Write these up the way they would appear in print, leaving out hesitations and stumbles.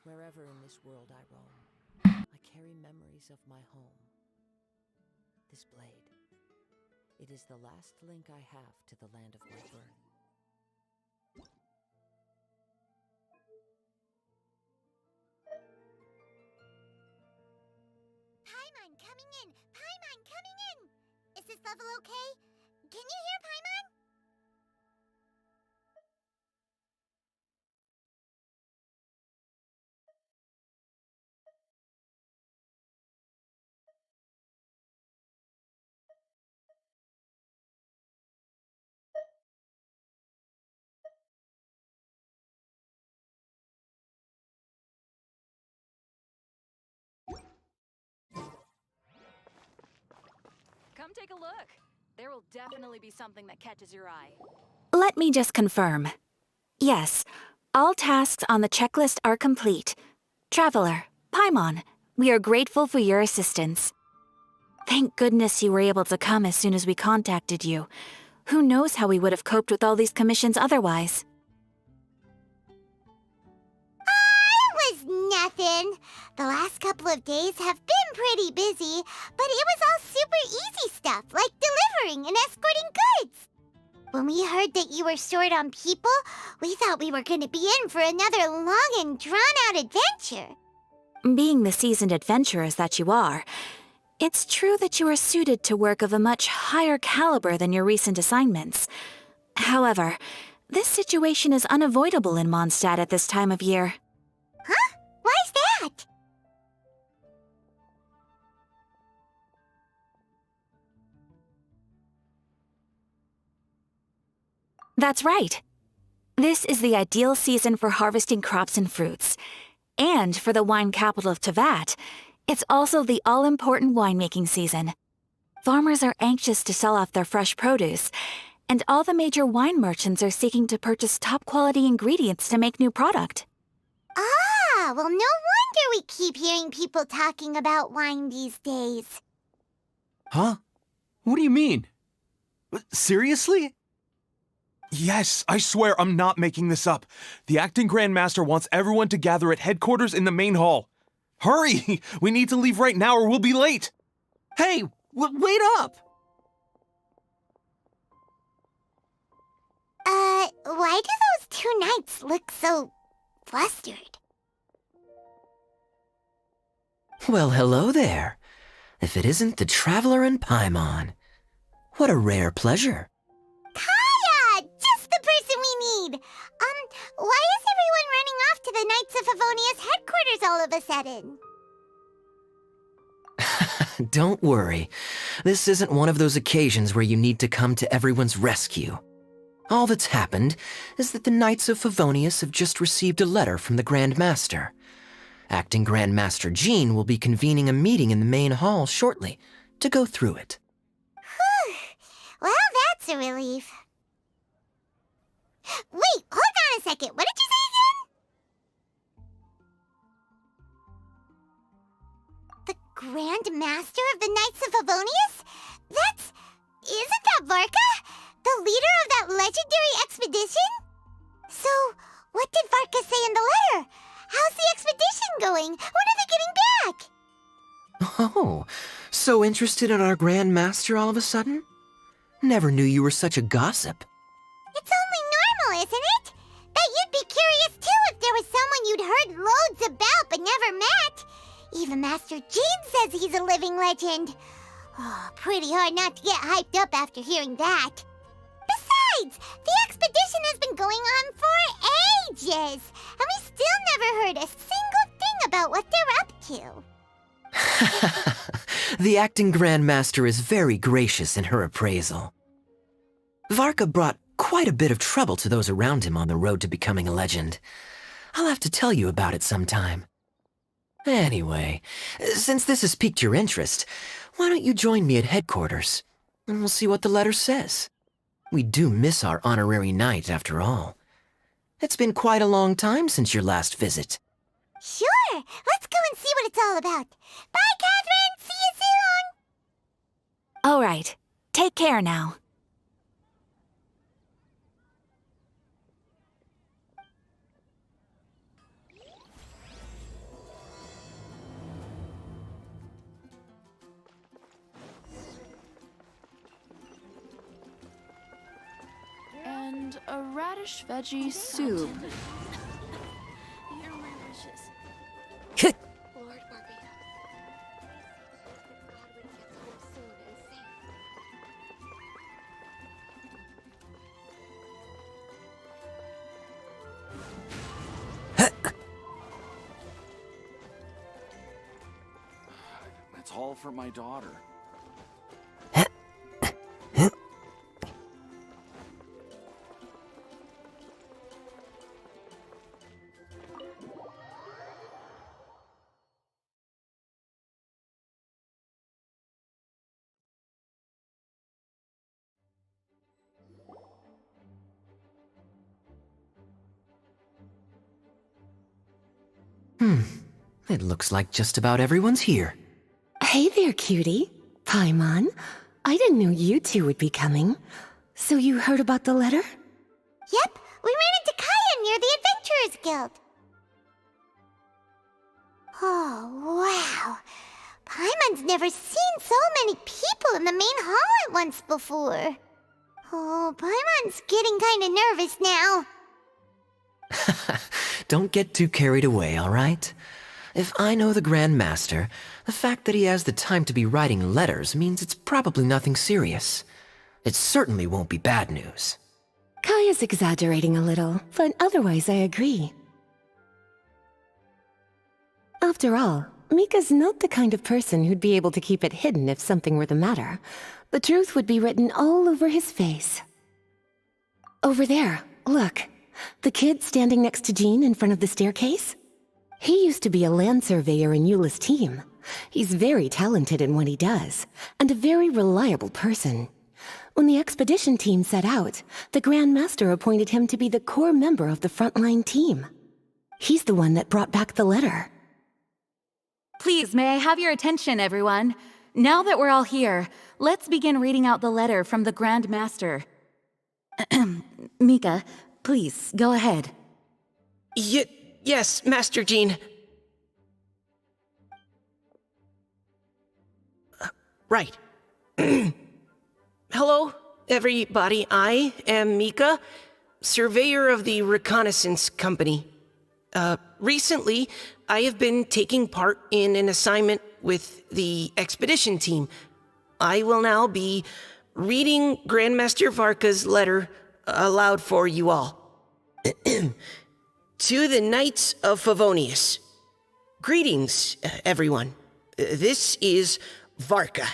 Wherever in this world I roam, I carry memories of my home. This blade, it is the last link I have to the land of my birth. Paimon coming in! Paimon coming in! Is this level okay? Can you hear Paimon? Come take a look. There will definitely be something that catches your eye. Let me just confirm. Yes, all tasks on the checklist are complete. Traveler, Paimon, we are grateful for your assistance. Thank goodness you were able to come as soon as we contacted you. Who knows how we would have coped with all these commissions otherwise? Was nothing. The last couple of days have been pretty busy, but it was all super easy stuff, like delivering and escorting goods. When we heard that you were short on people, we thought we were going to be in for another long and drawn-out adventure. Being the seasoned adventurers that you are, it's true that you are suited to work of a much higher caliber than your recent assignments. However, this situation is unavoidable in Mondstadt at this time of year. Huh? Why's that? That's right. This is the ideal season for harvesting crops and fruits. And for the wine capital of Teyvat, it's also the all-important winemaking season. Farmers are anxious to sell off their fresh produce, and all the major wine merchants are seeking to purchase top-quality ingredients to make new product. Ah, well, no wonder we keep hearing people talking about wine these days. Huh? What do you mean? Seriously? Yes, I swear I'm not making this up. The acting Grand Master wants everyone to gather at headquarters in the main hall. Hurry! We need to leave right now or we'll be late! Hey, wait up! Why do those two knights look so flustered? Well, hello there. If it isn't the Traveler and Paimon. What a rare pleasure. Kaya! Just the person we need! Why is everyone running off to the Knights of Favonia's headquarters all of a sudden? Don't worry. This isn't one of those occasions where you need to come to everyone's rescue. All that's happened is that the Knights of Favonius have just received a letter from the Grand Master. Acting Grand Master Jean will be convening a meeting in the main hall shortly to go through it. Whew. Well, that's a relief. Wait, hold on a second. What did you say again? The Grand Master of the Knights of Favonius? Isn't that Varka? The leader of that legendary expedition? So, what did Varka say in the letter? How's the expedition going? When are they getting back? Oh, so interested in our Grand Master all of a sudden? Never knew you were such a gossip. It's only normal, isn't it? Bet you'd be curious too if there was someone you'd heard loads about but never met. Even Master Jean says he's a living legend. Oh, pretty hard not to get hyped up after hearing that. Besides, the expedition has been going on for ages, and we still never heard a single thing about what they're up to. The acting Grand Master is very gracious in her appraisal. Varka brought quite a bit of trouble to those around him on the road to becoming a legend. I'll have to tell you about it sometime. Anyway, since this has piqued your interest, why don't you join me at headquarters, and we'll see what the letter says. We do miss our honorary knight, after all. It's been quite a long time since your last visit. Sure, let's go and see what it's all about. Bye, Catherine! See you soon! All right, take care now. and a radish veggie soup. Hear my wishes. Lord Barbita. It's all for my daughter. It looks like just about everyone's here. Hey there, cutie. Paimon. I didn't know you two would be coming. So you heard about the letter? Yep, we ran into Kaya near the Adventurers Guild. Oh, wow. Paimon's never seen so many people in the main hall at once before. Oh, Paimon's getting kinda nervous now. Don't get too carried away, all right? If I know the Grand Master, the fact that he has the time to be writing letters means it's probably nothing serious. It certainly won't be bad news. Kaya's exaggerating a little, but otherwise I agree. After all, Mika's not the kind of person who'd be able to keep it hidden if something were the matter. The truth would be written all over his face. Over there, look. The kid standing next to Jean in front of the staircase? He used to be a land surveyor in Eula's team. He's very talented in what he does, and a very reliable person. When the expedition team set out, the Grand Master appointed him to be the core member of the frontline team. He's the one that brought back the letter. Please, may I have your attention, everyone? Now that we're all here, let's begin reading out the letter from the Grand Master. Mika, please, go ahead. Yes, Master Jean. Right. Hello, everybody. I am Mika, surveyor of the Reconnaissance Company. Recently, I have been taking part in an assignment with the expedition team. I will now be reading Grandmaster Varka's letter aloud for you all. To the Knights of Favonius. Greetings, everyone. This is Varka.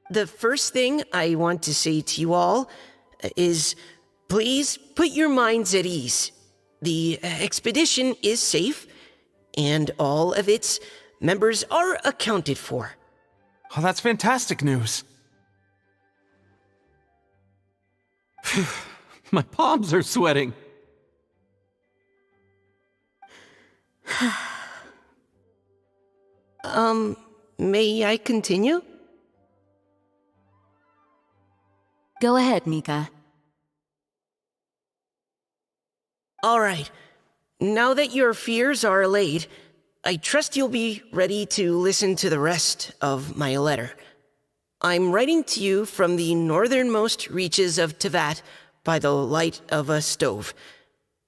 The first thing I want to say to you all is please put your minds at ease. The expedition is safe, and all of its members are accounted for. Oh, that's fantastic news. My palms are sweating. May I continue? Go ahead, Mika. All right. Now that your fears are allayed, I trust you'll be ready to listen to the rest of my letter. I'm writing to you from the northernmost reaches of Tevat by the light of a stove.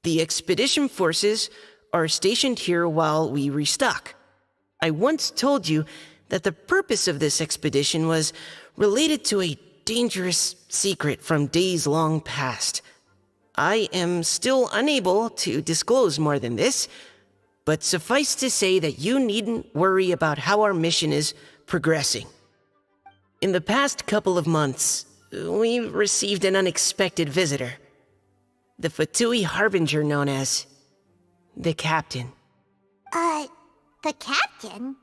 The expedition forces are stationed here while we restock. I once told you that the purpose of this expedition was related to a dangerous secret from days long past. I am still unable to disclose more than this, but suffice to say that you needn't worry about how our mission is progressing. In the past couple of months, we received an unexpected visitor. The Fatui Harbinger known as the Captain. The Captain?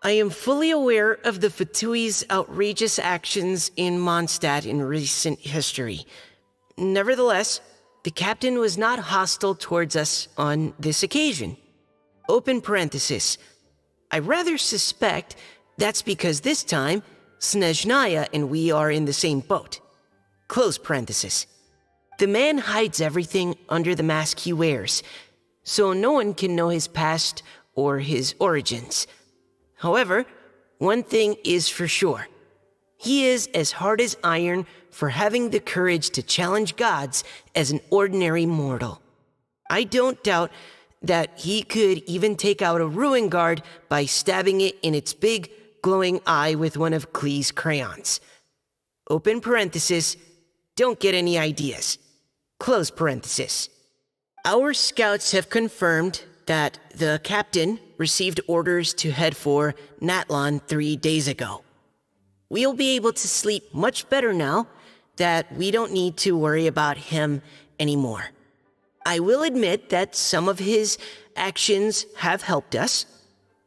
I am fully aware of the Fatui's outrageous actions in Mondstadt in recent history. Nevertheless, the Captain was not hostile towards us on this occasion. Open parenthesis. I rather suspect that's because this time, Snezhnaya and we are in the same boat. Close parenthesis. The man hides everything under the mask he wears, so no one can know his past or his origins. However, one thing is for sure. He is as hard as iron for having the courage to challenge gods as an ordinary mortal. I don't doubt that he could even take out a ruin guard by stabbing it in its big, glowing eye with one of Klee's crayons. Open parenthesis, don't get any ideas. Close parenthesis. Our scouts have confirmed that the captain received orders to head for Natlon 3 days ago. We'll be able to sleep much better now that we don't need to worry about him anymore. I will admit that some of his actions have helped us,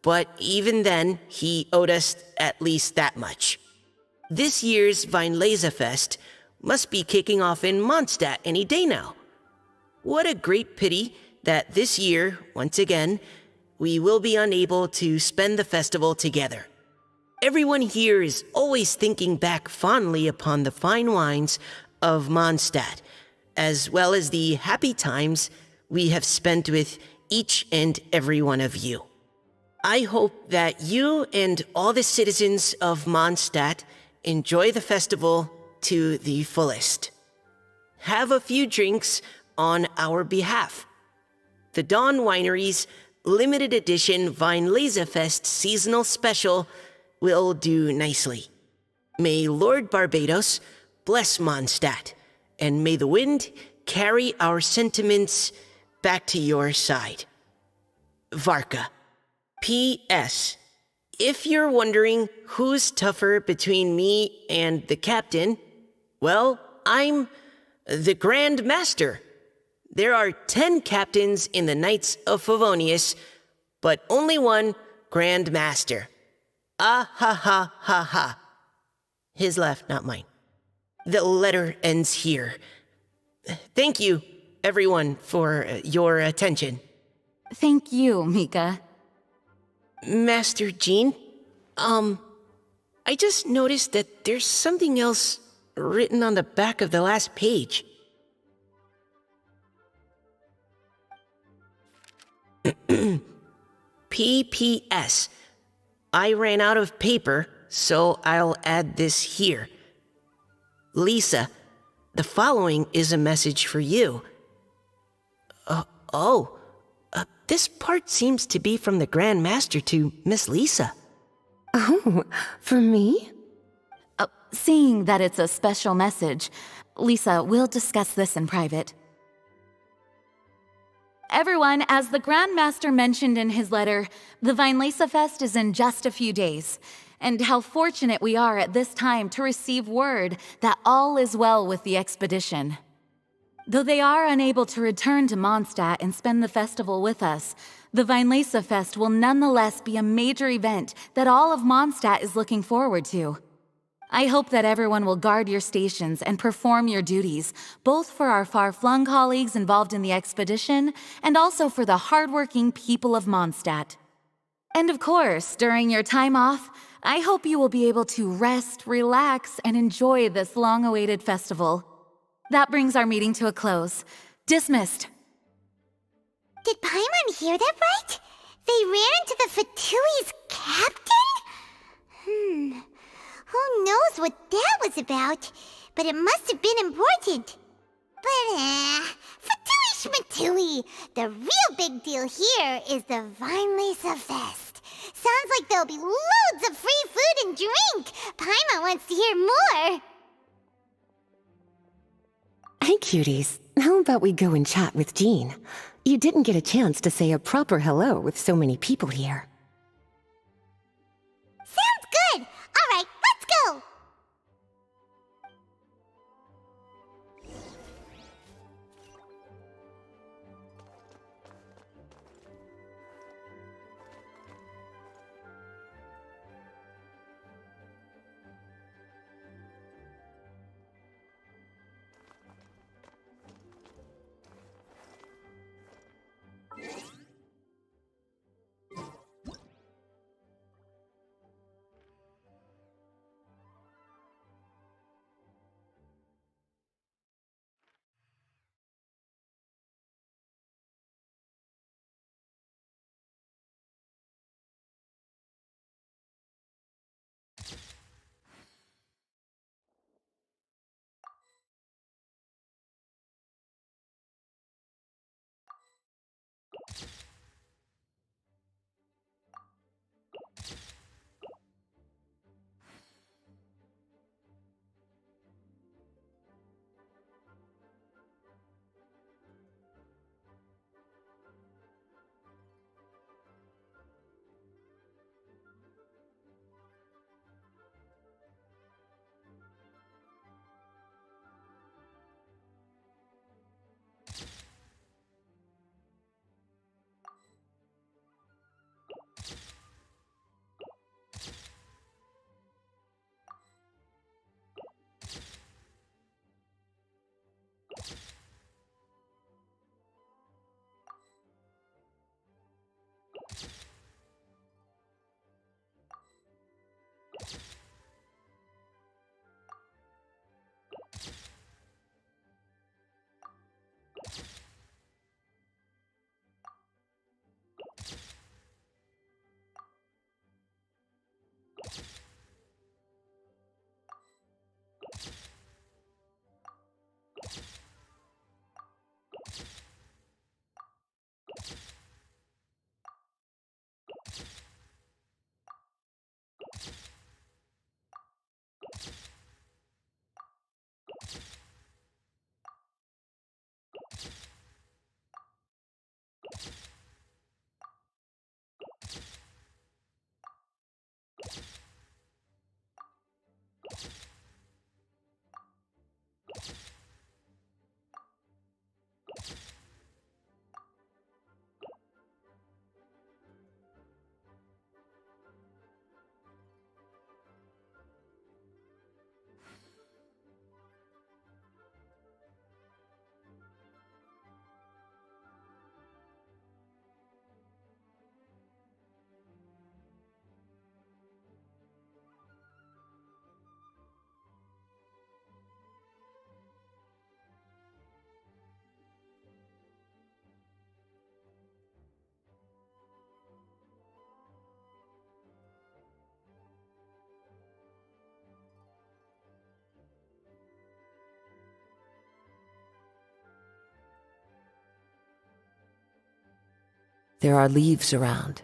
but even then, he owed us at least that much. This year's Fest must be kicking off in Mondstadt any day now. What a great pity that this year, once again, we will be unable to spend the festival together. Everyone here is always thinking back fondly upon the fine wines of Mondstadt, as well as the happy times we have spent with each and every one of you. I hope that you and all the citizens of Mondstadt enjoy the festival to the fullest. Have a few drinks on our behalf. The Dawn Winery's limited edition Fest seasonal special will do nicely. May Lord Barbados bless Mondstadt, and may the wind carry our sentiments back to your side. Varka. P.S. If you're wondering who's tougher between me and the captain, well, I'm the Grand Master. There are 10 captains in the Knights of Favonius, but only one Grand Master. Ah ha ha ha ha. His laugh, not mine. The letter ends here. Thank you, everyone, for your attention. Thank you, Mika. Master Jean, I just noticed that there's something else written on the back of the last page. P.P.S. I ran out of paper, so I'll add this here. Lisa, the following is a message for you. This part seems to be from the Grand Master to Miss Lisa. Oh, for me? Seeing that it's a special message, Lisa, we'll discuss this in private. Everyone, as the Grand Master mentioned in his letter, the Fest is in just a few days, and how fortunate we are at this time to receive word that all is well with the expedition. Though they are unable to return to Mondstadt and spend the festival with us, the Fest will nonetheless be a major event that all of Mondstadt is looking forward to. I hope that everyone will guard your stations and perform your duties, both for our far-flung colleagues involved in the expedition and also for the hardworking people of Mondstadt. And of course, during your time off, I hope you will be able to rest, relax, and enjoy this long-awaited festival. That brings our meeting to a close. Dismissed. Did Paimon hear that right? They ran into the Fatui's captain? Who knows what that was about? But it must have been important. But, Fatui Schmatui! The real big deal here is the Fest. Sounds like there'll be loads of free food and drink. Paimon wants to hear more. Hey, cuties. How about we go and chat with Jean? You didn't get a chance to say a proper hello with so many people here. Sounds good. All right, let's go. There are leaves around,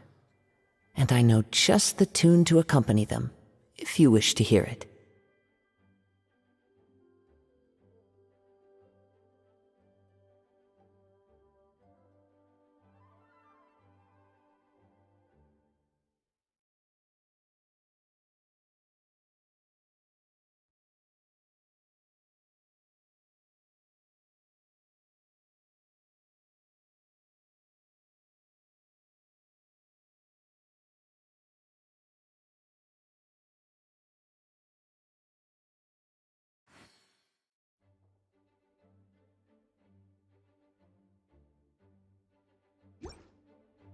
and I know just the tune to accompany them, if you wish to hear it.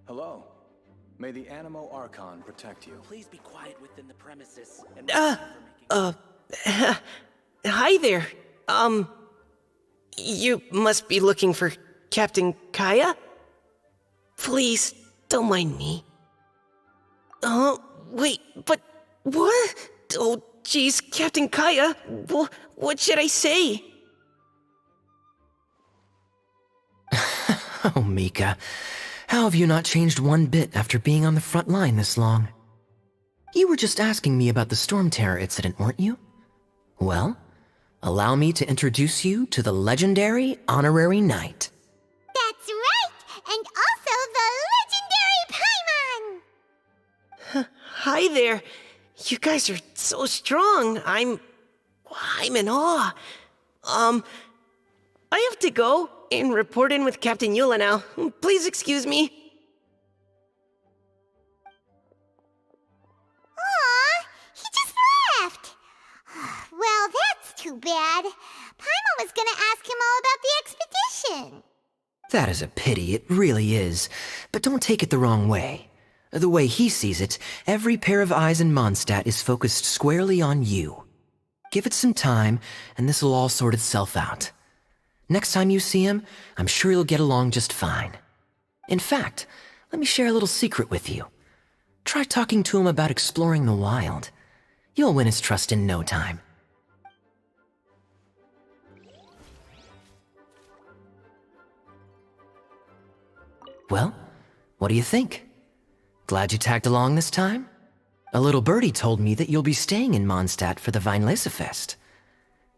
Hello. May the Anemo Archon protect you. Please be quiet within the premises. Hi there. You must be looking for Captain Kaya? Please, don't mind me. Wait, but what? Oh, jeez, Captain Kaya, what should I say? Oh, Mika. How have you not changed one bit after being on the front line this long? You were just asking me about the Storm Terror incident, weren't you? Well, allow me to introduce you to the legendary Honorary Knight. That's right! And also the legendary Paimon! Hi there. You guys are so strong. I'm in awe. I have to go and report in with Captain Eula now. Please excuse me. Aw, he just left! Well, that's too bad. Paimon was gonna ask him all about the expedition. That is a pity, it really is. But don't take it the wrong way. The way he sees it, every pair of eyes in Mondstadt is focused squarely on you. Give it some time, and this'll all sort itself out. Next time you see him, I'm sure you'll get along just fine. In fact, let me share a little secret with you. Try talking to him about exploring the wild. You'll win his trust in no time. Well, what do you think? Glad you tagged along this time? A little birdie told me that you'll be staying in Mondstadt for the Weinlesefest.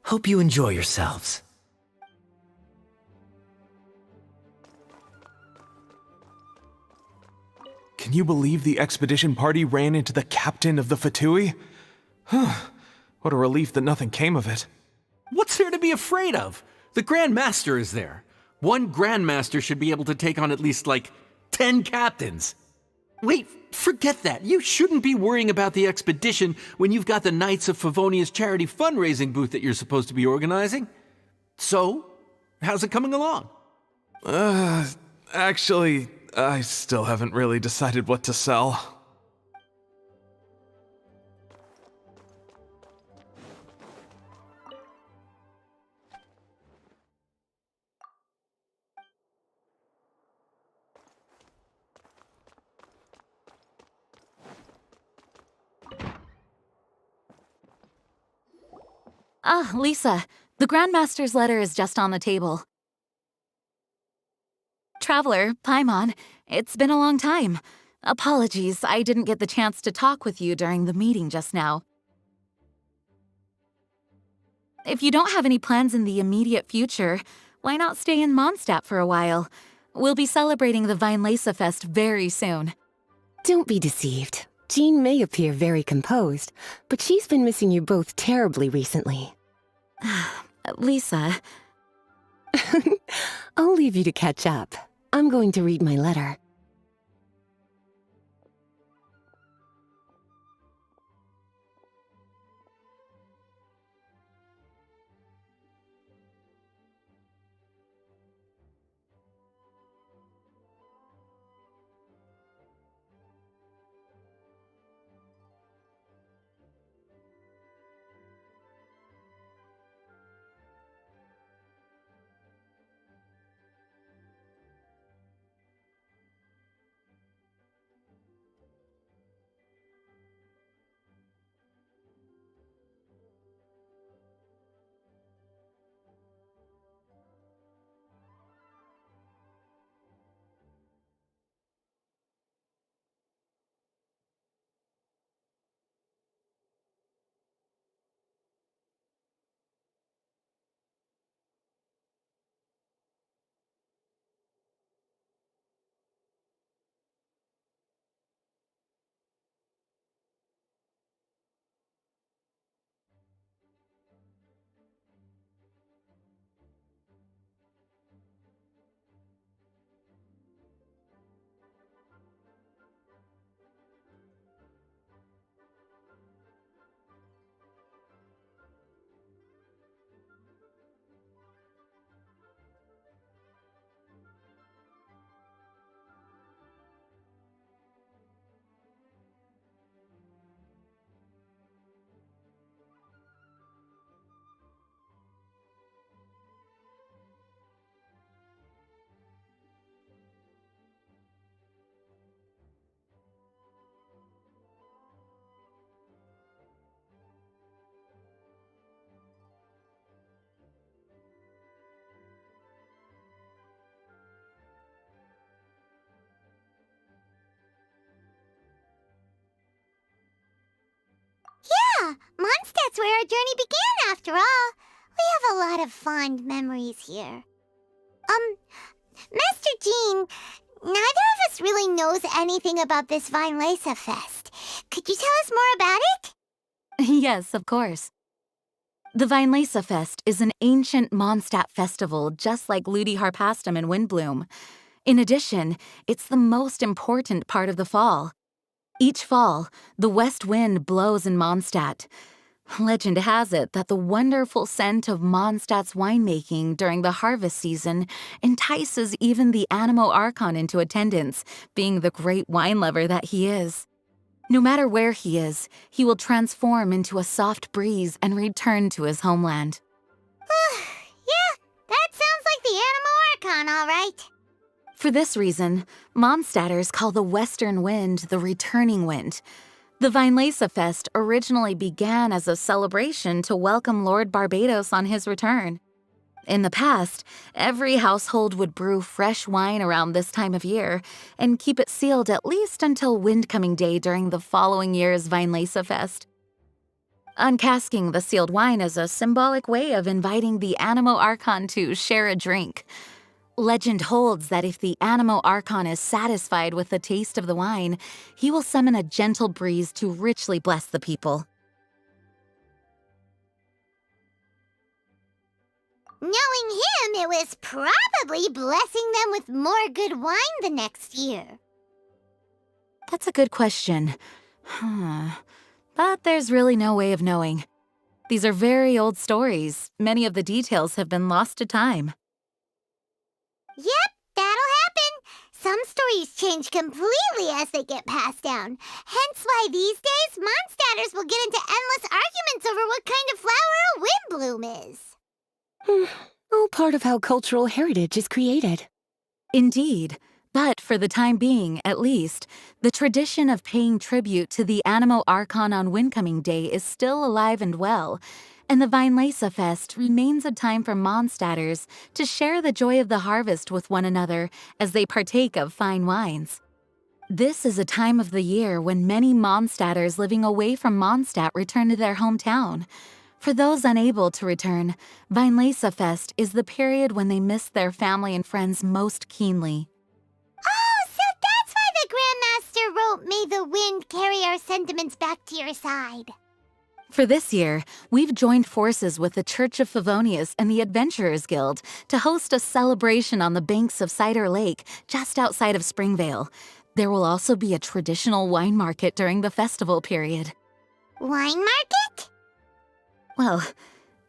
Hope you enjoy yourselves. Can you believe the expedition party ran into the captain of the Fatui? What a relief that nothing came of it. What's there to be afraid of? The Grand Master is there. One Grand Master should be able to take on at least, 10 captains. Wait, forget that. You shouldn't be worrying about the expedition when you've got the Knights of Favonia's charity fundraising booth that you're supposed to be organizing. So, how's it coming along? Actually, I still haven't really decided what to sell. Ah, Lisa, the Grandmaster's letter is just on the table. Traveler, Paimon, it's been a long time. Apologies, I didn't get the chance to talk with you during the meeting just now. If you don't have any plans in the immediate future, why not stay in Mondstadt for a while? We'll be celebrating the Weinlesefest very soon. Don't be deceived. Jean may appear very composed, but she's been missing you both terribly recently. Lisa... I'll leave you to catch up. I'm going to read my letter. Yeah, Mondstadt's where our journey began, after all. We have a lot of fond memories here. Master Jean, neither of us really knows anything about this Vinelaysa Fest. Could you tell us more about it? Yes, of course. The Vinelaysa Fest is an ancient Mondstadt festival just like Ludi Harpastum and Windbloom. In addition, it's the most important part of the fall. Each fall, the west wind blows in Mondstadt. Legend has it that the wonderful scent of Mondstadt's winemaking during the harvest season entices even the Anemo Archon into attendance, being the great wine lover that he is. No matter where he is, he will transform into a soft breeze and return to his homeland. Yeah, that sounds like the Anemo Archon, all right. For this reason, Mondstadters call the western wind the returning wind. The Vinelaysa Fest originally began as a celebration to welcome Lord Barbados on his return. In the past, every household would brew fresh wine around this time of year and keep it sealed at least until Windcoming Day during the following year's Vinelaysa Fest. Uncasking the sealed wine is a symbolic way of inviting the Anemo Archon to share a drink. Legend holds that if the Anemo Archon is satisfied with the taste of the wine, he will summon a gentle breeze to richly bless the people. Knowing him, it was probably blessing them with more good wine the next year. That's a good question. But there's really no way of knowing. These are very old stories. Many of the details have been lost to time. Yep, that'll happen. Some stories change completely as they get passed down. Hence why these days, Mondstadters will get into endless arguments over what kind of flower a windbloom is. All part of how cultural heritage is created. Indeed. But for the time being, at least, the tradition of paying tribute to the Anemo Archon on Windcoming Day is still alive and well, and the Vinelaysa Fest remains a time for Mondstadters to share the joy of the harvest with one another as they partake of fine wines. This is a time of the year when many Mondstadters living away from Mondstadt return to their hometown. For those unable to return, Vinelaysa Fest is the period when they miss their family and friends most keenly. Oh, so that's why the Grandmaster wrote, "May the wind carry our sentiments back to your side." For this year, we've joined forces with the Church of Favonius and the Adventurers Guild to host a celebration on the banks of Cider Lake, just outside of Springvale. There will also be a traditional wine market during the festival period. Wine market? Well,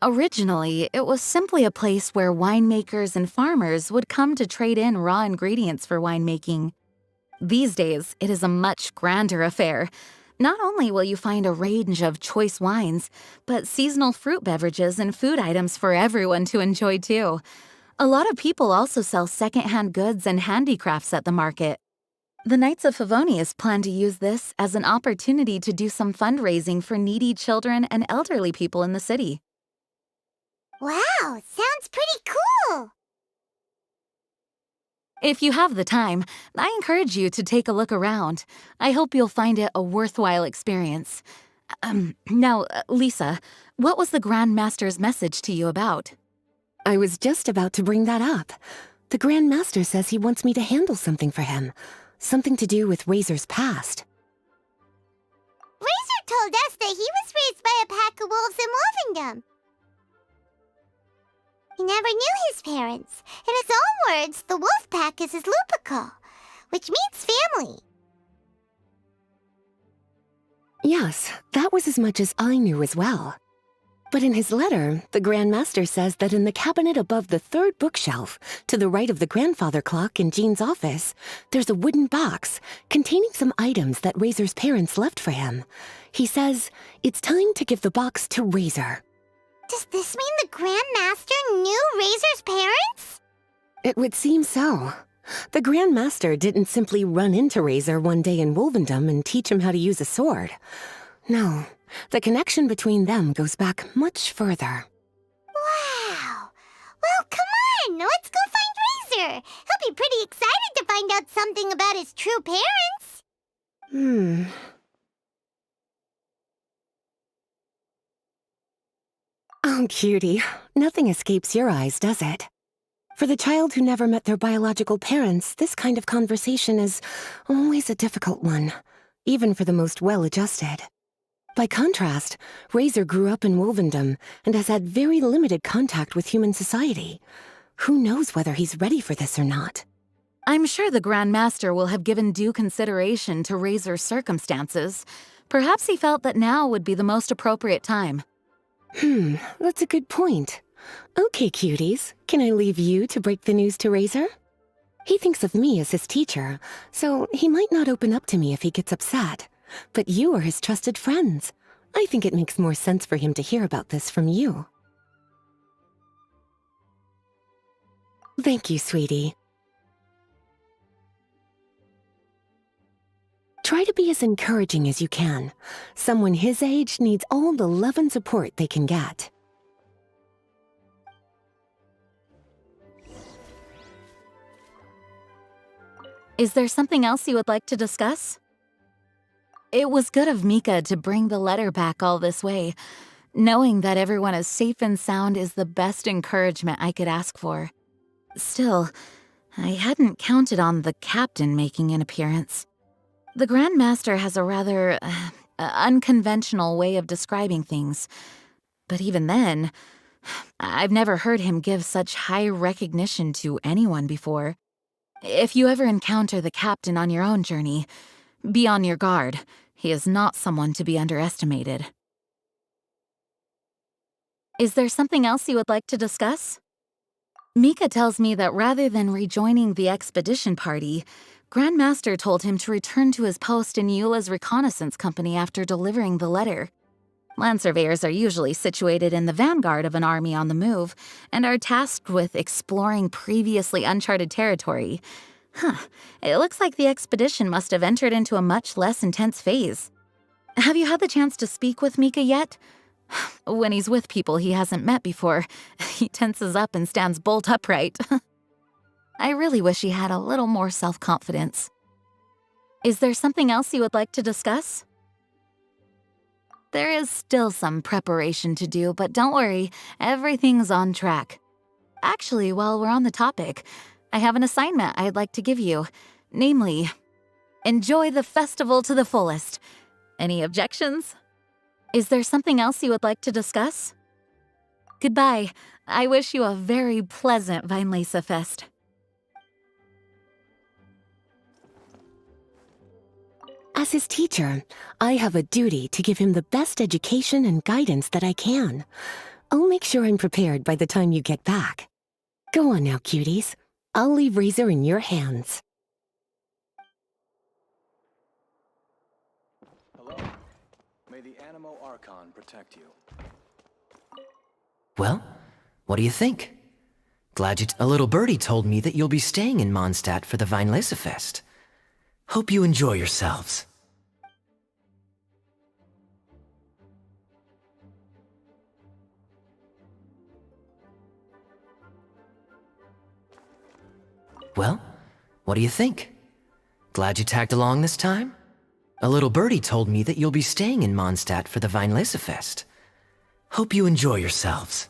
originally, it was simply a place where winemakers and farmers would come to trade in raw ingredients for winemaking. These days, it is a much grander affair. Not only will you find a range of choice wines, but seasonal fruit beverages and food items for everyone to enjoy too. A lot of people also sell secondhand goods and handicrafts at the market. The Knights of Favonius plan to use this as an opportunity to do some fundraising for needy children and elderly people in the city. Wow, sounds pretty cool! If you have the time, I encourage you to take a look around. I hope you'll find it a worthwhile experience. Now, Lisa, what was the Grand Master's message to you about? I was just about to bring that up. The Grand Master says he wants me to handle something for him. Something to do with Razor's past. Razor told us that he was raised by a pack of wolves in Wolvendom. He never knew his parents. In his own words, the wolf pack is his lupical, which means family. Yes, that was as much as I knew as well. But in his letter, the Grand Master says that in the cabinet above the third bookshelf, to the right of the grandfather clock in Jean's office, there's a wooden box containing some items that Razor's parents left for him. He says it's time to give the box to Razor. Does this mean the Grand Master knew Razor's parents? It would seem so. The Grand Master didn't simply run into Razor one day in Wolvendom and teach him how to use a sword. No, the connection between them goes back much further. Wow! Well, come on! Let's go find Razor! He'll be pretty excited to find out something about his true parents! Oh, cutie. Nothing escapes your eyes, does it? For the child who never met their biological parents, this kind of conversation is always a difficult one, even for the most well-adjusted. By contrast, Razor grew up in Wolvendom and has had very limited contact with human society. Who knows whether he's ready for this or not? I'm sure the Grand Master will have given due consideration to Razor's circumstances. Perhaps he felt that now would be the most appropriate time. That's a good point. Okay, cuties, can I leave you to break the news to Razor? He thinks of me as his teacher, so he might not open up to me if he gets upset. But you are his trusted friends. I think it makes more sense for him to hear about this from you. Thank you, sweetie. Try to be as encouraging as you can. Someone his age needs all the love and support they can get. Is there something else you would like to discuss? It was good of Mika to bring the letter back all this way. Knowing that everyone is safe and sound is the best encouragement I could ask for. Still, I hadn't counted on the captain making an appearance. The Grand Master has a rather unconventional way of describing things. But even then, I've never heard him give such high recognition to anyone before. If you ever encounter the captain on your own journey, be on your guard. He is not someone to be underestimated. Is there something else you would like to discuss? Mika tells me that rather than rejoining the expedition party, Grand Master told him to return to his post in Eula's reconnaissance company after delivering the letter. Land surveyors are usually situated in the vanguard of an army on the move and are tasked with exploring previously uncharted territory. It looks like the expedition must have entered into a much less intense phase. Have you had the chance to speak with Mika yet? When he's with people he hasn't met before, he tenses up and stands bolt upright. I really wish he had a little more self-confidence. Is there something else you would like to discuss? There is still some preparation to do, but don't worry, everything's on track. Actually, while we're on the topic, I have an assignment I'd like to give you. Namely, enjoy the festival to the fullest. Any objections? Is there something else you would like to discuss? Goodbye. I wish you a very pleasant Weinlese Fest. As his teacher, I have a duty to give him the best education and guidance that I can. I'll make sure I'm prepared by the time you get back. Go on now, cuties. I'll leave Razor in your hands. Hello. May the Archon protect you. Well, what do you think? A little birdie told me that you'll be staying in Mondstadt for the Weinlese Fest. Hope you enjoy yourselves. Well, what do you think? Glad you tagged along this time? A little birdie told me that you'll be staying in Mondstadt for the Weinlese Fest. Hope you enjoy yourselves.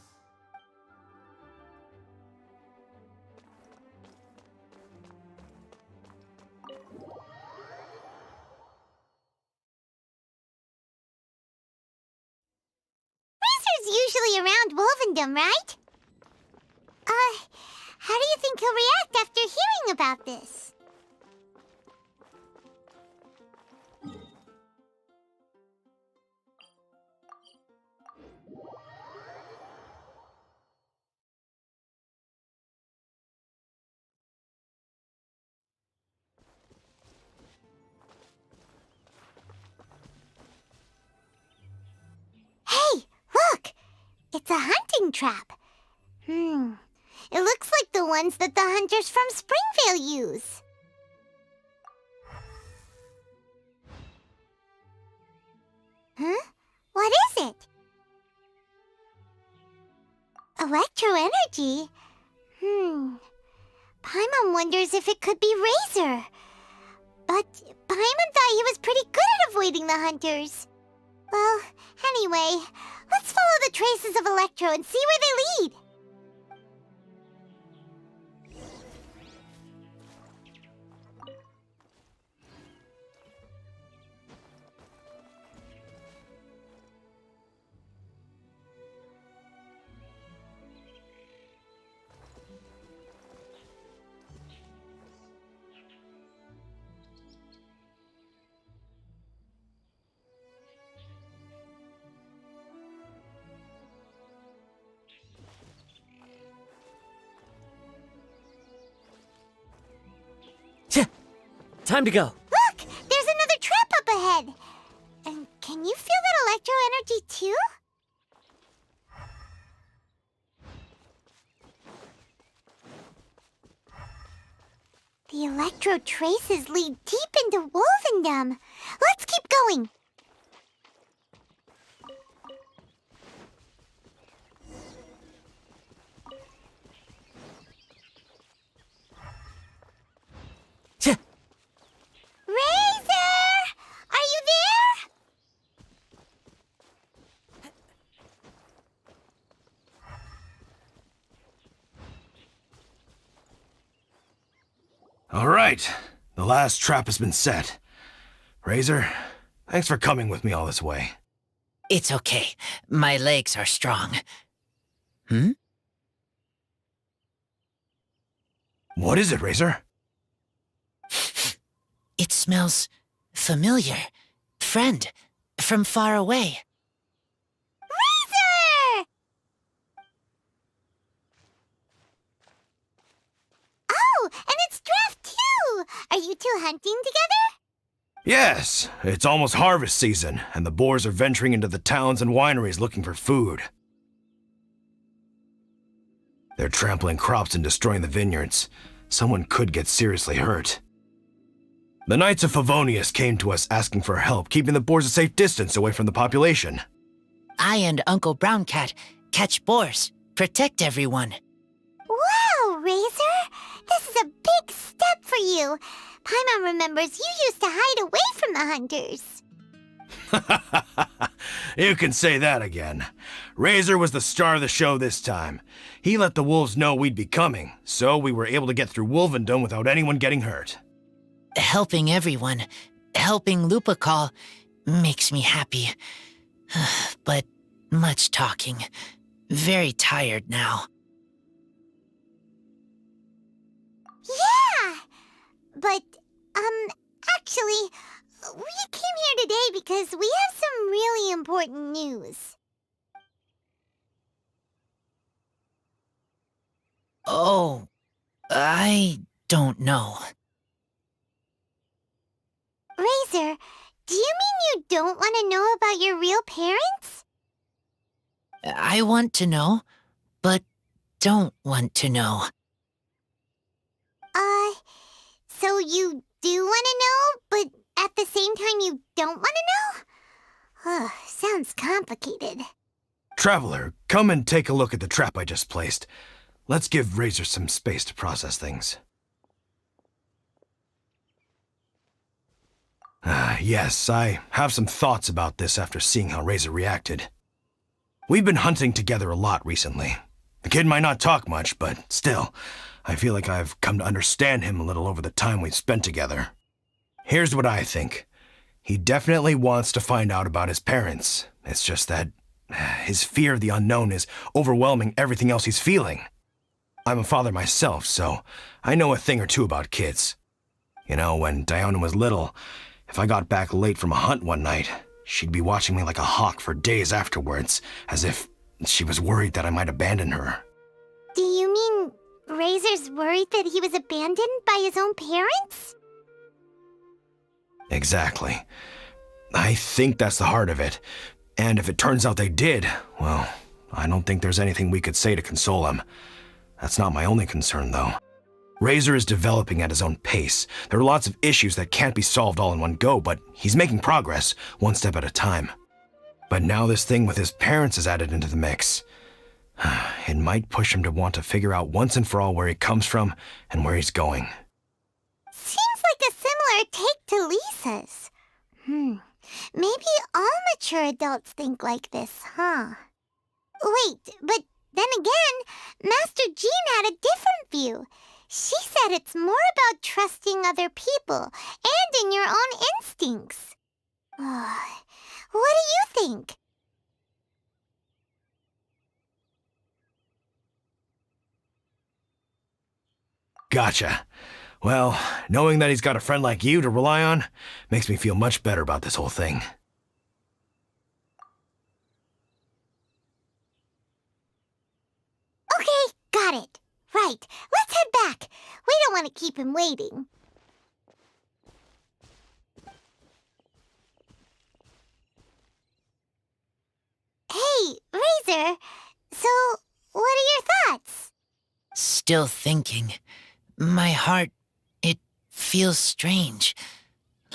Razor's usually around Wolvendom, right? How do you think he'll react after hearing about this? Hey, look! It's a hunting trap. It looks like the ones that the hunters from Springvale use. Huh? What is it? Electro-energy? Paimon wonders if it could be Razor. But Paimon thought he was pretty good at avoiding the hunters. Well, anyway, let's follow the the traces of Electro and see where they lead. Time to go. Look! There's another trap up ahead! And can you feel that Electro energy too? The Electro traces lead deep into Wolvendom. Let's keep going. Razor! Are you there? All right, the last trap has been set. Razor, thanks for coming with me all this way. It's okay. My legs are strong. What is it, Razor? It smells familiar. Friend, from far away. Razor! Oh, and it's Draft too! Are you two hunting together? Yes, it's almost harvest season, and the boars are venturing into the towns and wineries looking for food. They're trampling crops and destroying the vineyards. Someone could get seriously hurt. The Knights of Favonius came to us asking for help keeping the boars a safe distance away from the population. I and Uncle Brown Cat catch boars, protect everyone. Wow, Razor! This is a big step for you. Paimon remembers you used to hide away from the hunters. You can say that again. Razor was the star of the show this time. He let the wolves know we'd be coming, so we were able to get through Wolvendom without anyone getting hurt. Helping everyone, helping Lupacal, makes me happy. But much talking. Very tired now. Yeah! But, actually, we came here today because we have some really important news. Oh, I don't know. Razor, do you mean you don't want to know about your real parents? I want to know, but don't want to know. So you do want to know, but at the same time you don't want to know? Sounds complicated. Traveler, come and take a look at the trap I just placed. Let's give Razor some space to process things. Yes, I have some thoughts about this after seeing how Razor reacted. We've been hunting together a lot recently. The kid might not talk much, but still, I feel like I've come to understand him a little over the time we've spent together. Here's what I think. He definitely wants to find out about his parents. It's just that his fear of the unknown is overwhelming everything else he's feeling. I'm a father myself, so I know a thing or two about kids. You know, when Diona was little, if I got back late from a hunt one night, she'd be watching me like a hawk for days afterwards, as if she was worried that I might abandon her. Do you mean Razor's worried that he was abandoned by his own parents? Exactly. I think that's the heart of it. And if it turns out they did, well, I don't think there's anything we could say to console him. That's not my only concern, though. Razor is developing at his own pace. There are lots of issues that can't be solved all in one go, but he's making progress, one step at a time. But now this thing with his parents is added into the mix. It might push him to want to figure out once and for all where he comes from and where he's going. Seems like a similar take to Lisa's. Maybe all mature adults think like this, huh? Wait, but then again, Master Jean had a different view. She said it's more about trusting other people and in your own instincts. What do you think? Gotcha. Well, knowing that he's got a friend like you to rely on makes me feel much better about this whole thing. Okay, got it. Right, let's head back. We don't want to keep him waiting. Hey, Razor, so what are your thoughts? Still thinking. My heart, it feels strange.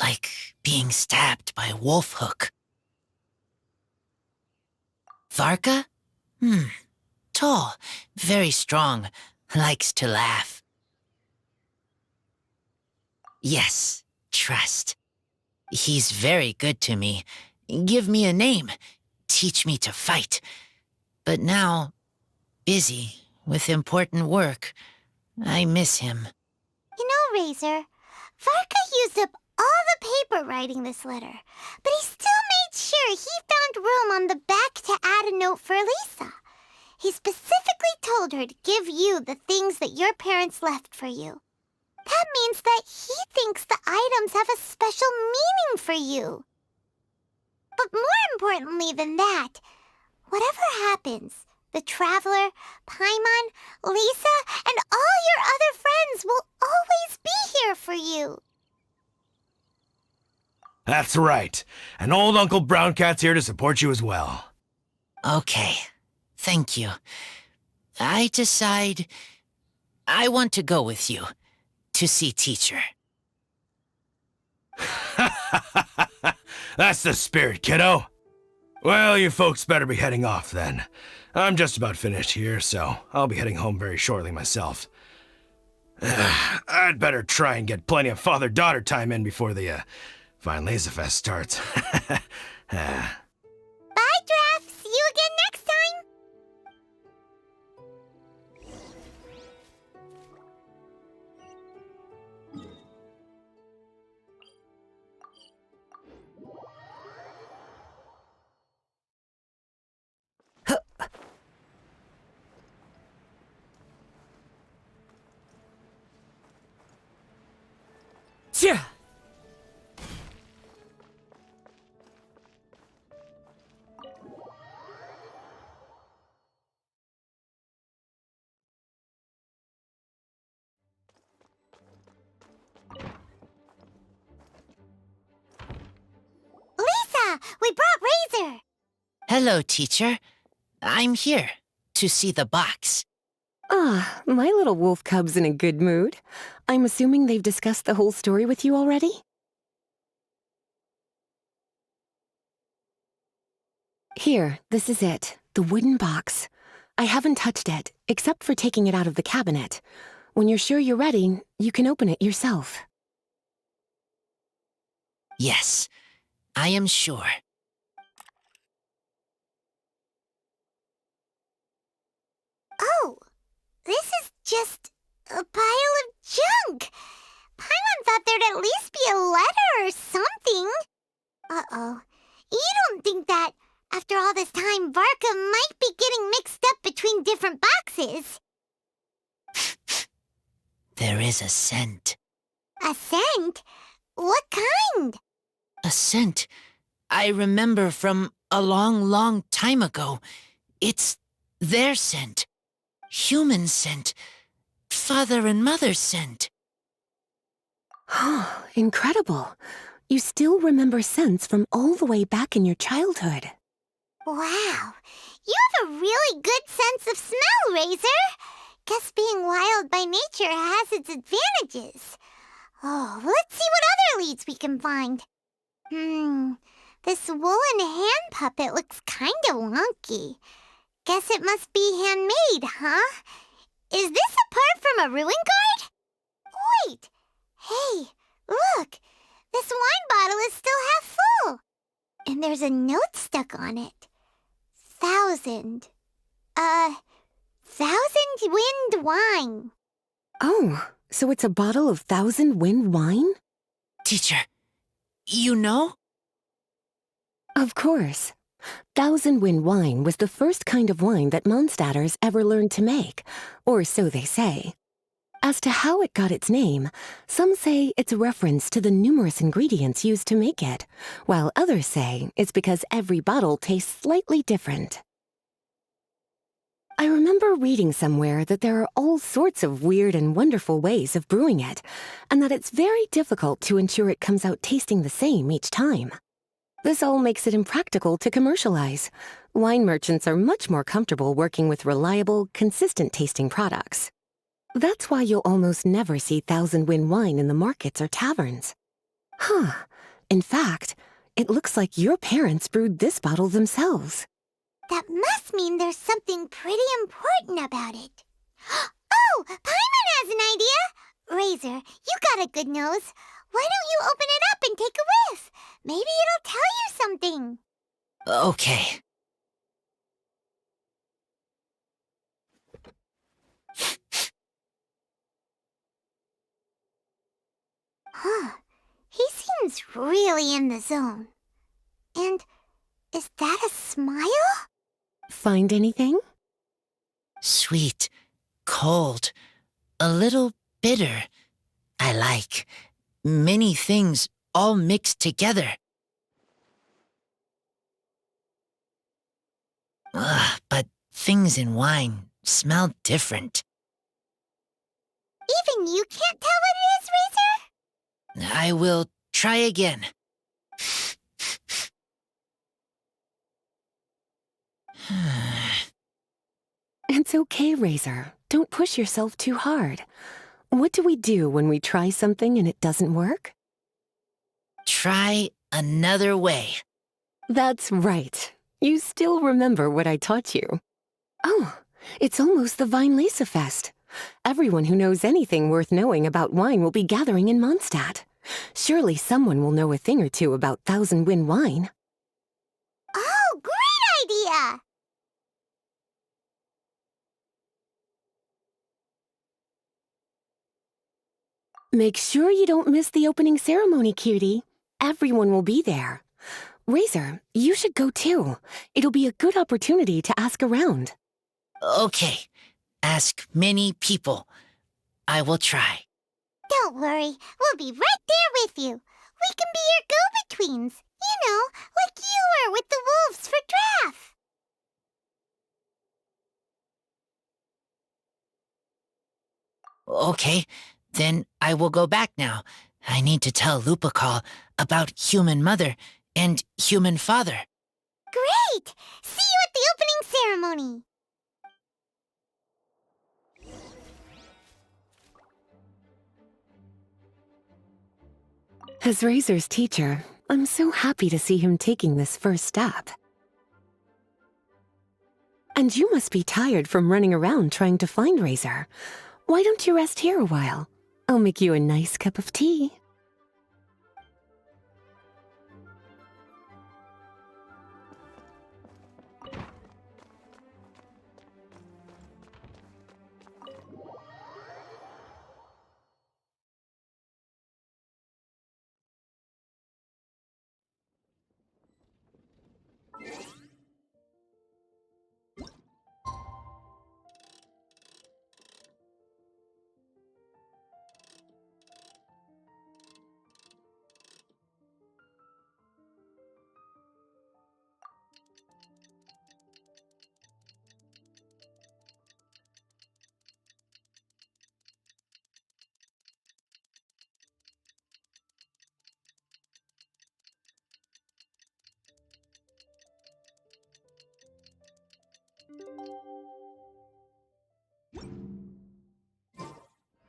Like being stabbed by a wolf hook. Varka? Tall, very strong, likes to laugh. Yes, trust. He's very good to me. Give me a name. Teach me to fight. But now, busy with important work. I miss him. You know, Razor, Varka used up all the paper writing this letter, but he still made sure he found room on the back to add a note for Lisa. He specifically told her to give you the things that your parents left for you. That means that he thinks the items have a special meaning for you. But more importantly than that, whatever happens, the Traveler, Paimon, Lisa, and all your other friends will always be here for you. That's right. And old Uncle Brown Cat's here to support you as well. Okay, thank you. I decide I want to go with you to see teacher. That's the spirit, kiddo. Well, you folks better be heading off then. I'm just about finished here, so I'll be heading home very shortly myself. I'd better try and get plenty of father-daughter time in before the Fine Laser Fest starts. Bye, Draf. See you again next time. Yeah. Lisa, we brought Razor. Hello, teacher. I'm here to see the box. Ah, my little wolf cub's in a good mood. I'm assuming they've discussed the whole story with you already? Here, this is it. The wooden box. I haven't touched it, except for taking it out of the cabinet. When you're sure you're ready, you can open it yourself. Yes, I am sure. Oh, this is just a pile of junk. Paimon thought there'd at least be a letter or something. Uh-oh. You don't think that, after all this time, Varka might be getting mixed up between different boxes? There is a scent. A scent? What kind? A scent I remember from a long, long time ago. It's their scent. Human scent. Father and mother scent. Oh, incredible. You still remember scents from all the way back in your childhood. Wow. You have a really good sense of smell, Razor. Guess being wild by nature has its advantages. Oh, let's see what other leads we can find. This woolen hand puppet looks kinda wonky. Guess it must be handmade, huh? Is this a part from a ruin guard? Wait! Hey, look! This wine bottle is still half full! And there's a note stuck on it. 1000. Thousand Wind Wine. Oh, so it's a bottle of Thousand Wind wine? Teacher, you know? Of course. Thousand Wind wine was the first kind of wine that Mondstadters ever learned to make, or so they say. As to how it got its name, some say it's a reference to the numerous ingredients used to make it, while others say it's because every bottle tastes slightly different. I remember reading somewhere that there are all sorts of weird and wonderful ways of brewing it, and that it's very difficult to ensure it comes out tasting the same each time. This all makes it impractical to commercialize. Wine merchants are much more comfortable working with reliable, consistent-tasting products. That's why you'll almost never see Thousand Wind wine in the markets or taverns. Huh. In fact, it looks like your parents brewed this bottle themselves. That must mean there's something pretty important about it. Oh, Paimon has an idea! Razor, you got a good nose. Why don't you open it up and take a whiff? Maybe it'll tell you something. Okay. Huh. He seems really in the zone. And is that a smile? Find anything? Sweet, cold, a little bitter. I like many things all mixed together. Ugh, but things in wine smell different. Even you can't tell what it is, Razor? I will try again. It's okay, Razor. Don't push yourself too hard. What do we do when we try something and it doesn't work? Try another way. That's right. You still remember what I taught you. Oh, it's almost the Weinlese Fest. Everyone who knows anything worth knowing about wine will be gathering in Mondstadt. Surely someone will know a thing or two about Thousand Wind wine. Oh, great idea! Make sure you don't miss the opening ceremony, cutie. Everyone will be there. Razor, you should go too. It'll be a good opportunity to ask around. Okay. Ask many people. I will try. Don't worry, we'll be right there with you. We can be your go-betweens. You know, like you were with the wolves for Draff. Okay, then I will go back now. I need to tell Lupacol about Human Mother and Human Father. Great! See you at the opening ceremony. As Razor's teacher, I'm so happy to see him taking this first step. And you must be tired from running around trying to find Razor. Why don't you rest here a while? I'll make you a nice cup of tea.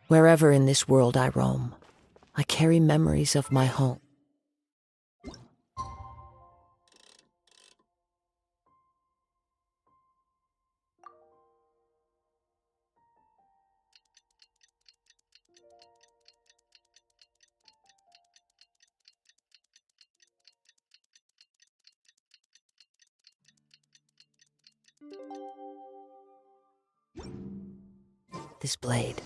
Wherever in this world I roam, I carry memories of my home. this blade.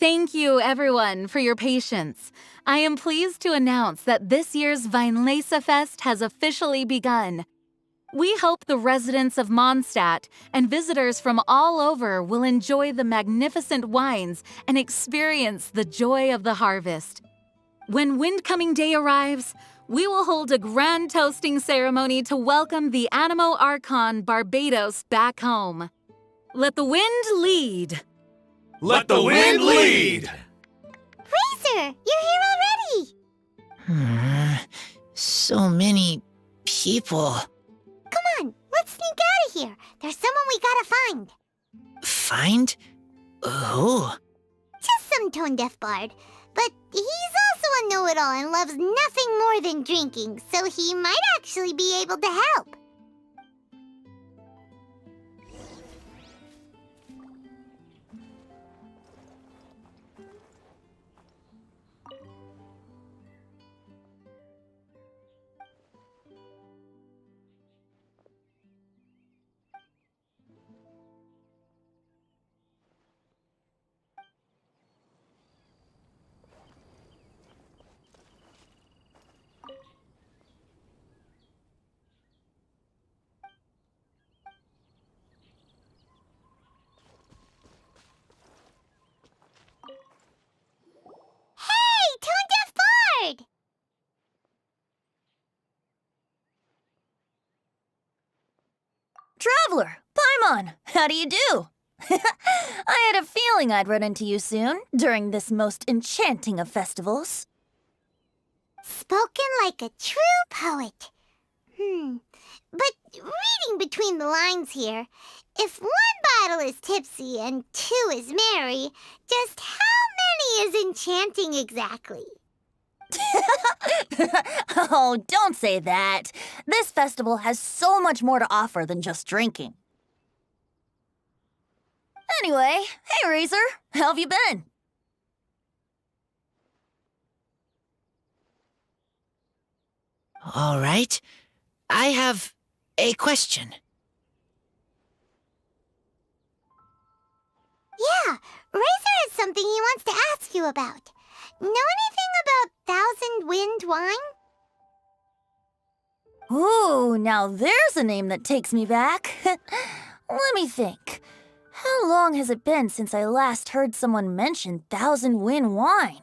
Thank you, everyone, for your patience. I am pleased to announce that this year's Weinlese Fest has officially begun. We hope the residents of Mondstadt and visitors from all over will enjoy the magnificent wines and experience the joy of the harvest. When Windcoming Day arrives, we will hold a grand toasting ceremony to welcome the Anemo Archon Barbados back home. Let the wind lead. Let the wind lead! Razor, you're here already! So many people. Come on, let's sneak out of here. There's someone we gotta find. Find? Who? Just some tone-deaf bard. But he's also a know-it-all and loves nothing more than drinking, so he might actually be able to help. Traveler, Paimon, how do you do? I had a feeling I'd run into you soon, during this most enchanting of festivals. Spoken like a true poet. But reading between the lines here, if one bottle is tipsy and two is merry, just how many is enchanting exactly? Oh, don't say that. This festival has so much more to offer than just drinking. Anyway, hey Razor, how have you been? All right. I have a question. Yeah, Razor has something he wants to ask you about. Know anything about Thousand Wind wine? Ooh, now there's a name that takes me back. Let me think. How long has it been since I last heard someone mention Thousand Wind wine?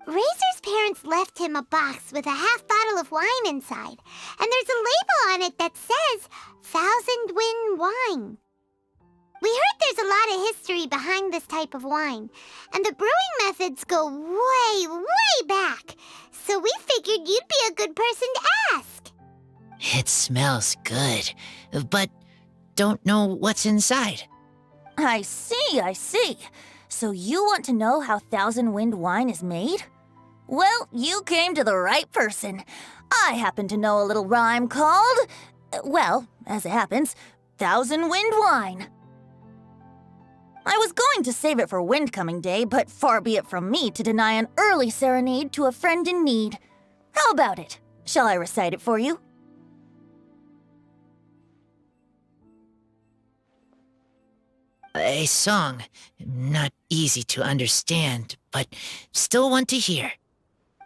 Razor's parents left him a box with a half bottle of wine inside, and there's a label on it that says Thousand Wind wine. We heard there's a lot of history behind this type of wine, and the brewing methods go way, way back, so we figured you'd be a good person to ask. It smells good, but don't know what's inside. I see. So you want to know how Thousand Wind wine is made? Well, you came to the right person. I happen to know a little rhyme called, well, as it happens, Thousand Wind wine. I was going to save it for Windcoming Day, but far be it from me to deny an early serenade to a friend in need. How about it? Shall I recite it for you? A song. Not easy to understand, but still want to hear.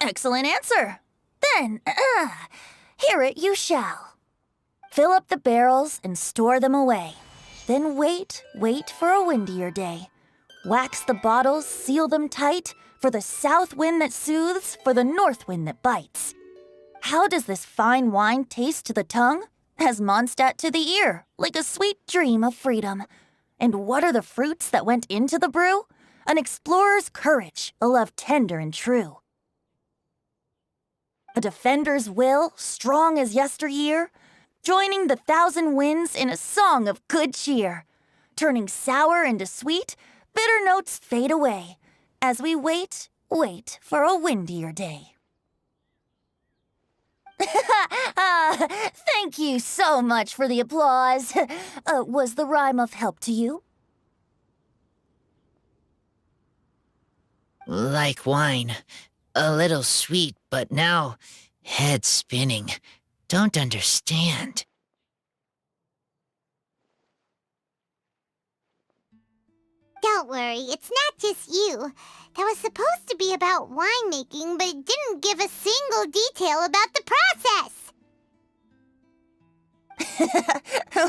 Excellent answer. Then, hear it you shall. Fill up the barrels and store them away. Then wait for a windier day. Wax the bottles, seal them tight, for the south wind that soothes, for the north wind that bites. How does this fine wine taste to the tongue? As Mondstadt to the ear, like a sweet dream of freedom. And what are the fruits that went into the brew? An explorer's courage, a love tender and true. A defender's will, strong as yesteryear, joining the 1,000 winds in a song of good cheer, turning sour into sweet, bitter notes fade away, as we wait for a windier day. Thank you so much for the applause. Was the rhyme of help to you? Like wine. A little sweet, but now head spinning. Don't understand. Don't worry, it's not just you. That was supposed to be about winemaking, but it didn't give a single detail about the process.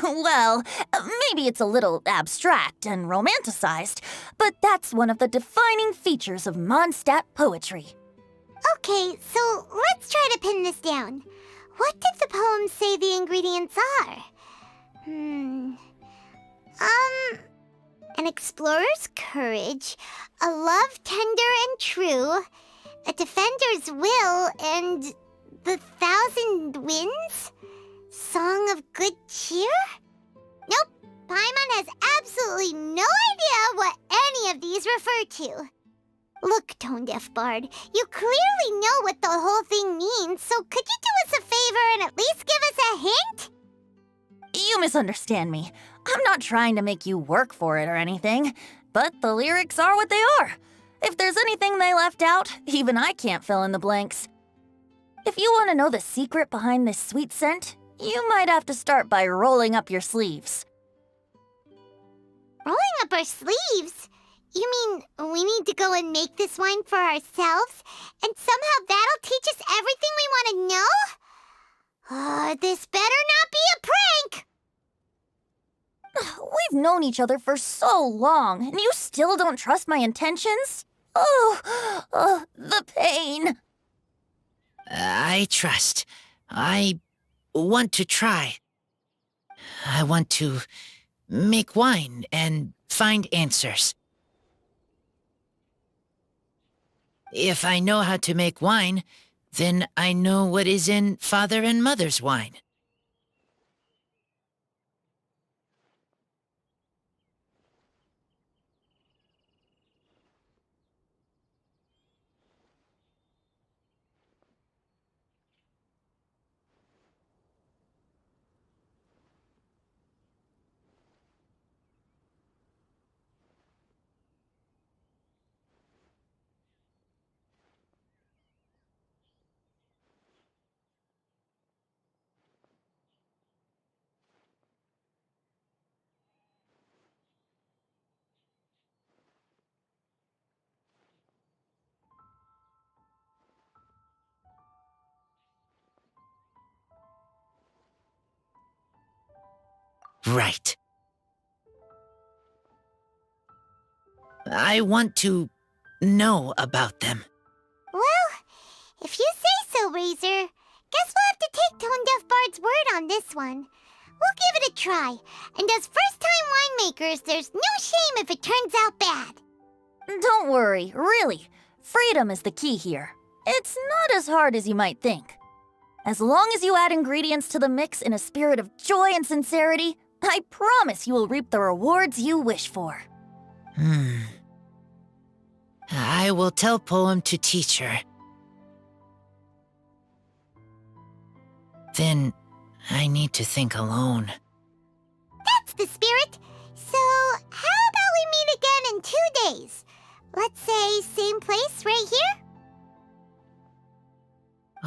Well, maybe it's a little abstract and romanticized, but that's one of the defining features of Mondstadt poetry. Okay, so let's try to pin this down. What did the poem say the ingredients are? An explorer's courage, a love tender and true, a defender's will, and the 1,000 winds? Song of good cheer? Nope, Paimon has absolutely no idea what any of these refer to. Look, Tone-Deaf Bard, you clearly know what the whole thing means, so could you do us a favor and at least give us a hint? You misunderstand me. I'm not trying to make you work for it or anything, but the lyrics are what they are. If there's anything they left out, even I can't fill in the blanks. If you want to know the secret behind this sweet scent, you might have to start by rolling up your sleeves. Rolling up our sleeves? You mean we need to go and make this wine for ourselves, and somehow that'll teach us everything we want to know? This better not be a prank! We've known each other for so long, and you still don't trust my intentions? The pain. I trust. I want to try. I want to make wine and find answers. If I know how to make wine, then I know what is in Father and Mother's wine. Right. I want to know about them. Well, if you say so, Razor, guess we'll have to take Tone-Deaf Bard's word on this one. We'll give it a try, and as first-time winemakers, there's no shame if it turns out bad. Don't worry, really. Freedom is the key here. It's not as hard as you might think. As long as you add ingredients to the mix in a spirit of joy and sincerity, I promise you will reap the rewards you wish for. I will tell Poem to teach her. Then I need to think alone. That's the spirit. So, how about we meet again in 2 days? Let's say same place right here?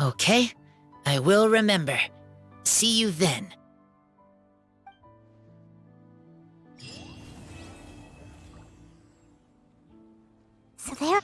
Okay, I will remember. See you then. So there...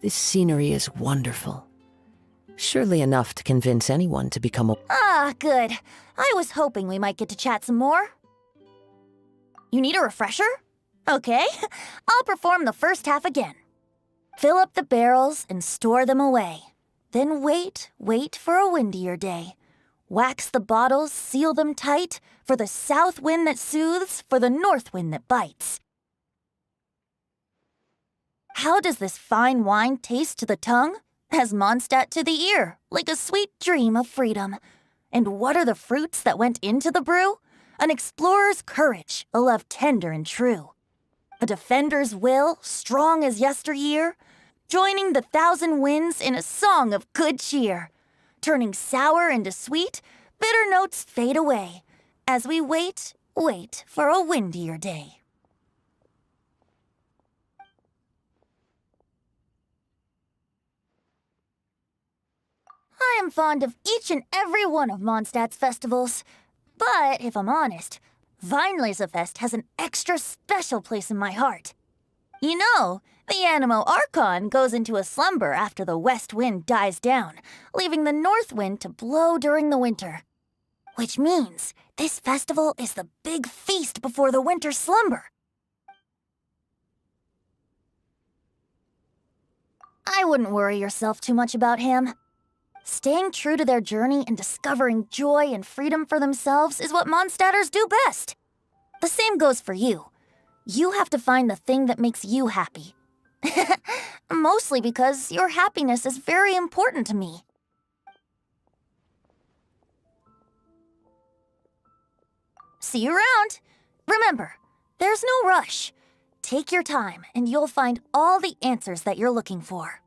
This scenery is wonderful. Surely enough to convince anyone to become a... Ah, good. I was hoping we might get to chat some more. You need a refresher? Okay, I'll perform the first half again. Fill up the barrels and store them away. Then wait for a windier day. Wax the bottles, seal them tight, for the south wind that soothes, for the north wind that bites. How does this fine wine taste to the tongue? As Mondstadt to the ear, like a sweet dream of freedom. And what are the fruits that went into the brew? An explorer's courage, a love tender and true. A defender's will, strong as yesteryear, joining the thousand winds in a song of good cheer. Turning sour into sweet, bitter notes fade away, as we wait for a windier day. I am fond of each and every one of Mondstadt's festivals. But if I'm honest, Weinlesefest has an extra special place in my heart. You know, the Animo Archon goes into a slumber after the west wind dies down, leaving the north wind to blow during the winter. Which means this festival is the big feast before the winter slumber. I wouldn't worry yourself too much about him. Staying true to their journey and discovering joy and freedom for themselves is what Mondstadters do best. The same goes for you. You have to find the thing that makes you happy. Mostly because your happiness is very important to me. See you around. Remember, there's no rush. Take your time and you'll find all the answers that you're looking for.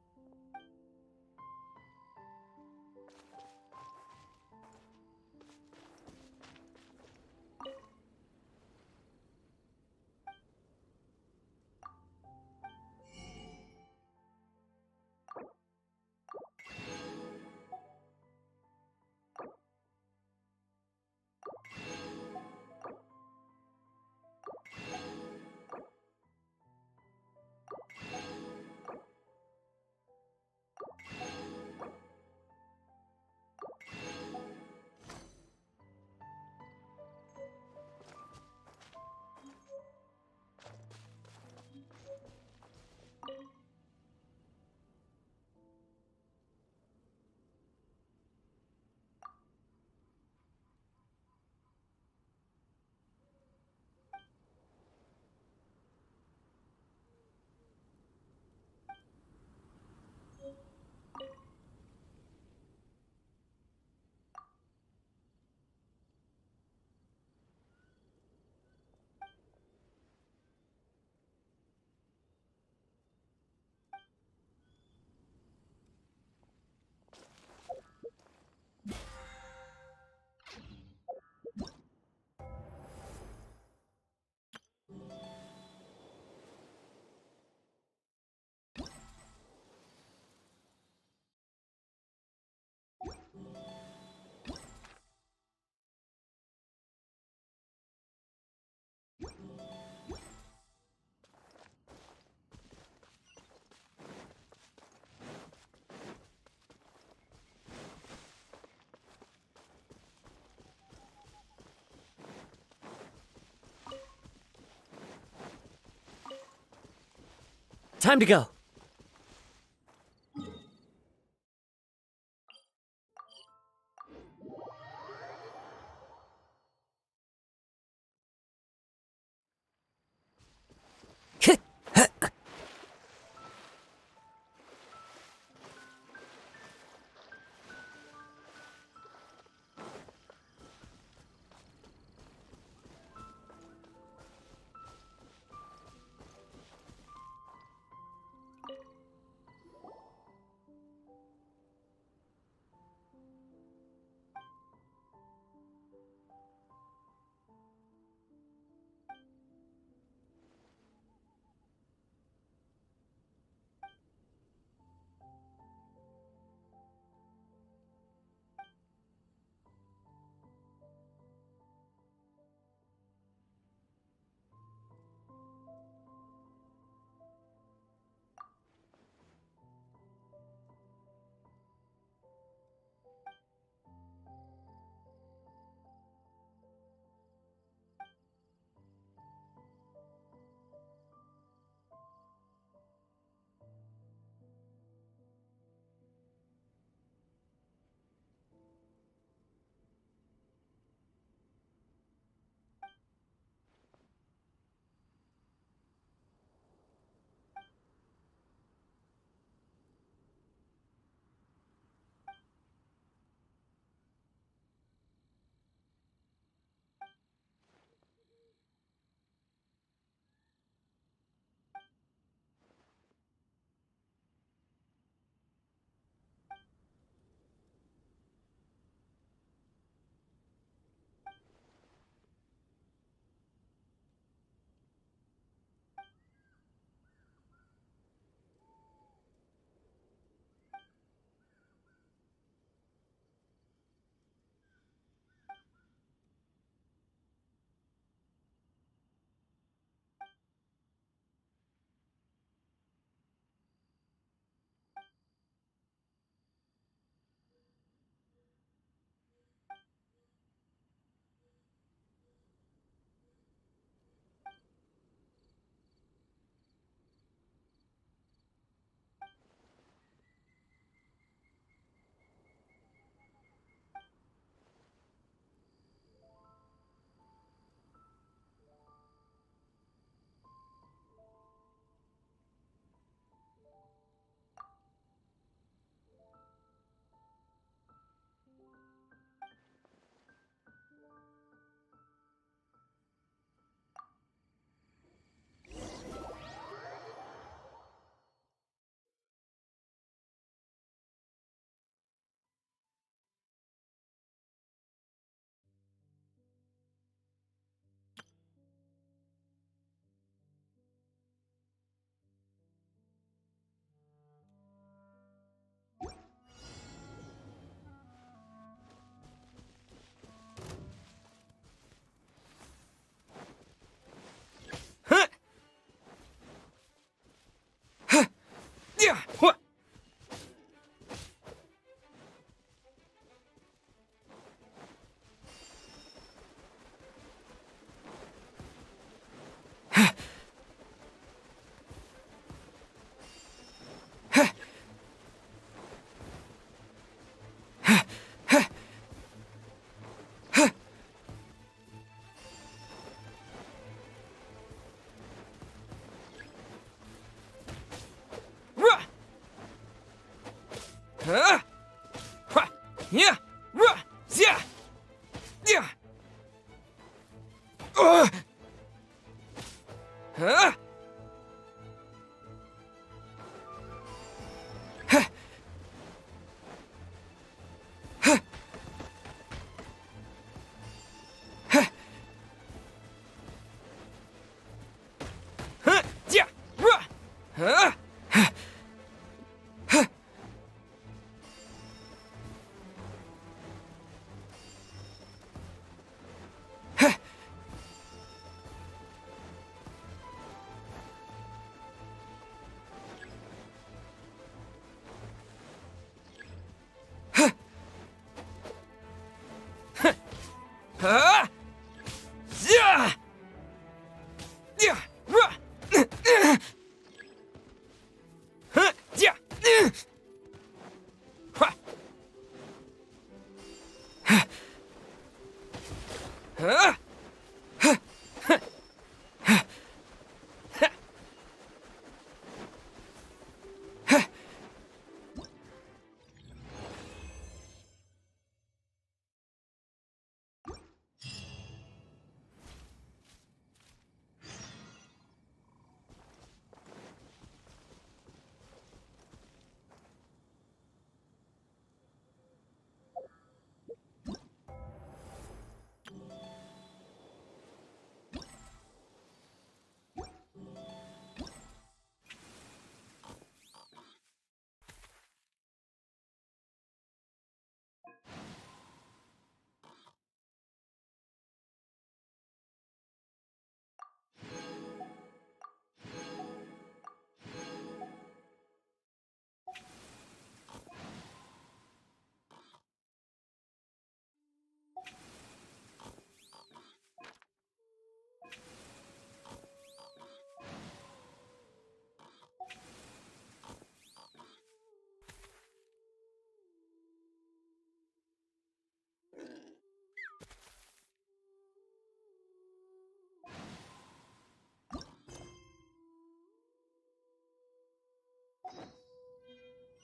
Time to go.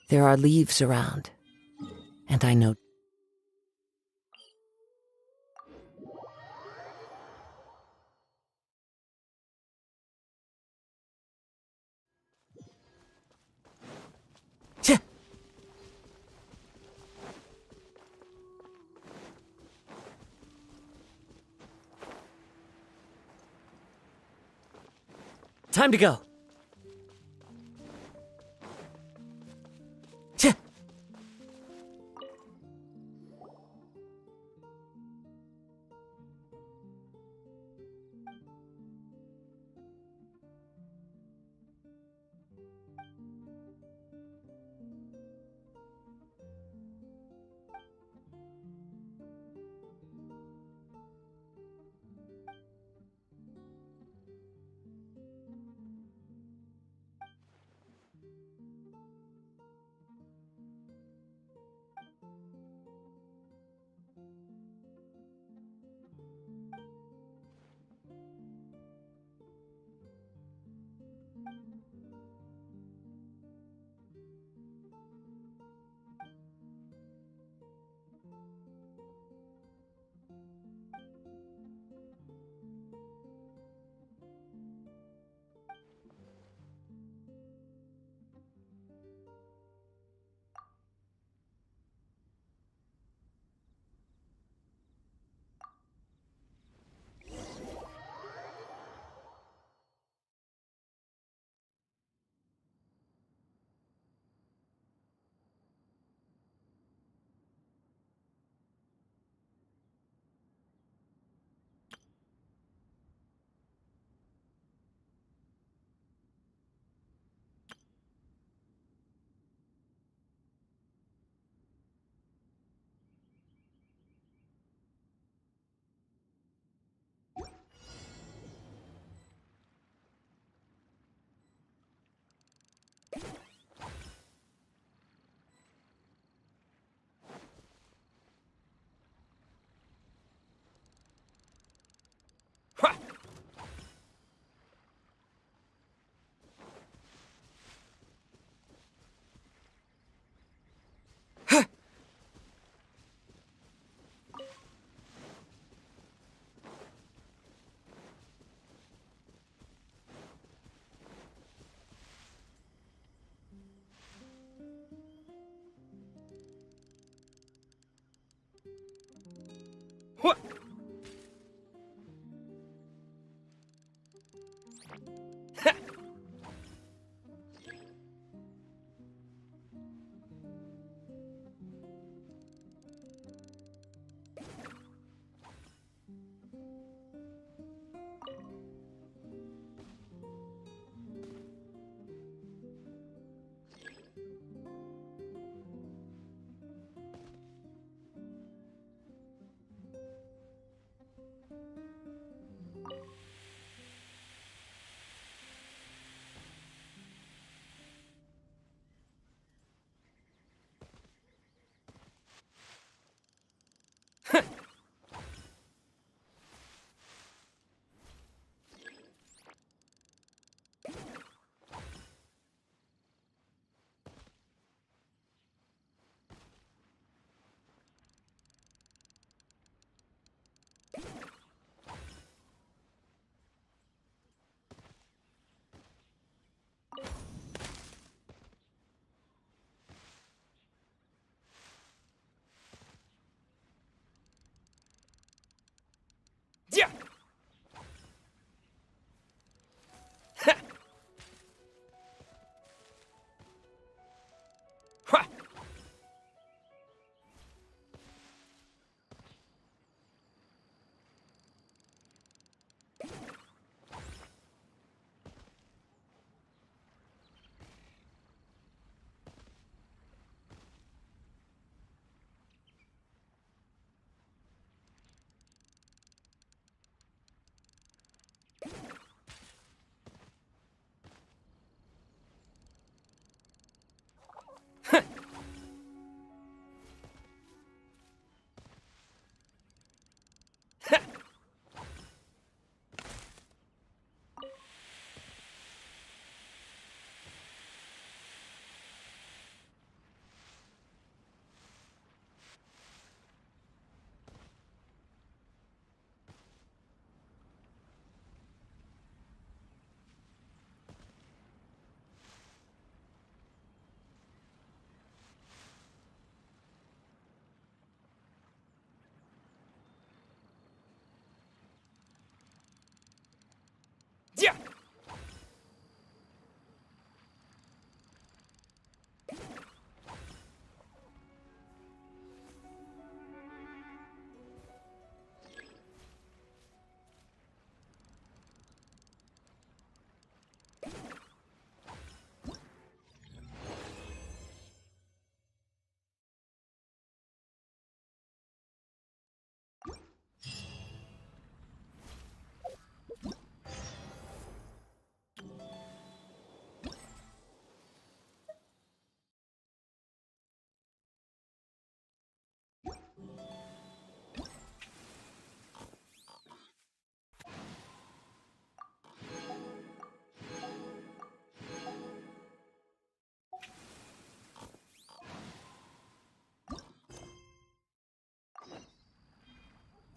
There are leaves around, and I know. Time to go. Yeah. Yeah.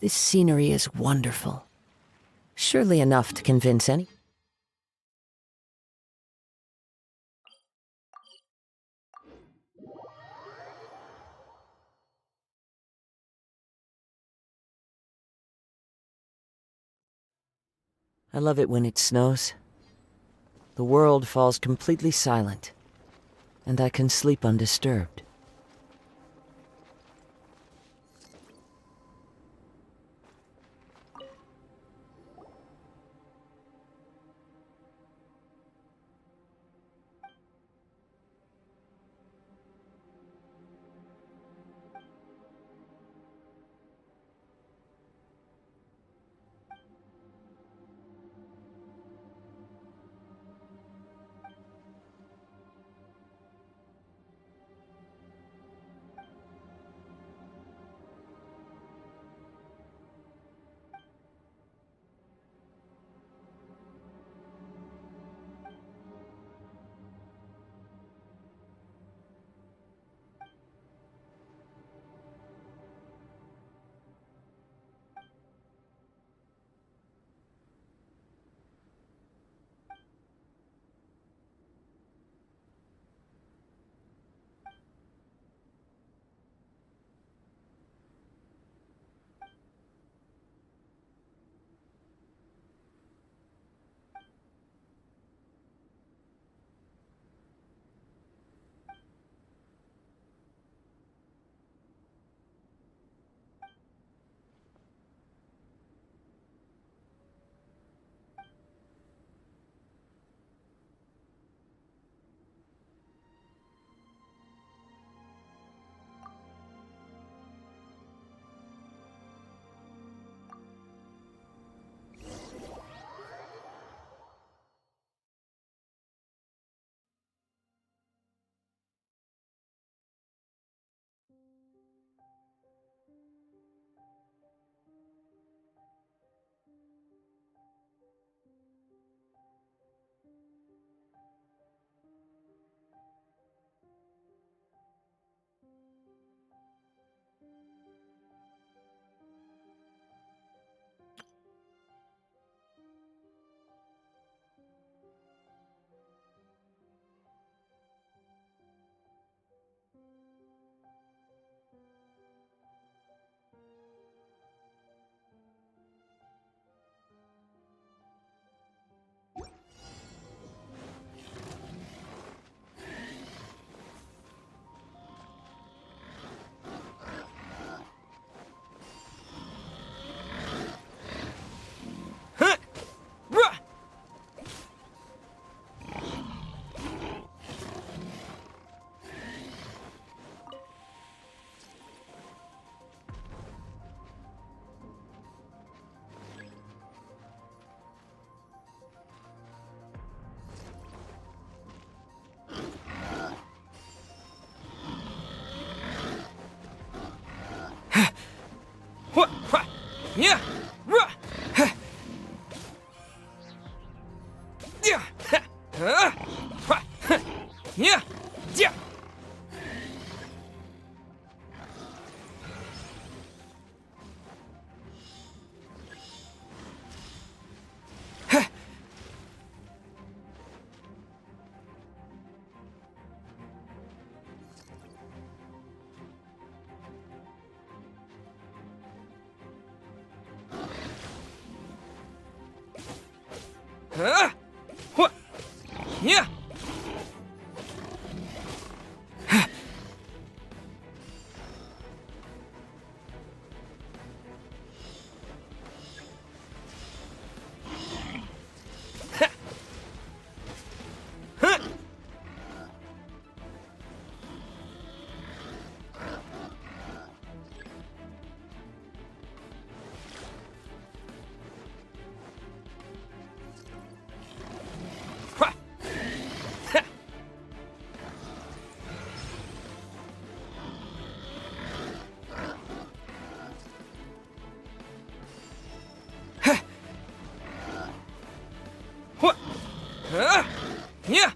This scenery is wonderful. Surely enough to convince any. I love it when it snows. The world falls completely silent, and I can sleep undisturbed. Yeah! Yeah! Yeah! Yeah! What? Yeah! What? Yeah!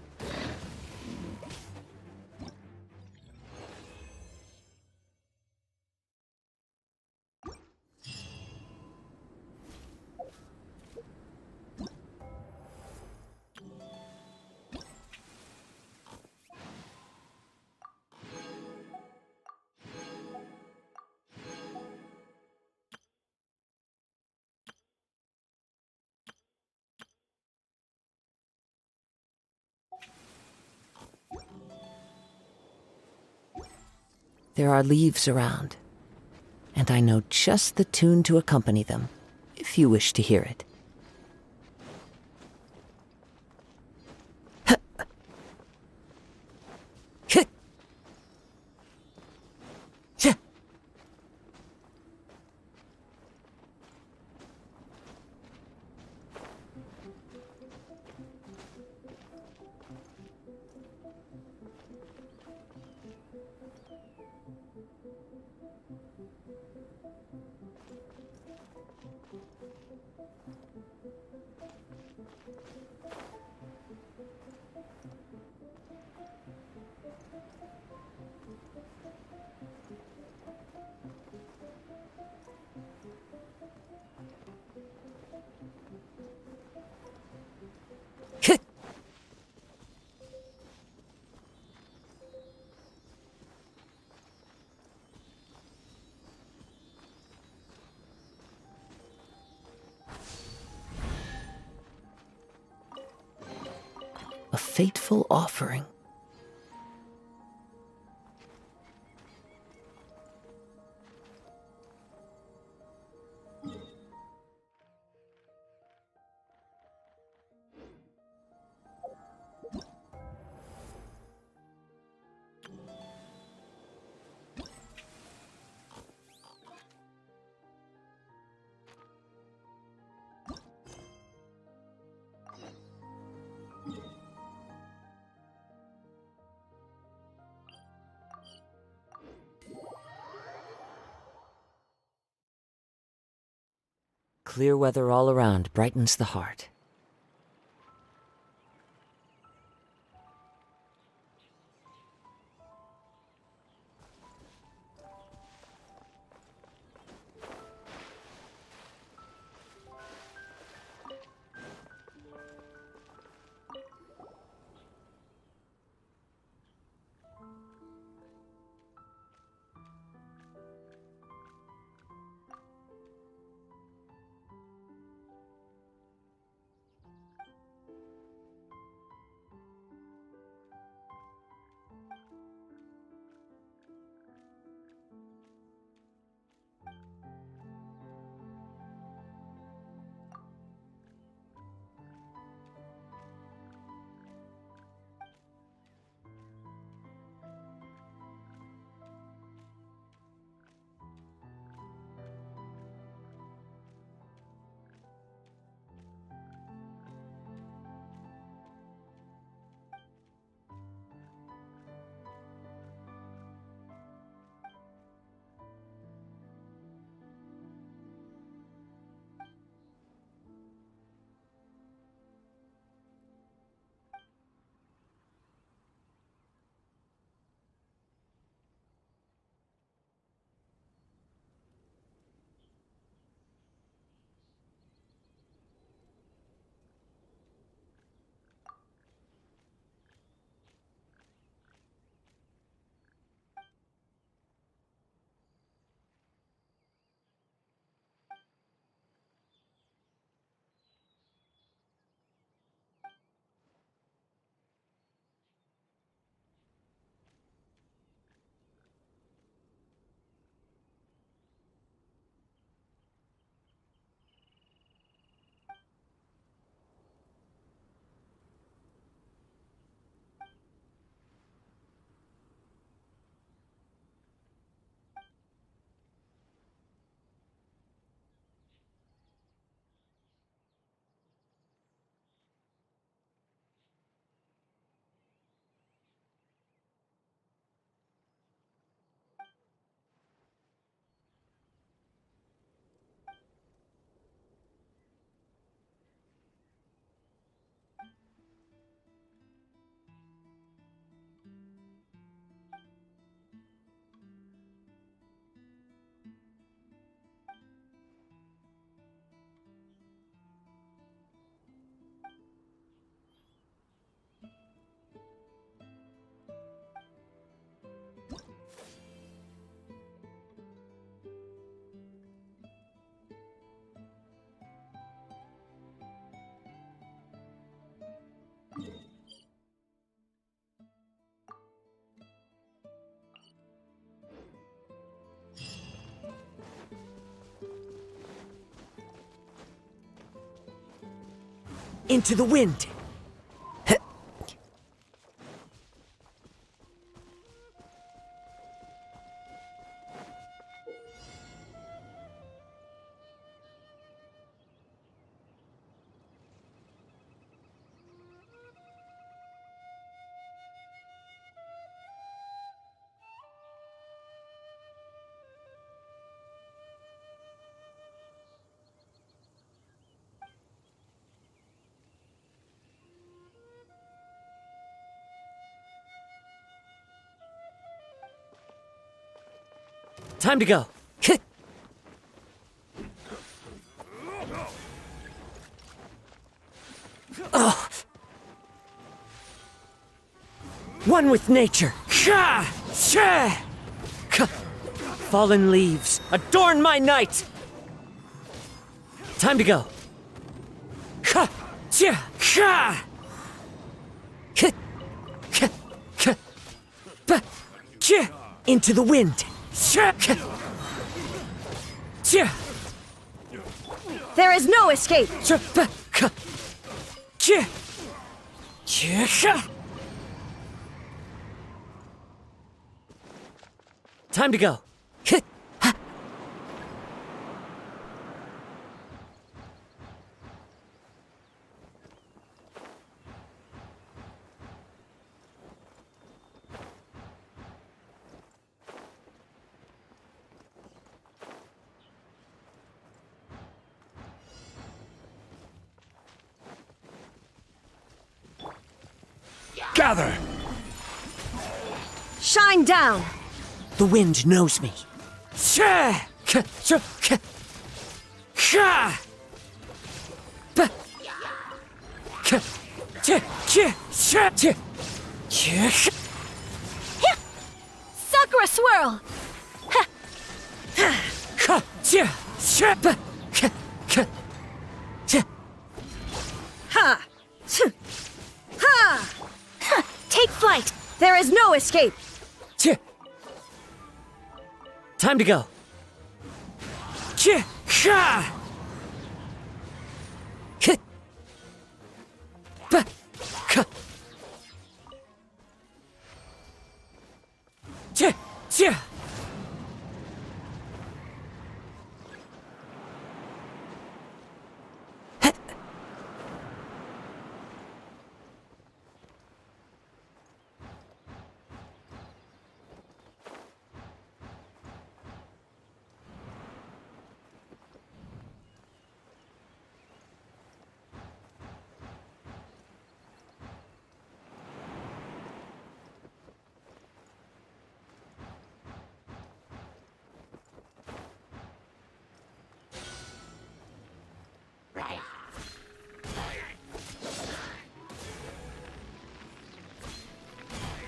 There are leaves around, and I know just the tune to accompany them, if you wish to hear it. A fateful offering. Clear weather all around brightens the heart. into the wind. Time to go. Oh. One with nature. Fallen leaves, adorn my night. Time to go. Into the wind. There is no escape. Time to go. Gather! Shine down. The wind knows me. Sakura swirl. Ha! Ha! Take flight. There is no escape. Time to go.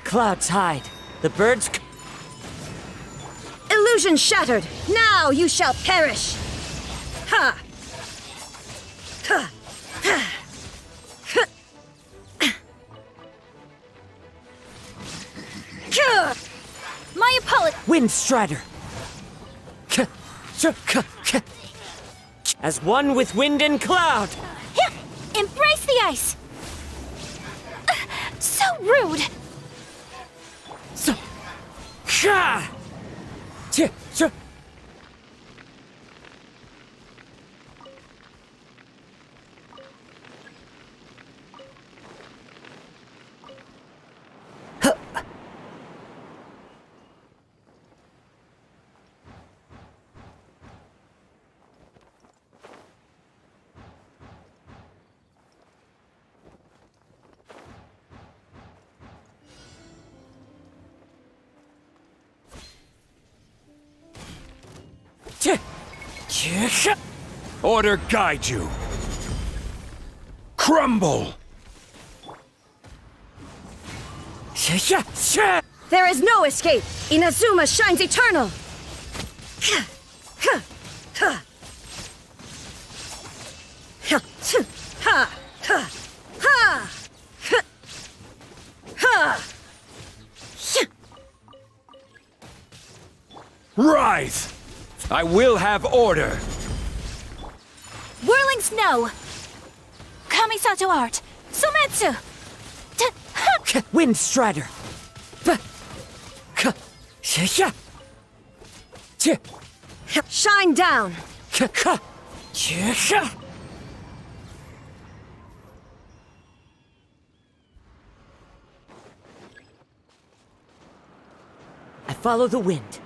Clouds hide. The birds... Illusion shattered. Now you shall perish. Ha! Ha! Ha! My apology. Wind Strider. As one with wind and cloud. Embrace the ice. So rude. Order guide you. Crumble! There is no escape. Inazuma shines eternal. Rise! I will have order. Whirling snow. Kami Misato art! Sumetsu! Wind Strider! Shine down! I follow the wind.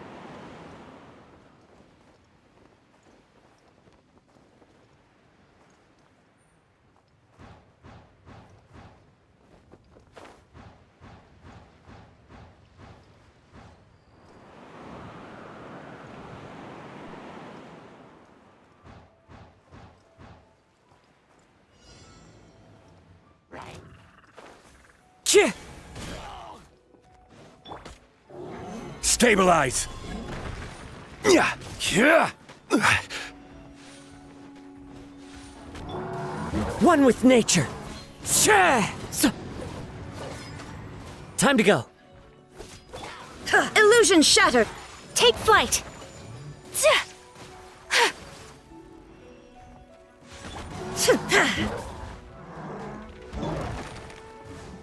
Stabilize! One with nature. Time to go. Illusion shattered! Take flight!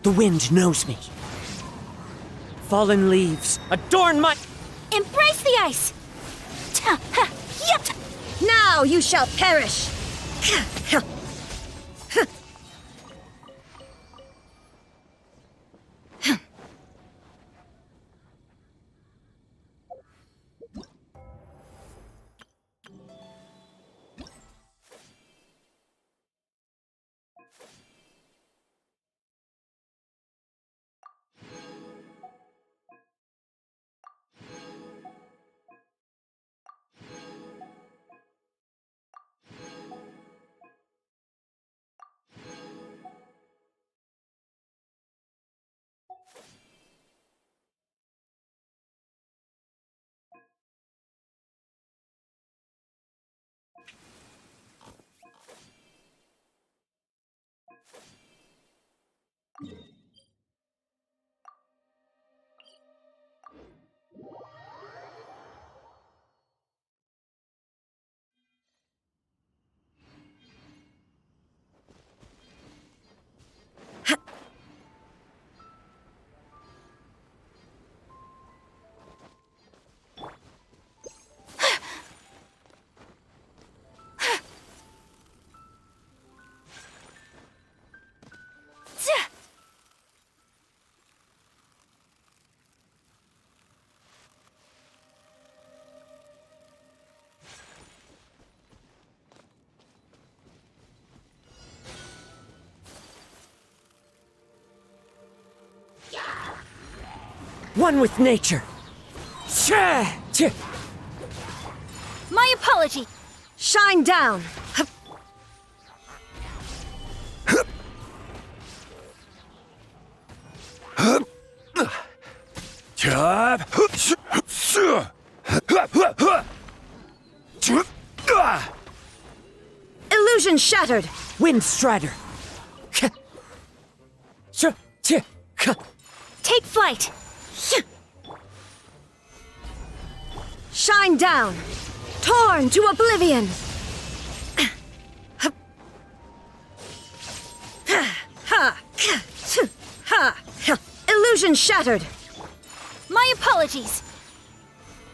The wind knows me. Fallen leaves adorn my... Embrace the ice! Now you shall perish! One with nature. My apology! Shine down! Illusion shattered! Wind Strider. Take flight! Shine down! Torn to oblivion! Illusion shattered! My apologies!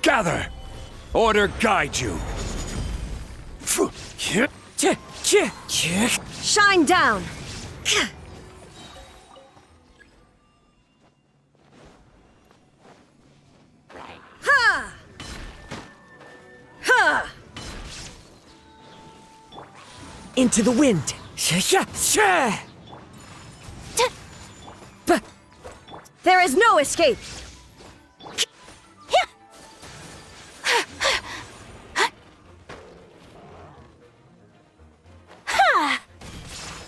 Gather! Order guide you! Shine down! Into the wind. There is no escape!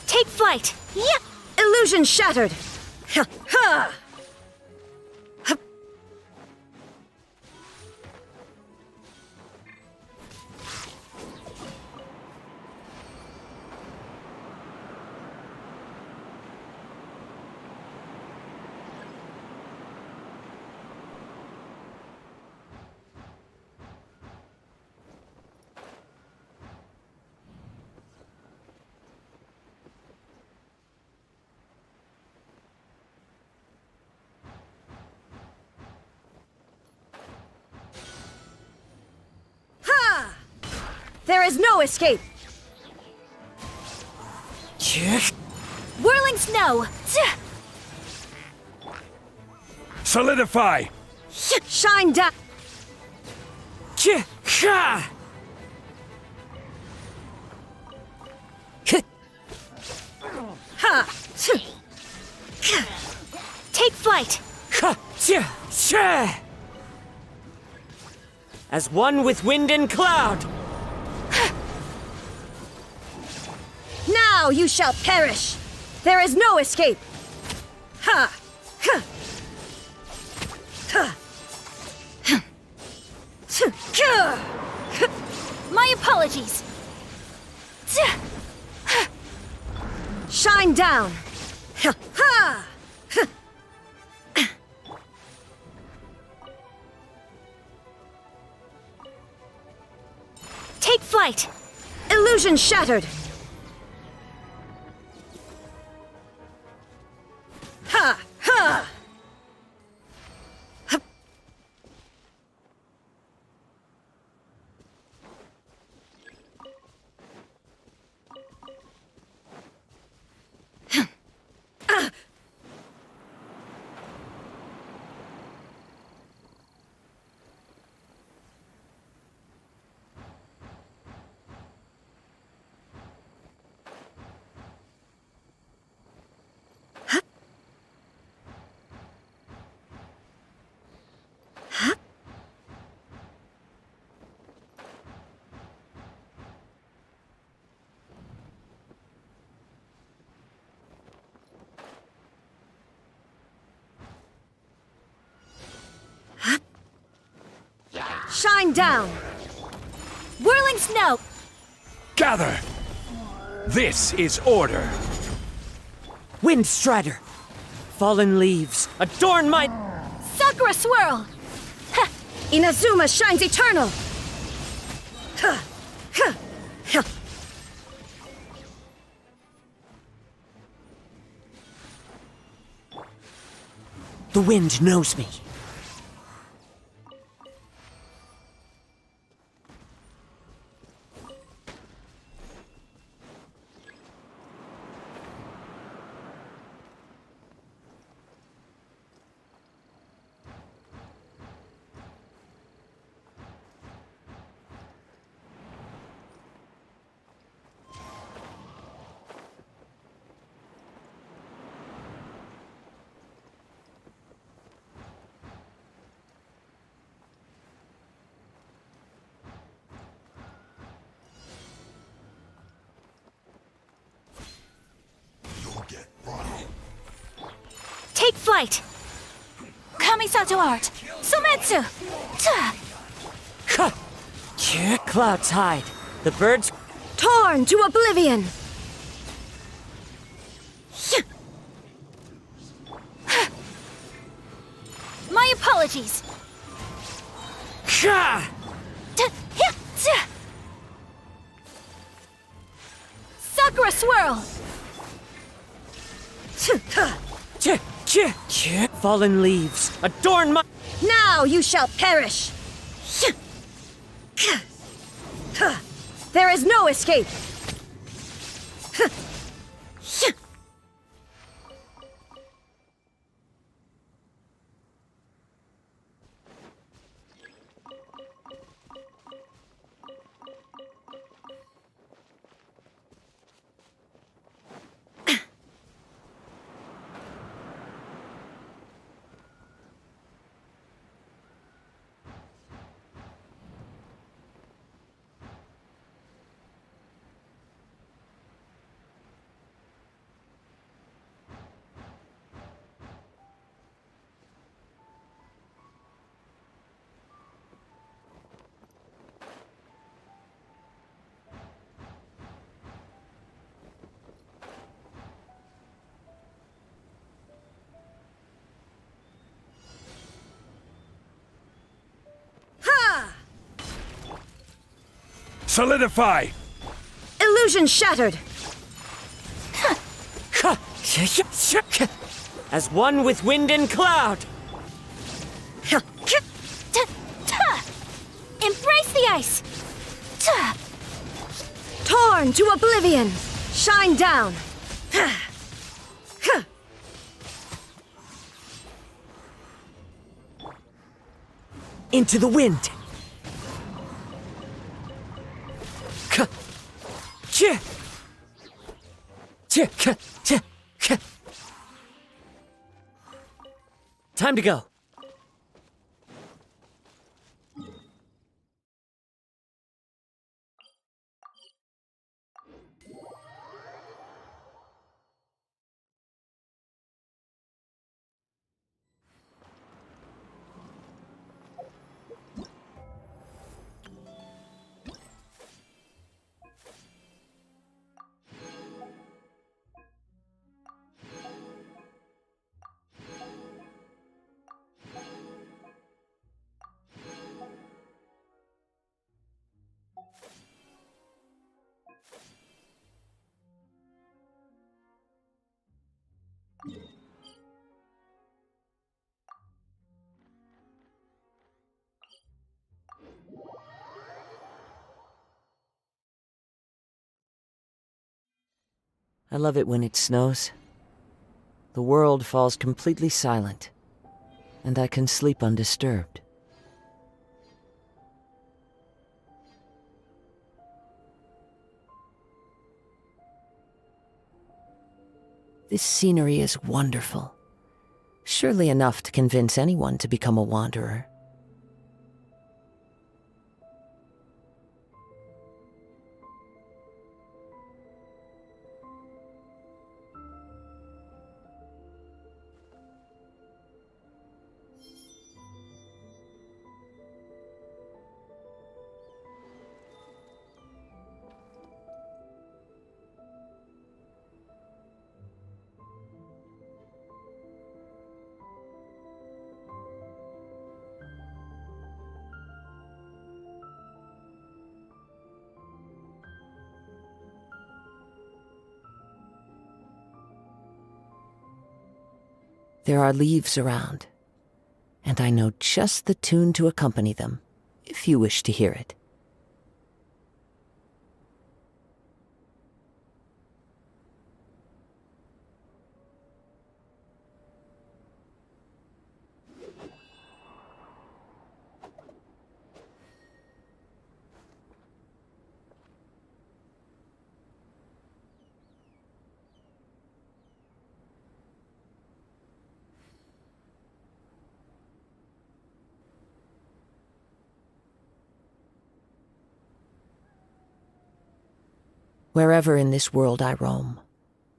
Take flight! Illusion shattered! There is no escape! Whirling snow! Solidify! Shine down! Take flight! As one with wind and cloud! Now you shall perish! There is no escape! Ha! Ha! Ha! My apologies! Shine down! Ha! Ha! Take flight! Illusion shattered! Ha! Ha! Shine down! Whirling snow! Gather! This is order! Wind Strider! Fallen leaves, adorn my... Sakura swirl! Inazuma shines eternal! Ha! Ha! Ha! The wind knows me. Take flight! Kamisato art! Sumetsu! Clouds hide. The birds... Torn to oblivion! My apologies! Sakura swirl! Fallen leaves, adorn my... Now you shall perish! There is no escape! Solidify! Illusion shattered! As one with wind and cloud! Embrace the ice! Born to oblivion! Shine down! Into the wind! Time to go. I love it when it snows. The world falls completely silent, and I can sleep undisturbed. This scenery is wonderful. Surely enough to convince anyone to become a wanderer. There are leaves around, and I know just the tune to accompany them, if you wish to hear it. Wherever in this world I roam,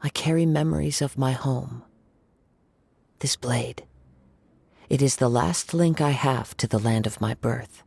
I carry memories of my home. This blade, it is the last link I have to the land of my birth.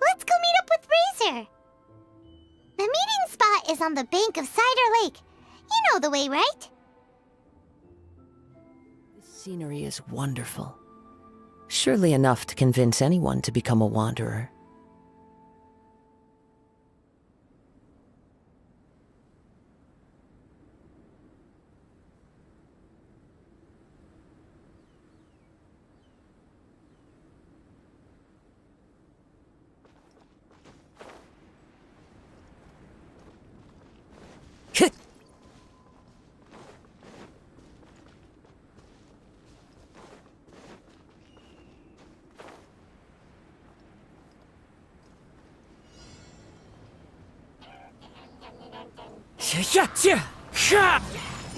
Let's go meet up with Razor. The meeting spot is on the bank of Cider Lake. You know the way, right? This scenery is wonderful. Surely enough to convince anyone to become a wanderer.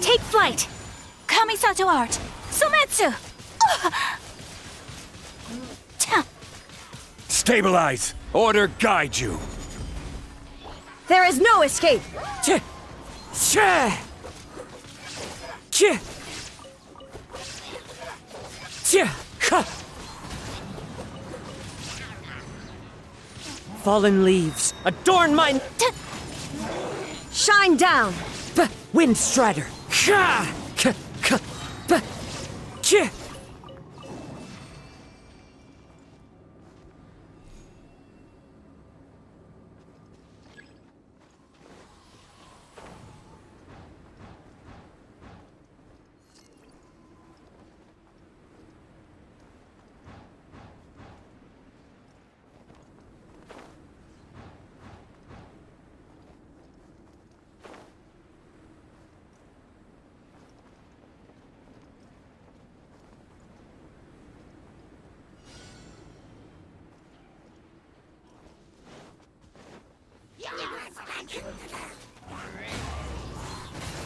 Take flight! Kamisato art! Sumetsu! Stabilize! Order guide you! There is no escape! Fallen leaves, adorn my... Shine down! Wind Strider!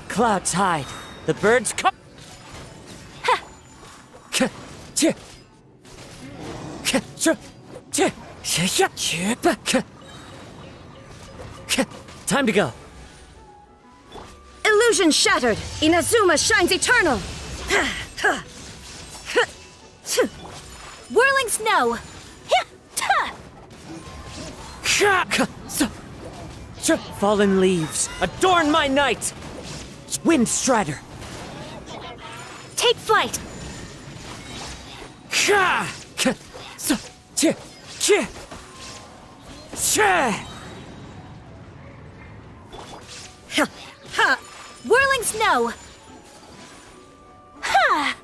Clouds hide. The birds come. Time to go. Illusion shattered! Inazuma shines eternal! Whirling snow! Fallen leaves, adorn my night! Wind Strider! Take flight! Whirling snow! Ha!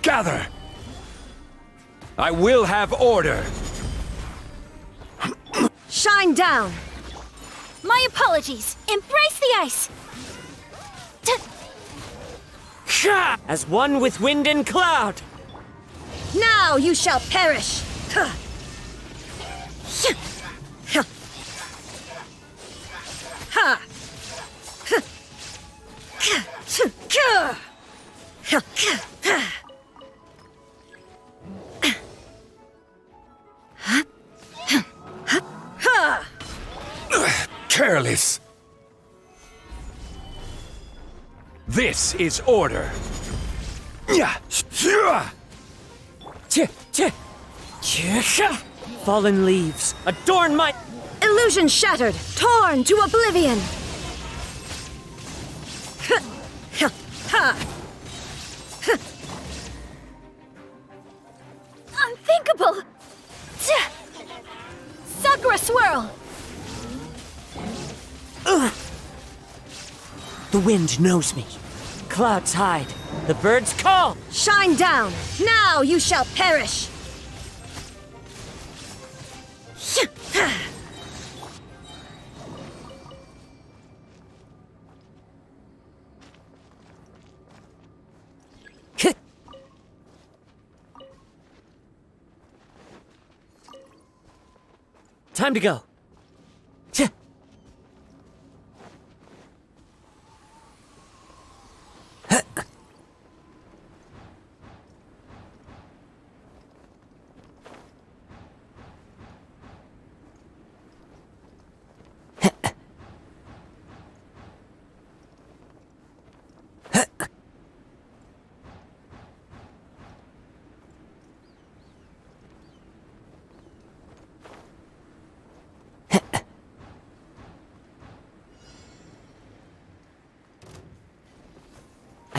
Gather! I will have order! Shine down! My apologies! Embrace the ice! As one with wind and cloud! Now you shall perish! Careless! This is order! Fallen leaves, adorn my... Illusion shattered, torn to oblivion! Unthinkable! Sakura swirl! The wind knows me. Clouds hide. The birds call. Shine down! Now you shall perish! Time to go.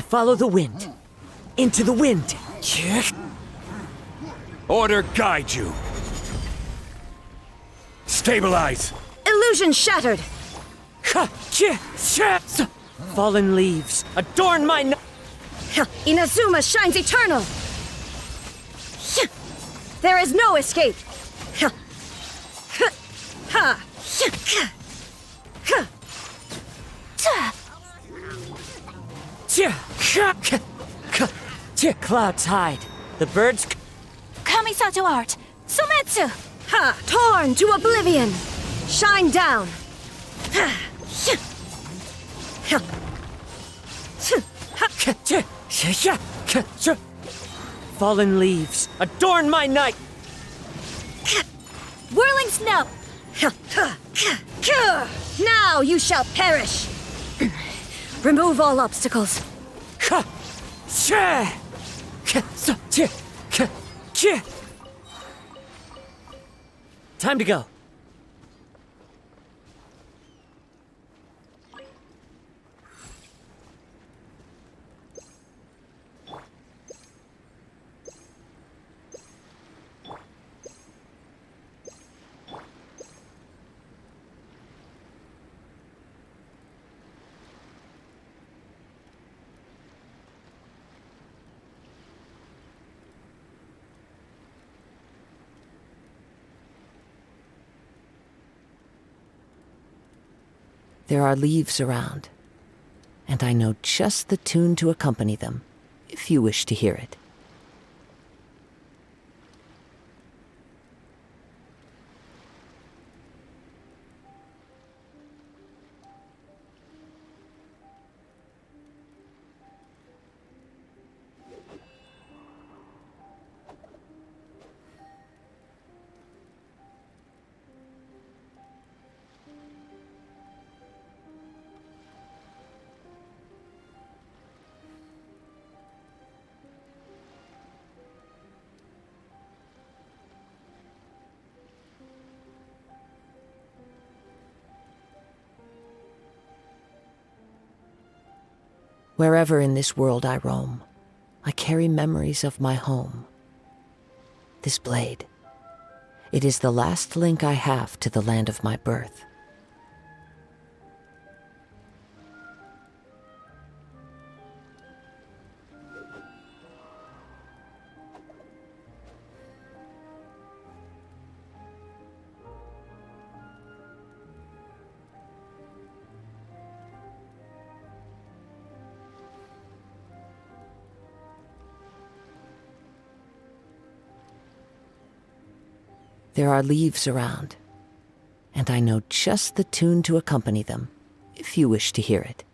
Follow the wind. Into the wind. Order guide you. Stabilize. Illusion shattered. Fallen leaves, adorn my Inazuma shines eternal. There is no escape. Clouds hide. The birds. Kamisato art! Sumetsu! Ha! Torn to oblivion! Shine down! Fallen leaves, adorn my night! Whirling snow! Now you shall perish! Remove all obstacles. Time to go. There are leaves around, and I know just the tune to accompany them, if you wish to hear it. Wherever in this world I roam, I carry memories of my home. This blade, it is the last link I have to the land of my birth. There are leaves around, and I know just the tune to accompany them, if you wish to hear it.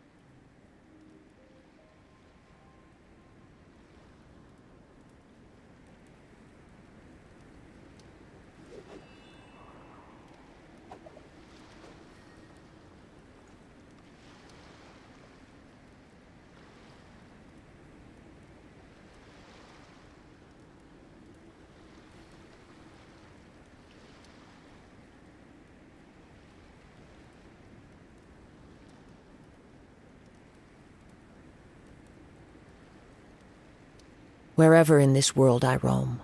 Wherever in this world I roam,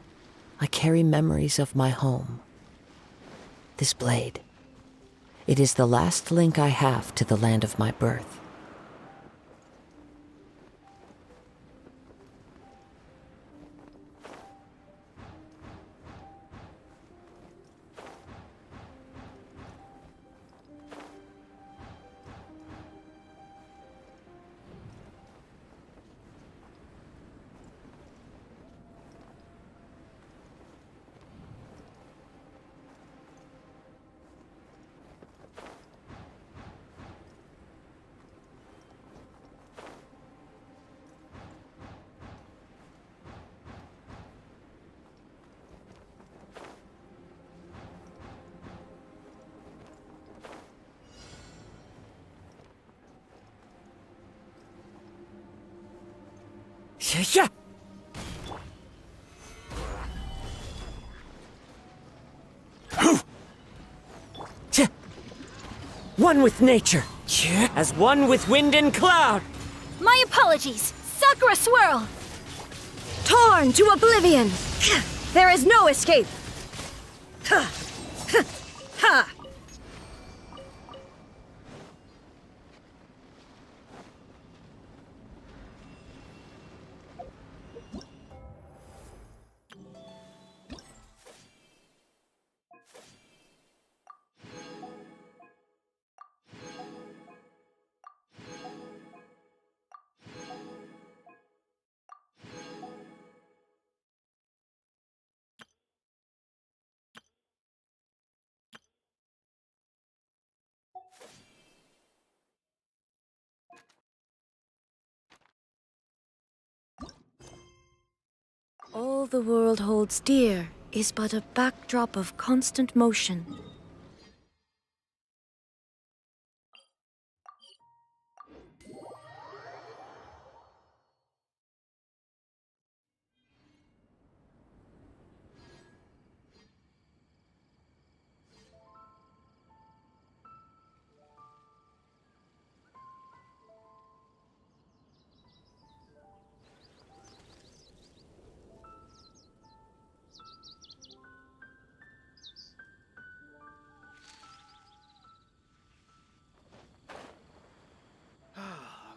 I carry memories of my home. This blade, it is the last link I have to the land of my birth. Yeah. One with nature, as one with wind and cloud. My apologies. Sakura swirl. Torn to oblivion. There is no escape! Ha! Ha! Ha! All the world holds dear is but a backdrop of constant motion.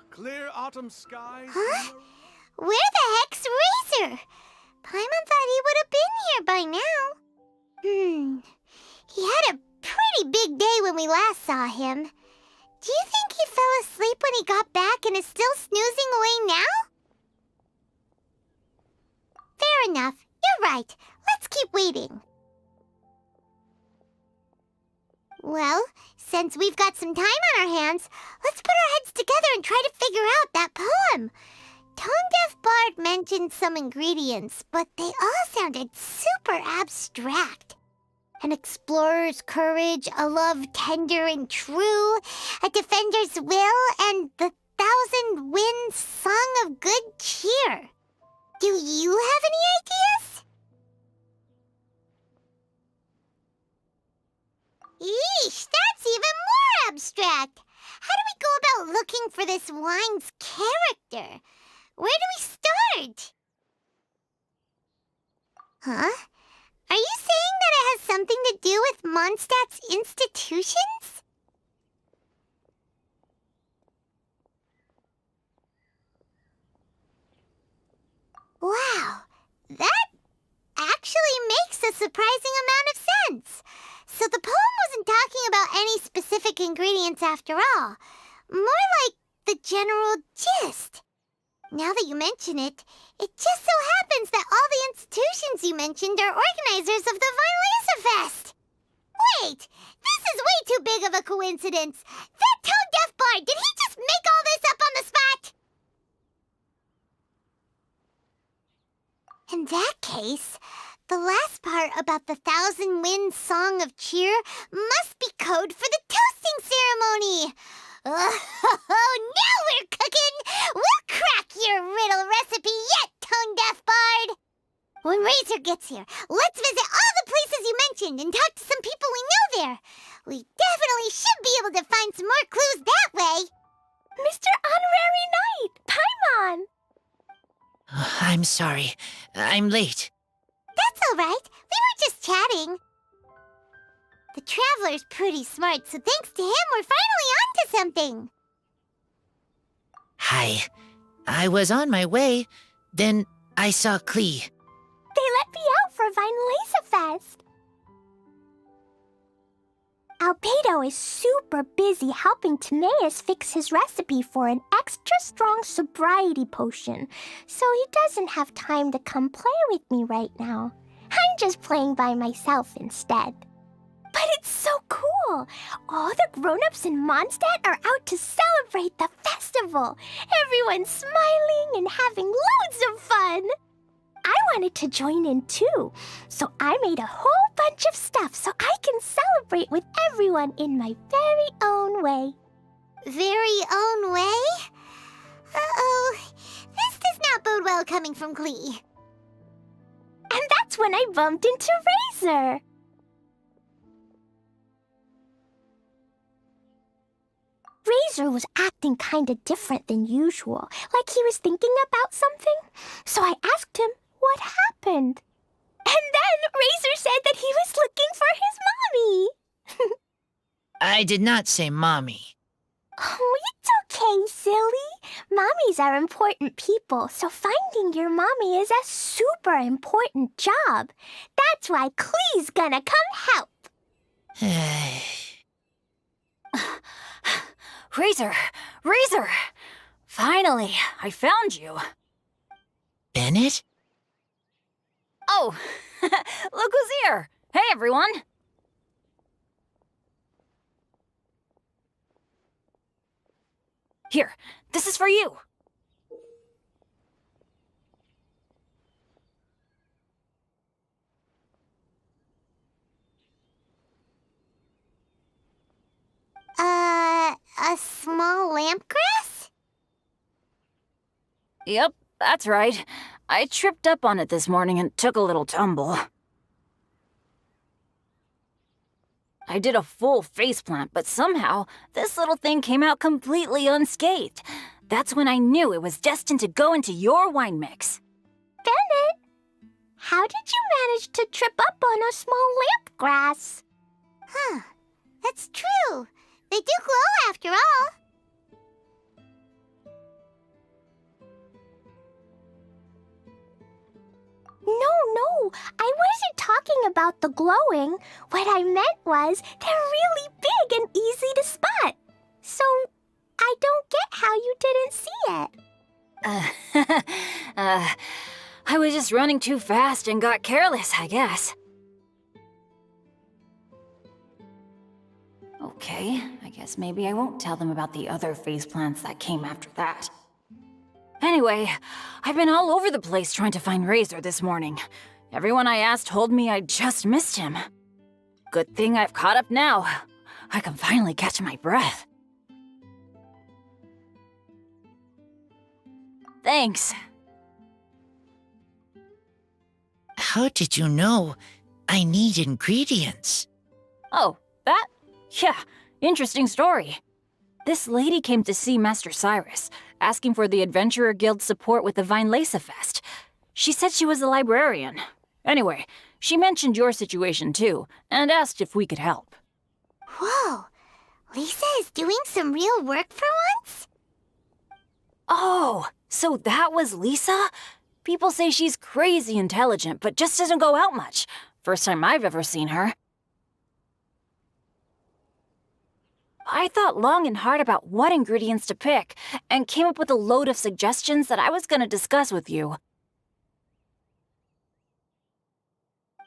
Clear autumn skies. Huh? Where the heck's Razor? Paimon thought he would have been here by now. He had a pretty big day when we last saw him. Do you think he fell asleep when he got back and is still snoozing away now? Fair enough. You're right. Let's keep waiting. Well, since we've got some time on our hands, let's put our heads together and try to figure out that poem. Tone-Deaf Bard mentioned some ingredients, but they all sounded super abstract. An explorer's courage, a love tender and true, a defender's will, and the 1,000 winds song of good cheer. Do you have any ideas? Eesh, that's even more abstract. How do we go about looking for this wine's character? Where do we start? Huh? Are you saying that it has something to do with Mondstadt's institutions? Wow, that actually makes a surprising amount of sense. So the poem wasn't talking about any specific ingredients after all. More like the general gist. Now that you mention it, it just so happens that all the institutions you mentioned are organizers of the MEiSSDM Fest. Wait, this is way too big of a coincidence. That tone-deaf bard, did he just make all this up on the spot? In that case, the last part about the 1,000 winds song of cheer must be code for the toasting ceremony. Oh, now we're cooking! We'll crack your riddle recipe yet, tone-deaf bard! When Razor gets here, let's visit all the places you mentioned and talk to some people we know there. We definitely should be able to find some more clues that way. Mr. Honorary Knight, Paimon! I'm sorry. I'm late. That's all right. We were just chatting. The Traveler's pretty smart, so thanks to him, we're finally onto something. Hi. I was on my way. Then I saw Klee. They let me out for MEiSSDM Fest. Albedo is super busy helping Timaeus fix his recipe for an extra strong sobriety potion, so he doesn't have time to come play with me right now. I'm just playing by myself instead. But it's so cool! All the grown-ups in Mondstadt are out to celebrate the festival. Everyone's smiling and having loads of fun. I wanted to join in too, so I made a whole bunch of stuff so I can celebrate with everyone in my very own way. Very own way? Uh-oh, this does not bode well coming from Klee. And that's when I bumped into Razor. Razor was acting kinda different than usual, like he was thinking about something. So I asked him what happened. And I did not say mommy. Oh, it's okay, silly. Mommies are important people, so finding your mommy is a super important job. That's why Klee's gonna come help. Razor! Razor! Finally, I found you. Bennett? Oh, look who's here! Hey, everyone! Here, this is for you. A small lampgrass? Yep, that's right. I tripped up on it this morning and took a little tumble. I did a full faceplant, but somehow this little thing came out completely unscathed. That's when I knew it was destined to go into your wine mix. Bennett, how did you manage to trip up on a small lampgrass? Huh, that's true. They do glow after all. No, I wasn't talking about the glowing. What I meant was they're really big and easy to spot. So, I don't get how you didn't see it. I was just running too fast and got careless, I guess. Okay, I guess maybe I won't tell them about the other faceplants that came after that. Anyway, I've been all over the place trying to find Razor this morning. Everyone I asked told me I just missed him. Good thing I've caught up now. I can finally catch my breath. Thanks. How did you know I need ingredients? Oh, that? Yeah, interesting story. This lady came to see Master Cyrus, asking for the Adventurer Guild's support with the Vinelaysa Fest. She said she was a librarian. Anyway, she mentioned your situation too, and asked if we could help. Whoa, Lisa is doing some real work for once? Oh, so that was Lisa? People say she's crazy intelligent, but just doesn't go out much. First time I've ever seen her. I thought long and hard about what ingredients to pick, and came up with a load of suggestions that I was going to discuss with you.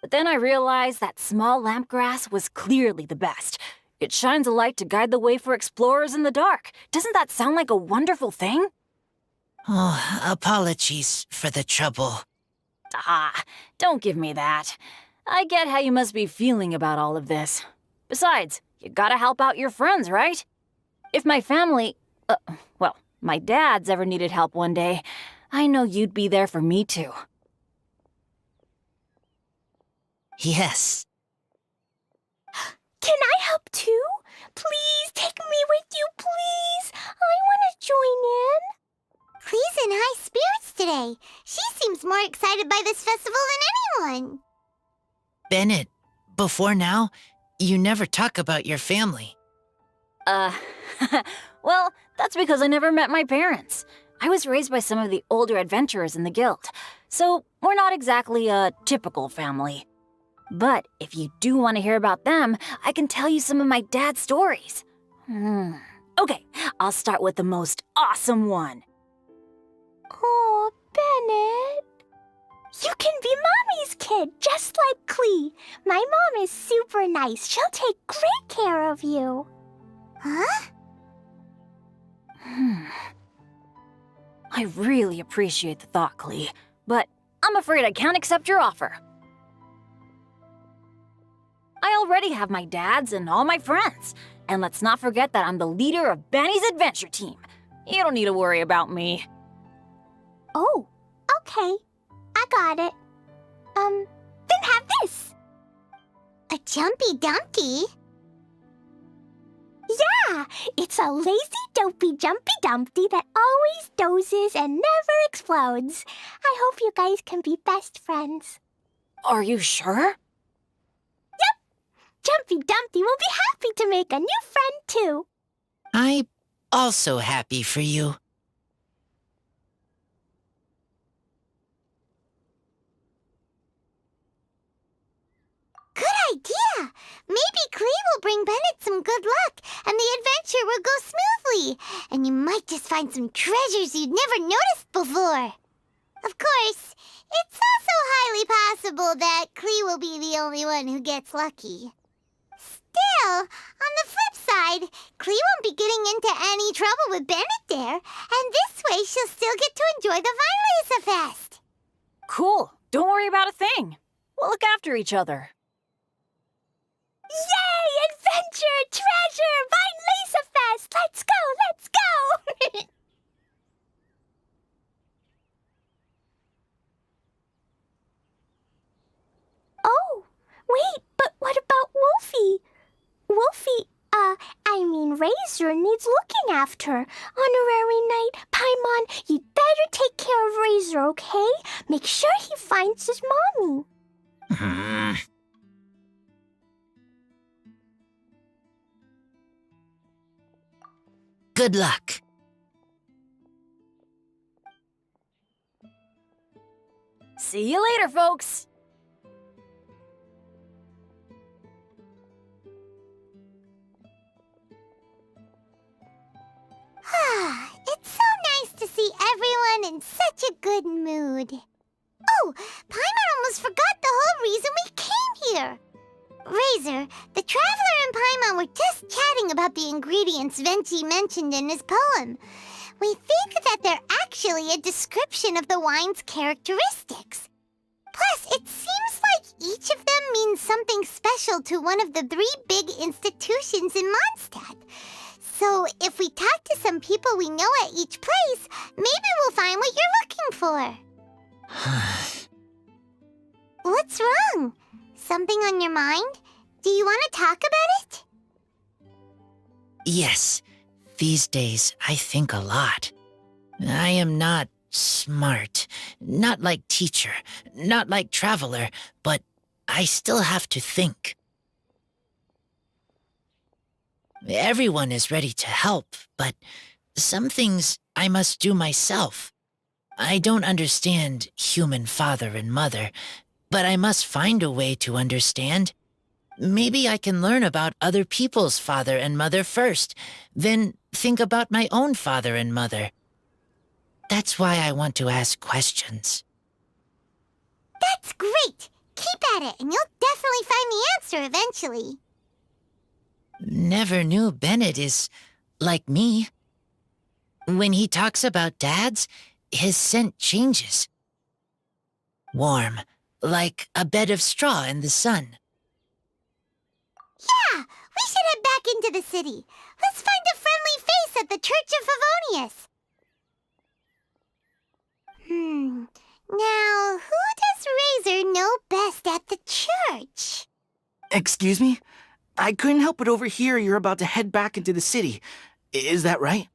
But then I realized that small lampgrass was clearly the best. It shines a light to guide the way for explorers in the dark. Doesn't that sound like a wonderful thing? Oh, apologies for the trouble. Ah, don't give me that. I get how you must be feeling about all of this. Besides, you gotta help out your friends, right? If my family, well, my dad's ever needed help one day, I know you'd be there for me too. Yes. Can I help too? Please take me with you, please. I want to join in. Klee's in high spirits today. She seems more excited by this festival than anyone. Bennett, before now, you never talk about your family. Well, that's because I never met my parents. I was raised by some of the older adventurers in the guild, so we're not exactly a typical family. But if you do want to hear about them, I can tell you some of my dad's stories. Okay, I'll start with the most awesome one. Oh, Bennett. You can be Mommy's kid, just like Klee. My mom is super nice. She'll take great care of you. Huh? I really appreciate the thought, Klee, but I'm afraid I can't accept your offer. I already have my dad's and all my friends. And let's not forget that I'm the leader of Benny's adventure team. You don't need to worry about me. Oh, okay. I got it. Then have this. A Jumpy Dumpty? Yeah, it's a lazy, dopey, jumpy dumpty that always dozes and never explodes. I hope you guys can be best friends. Are you sure? Yep. Jumpy Dumpty will be happy to make a new friend, too. I'm also happy for you. Good idea! Maybe Klee will bring Bennett some good luck, and the adventure will go smoothly. And you might just find some treasures you'd never noticed before. Of course, it's also highly possible that Klee will be the only one who gets lucky. Still, on the flip side, Klee won't be getting into any trouble with Bennett there, and this way she'll still get to enjoy the Vinelesa Fest. Cool. Don't worry about a thing. We'll look after each other. Yay! Adventure! Treasure! Vinelesa Fest! Let's go! Let's go! Oh, wait, but what about Wolfie? Wolfie, Razor needs looking after. Honorary Knight, Paimon, you'd better take care of Razor, okay? Make sure he finds his mommy. Good luck. See you later, folks. It's so nice to see everyone in such a good mood. Oh, Paimon almost forgot the whole reason we came here. Razor, the Traveler and Paimon were just chatting about the ingredients Venti mentioned in his poem. We think that they're actually a description of the wine's characteristics. Plus, it seems like each of them means something special to one of the 3 big institutions in Mondstadt. So, if we talk to some people we know at each place, maybe we'll find what you're looking for. What's wrong? Something on your mind? Do you want to talk about it? Yes, these days I think a lot. I am not smart, not like teacher, not like traveler, but I still have to think. Everyone is ready to help, but some things I must do myself. I don't understand human father and mother, but I must find a way to understand. Maybe I can learn about other people's father and mother first, then think about my own father and mother. That's why I want to ask questions. That's great! Keep at it, and you'll definitely find the answer eventually. Never knew Bennett is like me. When he talks about dads, his scent changes. Warm, like a bed of straw in the sun. Yeah, we should head back into the city. Let's find a friendly face at the Church of Favonius. Now, who does Razor know best at the church? Excuse me? I couldn't help but overhear you're about to head back into the city. Is that right?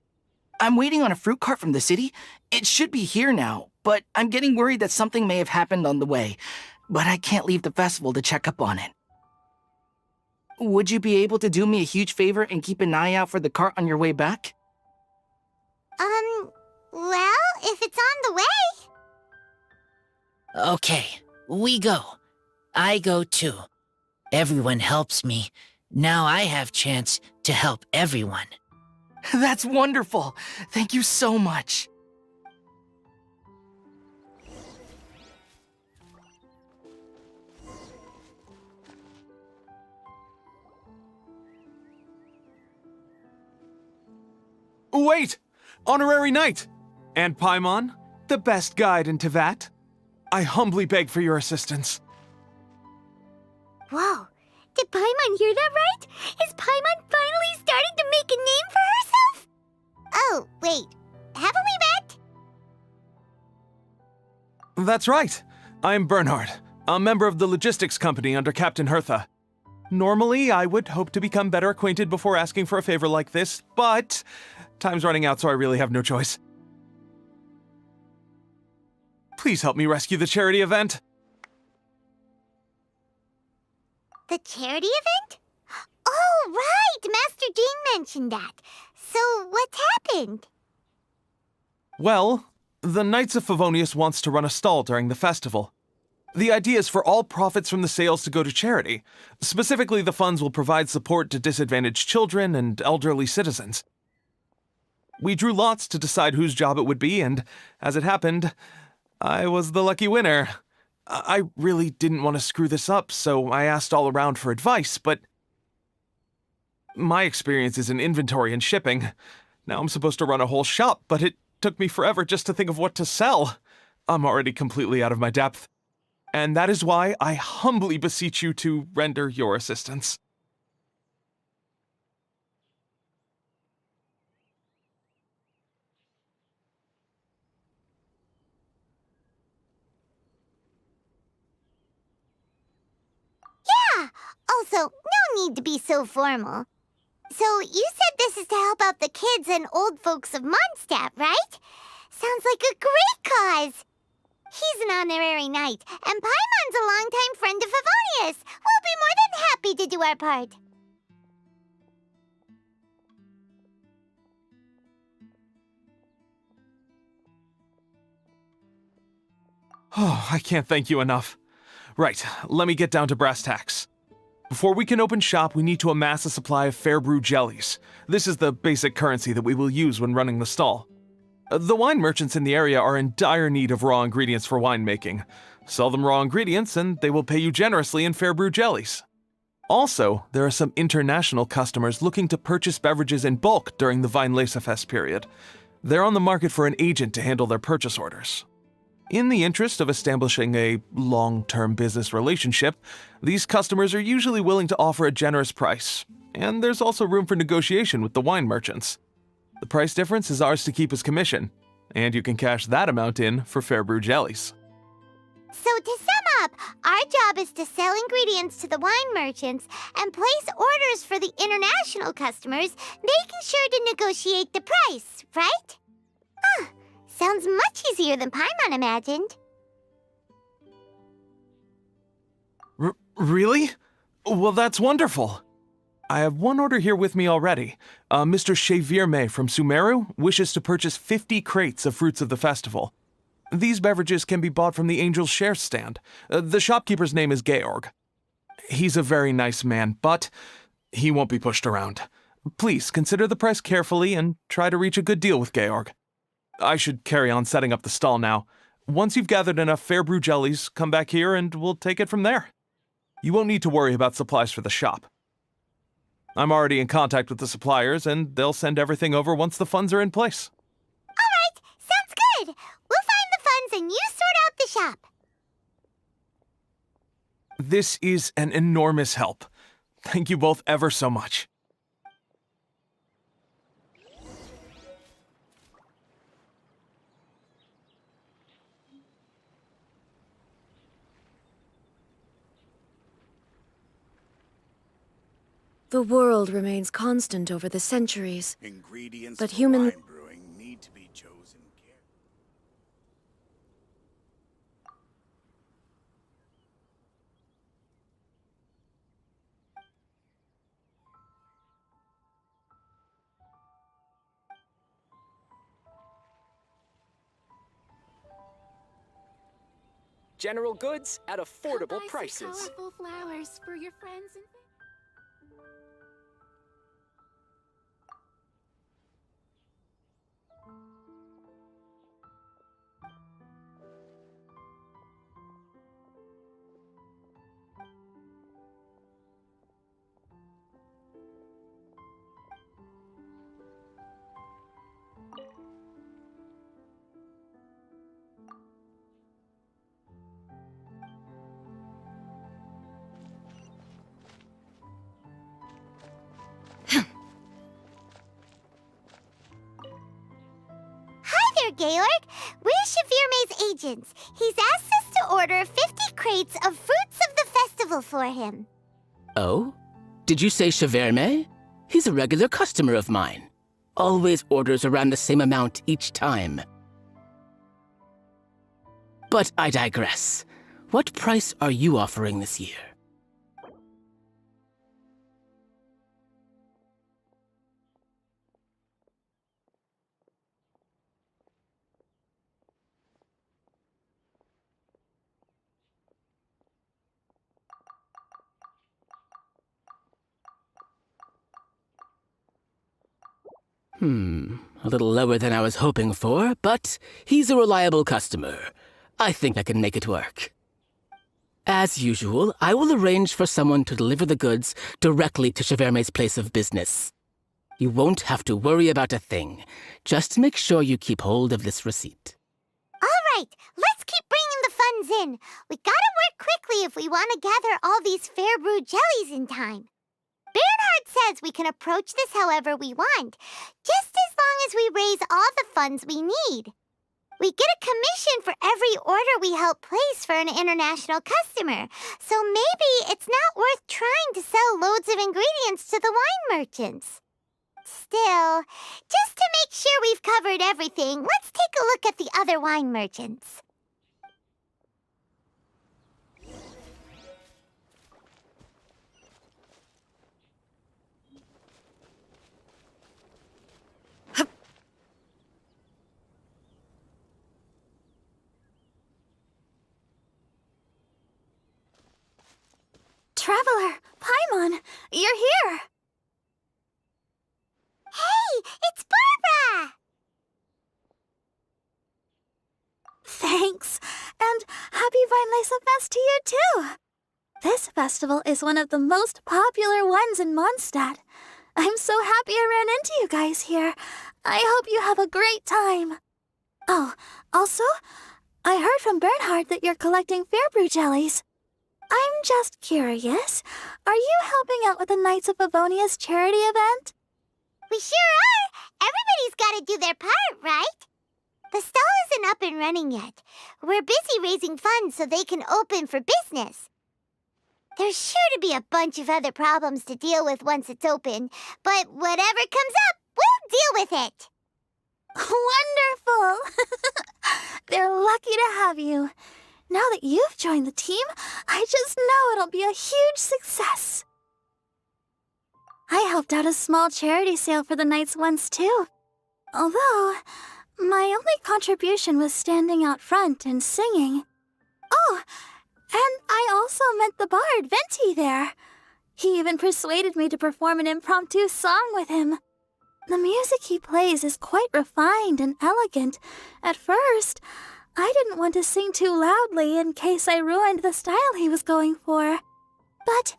I'm waiting on a fruit cart from the city. It should be here now, but I'm getting worried that something may have happened on the way. But I can't leave the festival to check up on it. Would you be able to do me a huge favor and keep an eye out for the cart on your way back? Well, if it's on the way. Okay, we go. I go too. Everyone helps me. Now I have chance to help everyone. That's wonderful. Thank you so much. Wait! Honorary Knight! And Paimon, the best guide in Teyvat. I humbly beg for your assistance. Whoa, did Paimon hear that right? Is Paimon finally starting to make a name for herself? Oh, wait, haven't we met? That's right. I'm Bernhard, a member of the logistics company under Captain Hertha. Normally, I would hope to become better acquainted before asking for a favor like this, but time's running out, so I really have no choice. Please help me rescue the charity event. The charity event? Oh, right! Master Jean mentioned that. So, what's happened? Well, the Knights of Favonius wants to run a stall during the festival. The idea is for all profits from the sales to go to charity. Specifically, the funds will provide support to disadvantaged children and elderly citizens. We drew lots to decide whose job it would be, and as it happened, I was the lucky winner. I really didn't want to screw this up, so I asked all around for advice, but my experience is in inventory and shipping. Now I'm supposed to run a whole shop, but it took me forever just to think of what to sell. I'm already completely out of my depth. And that is why I humbly beseech you to render your assistance. Yeah! Also, no need to be so formal. So, you said this is to help out the kids and old folks of Mondstadt, right? Sounds like a great cause! He's an honorary knight, and Paimon's a longtime friend of Favonius. We'll be more than happy to do our part. Oh, I can't thank you enough. Right, let me get down to brass tacks. Before we can open shop, we need to amass a supply of fair brew jellies. This is the basic currency that we will use when running the stall. The wine merchants in the area are in dire need of raw ingredients for winemaking. Sell them raw ingredients and they will pay you generously in fair brew jellies. Also, there are some international customers looking to purchase beverages in bulk during the Weinlesefest period. They're on the market for an agent to handle their purchase orders. In the interest of establishing a long-term business relationship, these customers are usually willing to offer a generous price, and there's also room for negotiation with the wine merchants. The price difference is ours to keep as commission, and you can cash that amount in for fair brew jellies. So to sum up, our job is to sell ingredients to the wine merchants and place orders for the international customers, making sure to negotiate the price, right? Huh, sounds much easier than Paimon imagined. Really? Well, that's wonderful. I have one order here with me already. Mr. May from Sumeru wishes to purchase 50 crates of fruits of the festival. These beverages can be bought from the Angel's Share stand. The shopkeeper's name is Georg. He's a very nice man, but he won't be pushed around. Please consider the price carefully and try to reach a good deal with Georg. I should carry on setting up the stall now. Once you've gathered enough fair brew jellies, come back here and we'll take it from there. You won't need to worry about supplies for the shop. I'm already in contact with the suppliers, and they'll send everything over once the funds are in place. All right, sounds good. We'll find the funds and you sort out the shop. This is an enormous help. Thank you both ever so much. The world remains constant over the centuries, Ingredients but for human wine brewing need to be chosen carefully. General goods at affordable prices. Colorful flowers for your friends and Georg. We're May agents. He's asked us to order 50 crates of fruits of the festival for him. Oh? Did you say May? He's a regular customer of mine. Always orders around the same amount each time. But I digress. What price are you offering this year? A little lower than I was hoping for, but he's a reliable customer. I think I can make it work. As usual, I will arrange for someone to deliver the goods directly to Cheverme's place of business. You won't have to worry about a thing. Just make sure you keep hold of this receipt. All right, let's keep bringing the funds in. We gotta work quickly if we want to gather all these fair brew jellies in time. Bernhard says we can approach this however we want, just as long as we raise all the funds we need. We get a commission for every order we help place for an international customer, so maybe it's not worth trying to sell loads of ingredients to the wine merchants. Still, just to make sure we've covered everything, let's take a look at the other wine merchants. Traveler, Paimon, you're here! Hey, it's Barbara! Thanks, and happy Vinelaysa Fest to you too! This festival is one of the most popular ones in Mondstadt. I'm so happy I ran into you guys here. I hope you have a great time. Oh, also, I heard from Bernhard that you're collecting Fairbrew jellies. I'm just curious, are you helping out with the Knights of Favonia's charity event? We sure are! Everybody's gotta do their part, right? The stall isn't up and running yet. We're busy raising funds so they can open for business. There's sure to be a bunch of other problems to deal with once it's open, but whatever comes up, we'll deal with it. Wonderful! They're lucky to have you. Now that you've joined the team, I just know it'll be a huge success. I helped out a small charity sale for the Knights once too. Although, my only contribution was standing out front and singing. Oh, and I also met the bard, Venti, there. He even persuaded me to perform an impromptu song with him. The music he plays is quite refined and elegant. At first, I didn't want to sing too loudly in case I ruined the style he was going for. But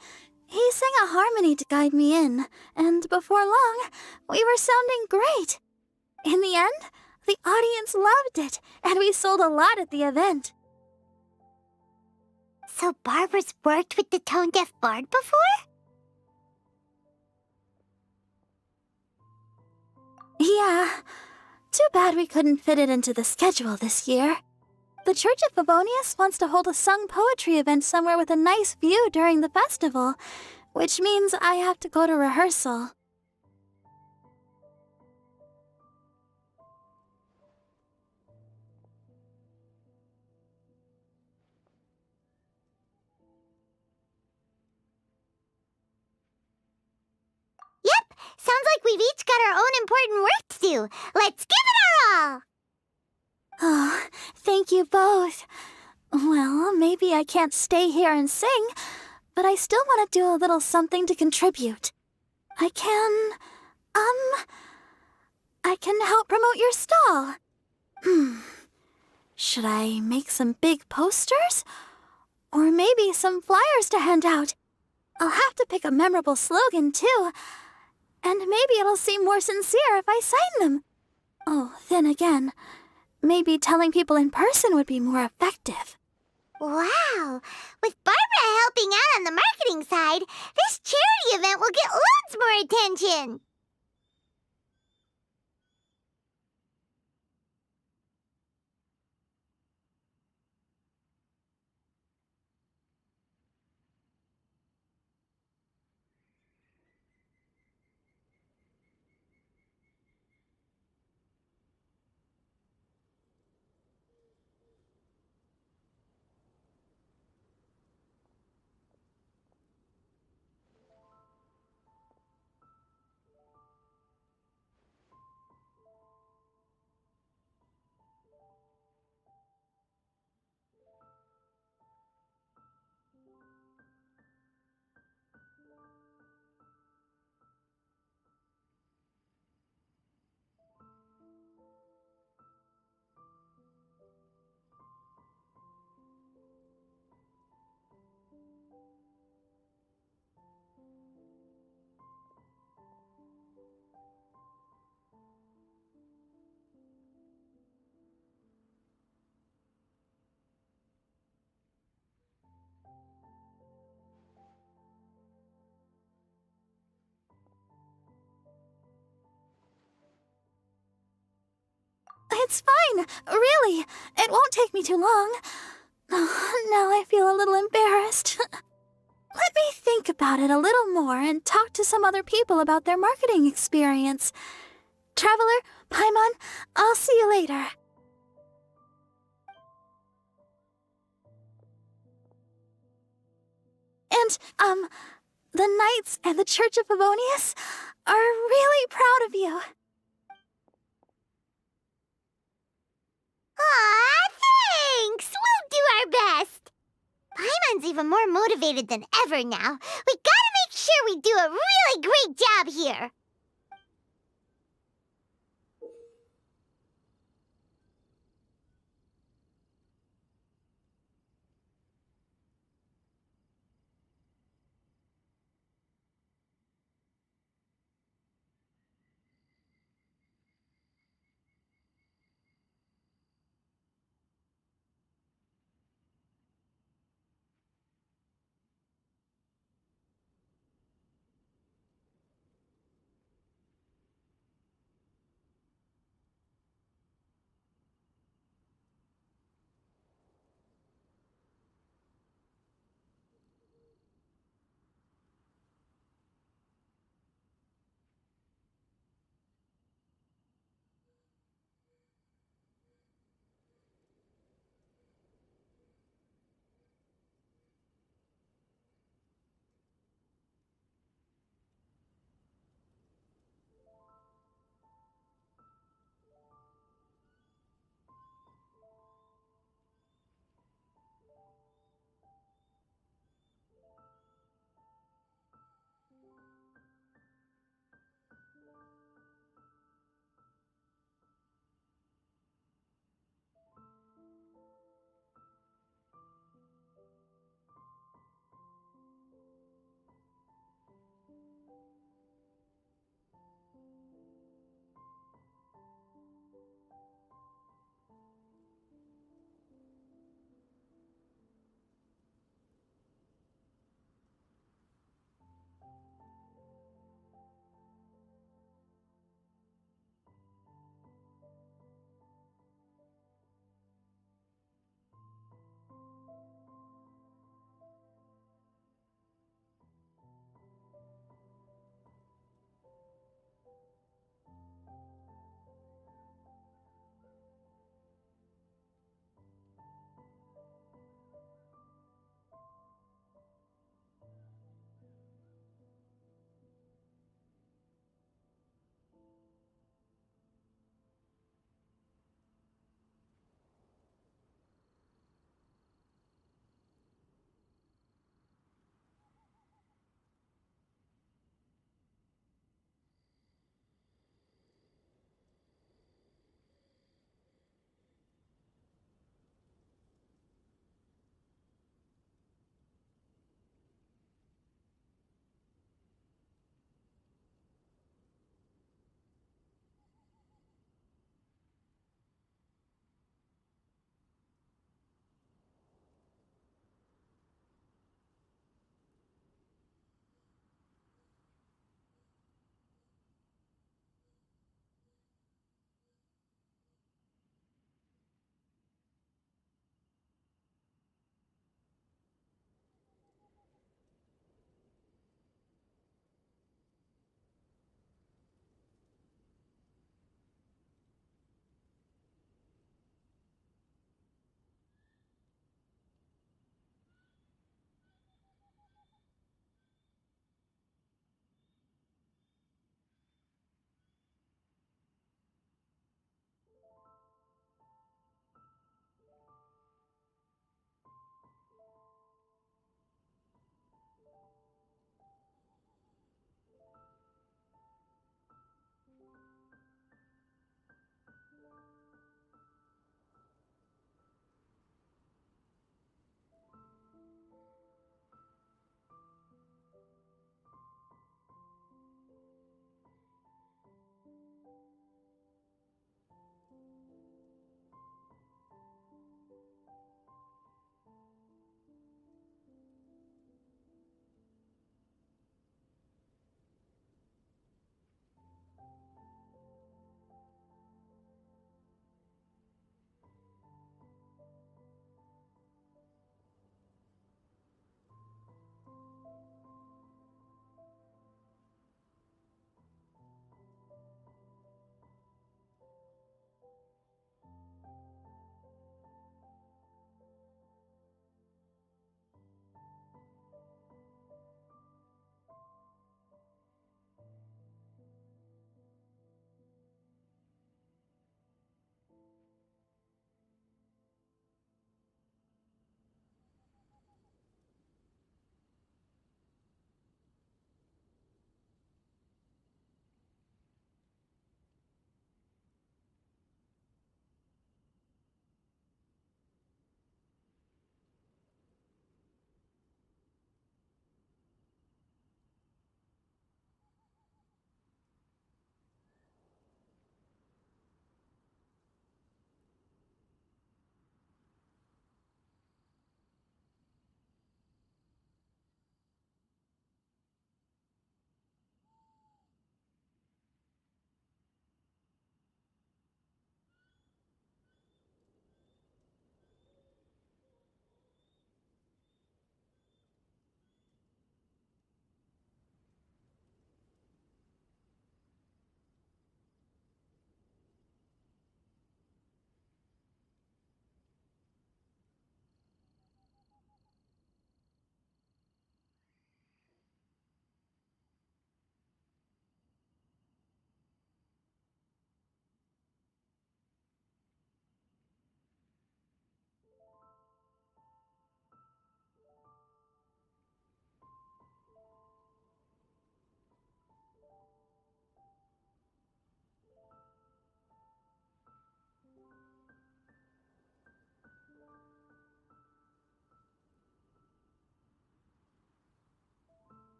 he sang a harmony to guide me in, and before long, we were sounding great. In the end, the audience loved it, and we sold a lot at the event. So Barbara's worked with the tone-deaf bard before? Yeah. Too bad we couldn't fit it into the schedule this year. The Church of Favonius wants to hold a sung poetry event somewhere with a nice view during the festival, which means I have to go to rehearsal. Yep, sounds like we've each got our own important work to do. Let's give it our all! Oh, thank you both. Well, maybe I can't stay here and sing, but I still want to do a little something to contribute. I can help promote your stall. Should I make some big posters? Or maybe some flyers to hand out? I'll have to pick a memorable slogan, too. And maybe it'll seem more sincere if I sign them. Oh, then again, maybe telling people in person would be more effective. Wow! With Barbara helping out on the marketing side, this charity event will get loads more attention! It's fine, really. It won't take me too long. Oh, now I feel a little embarrassed. Let me think about it a little more and talk to some other people about their marketing experience. Traveler, Paimon, I'll see you later. And, the Knights and the Church of Favonius are really proud of you. Aw, thanks! We'll do our best! Paimon's even more motivated than ever now. We gotta make sure we do a really great job here!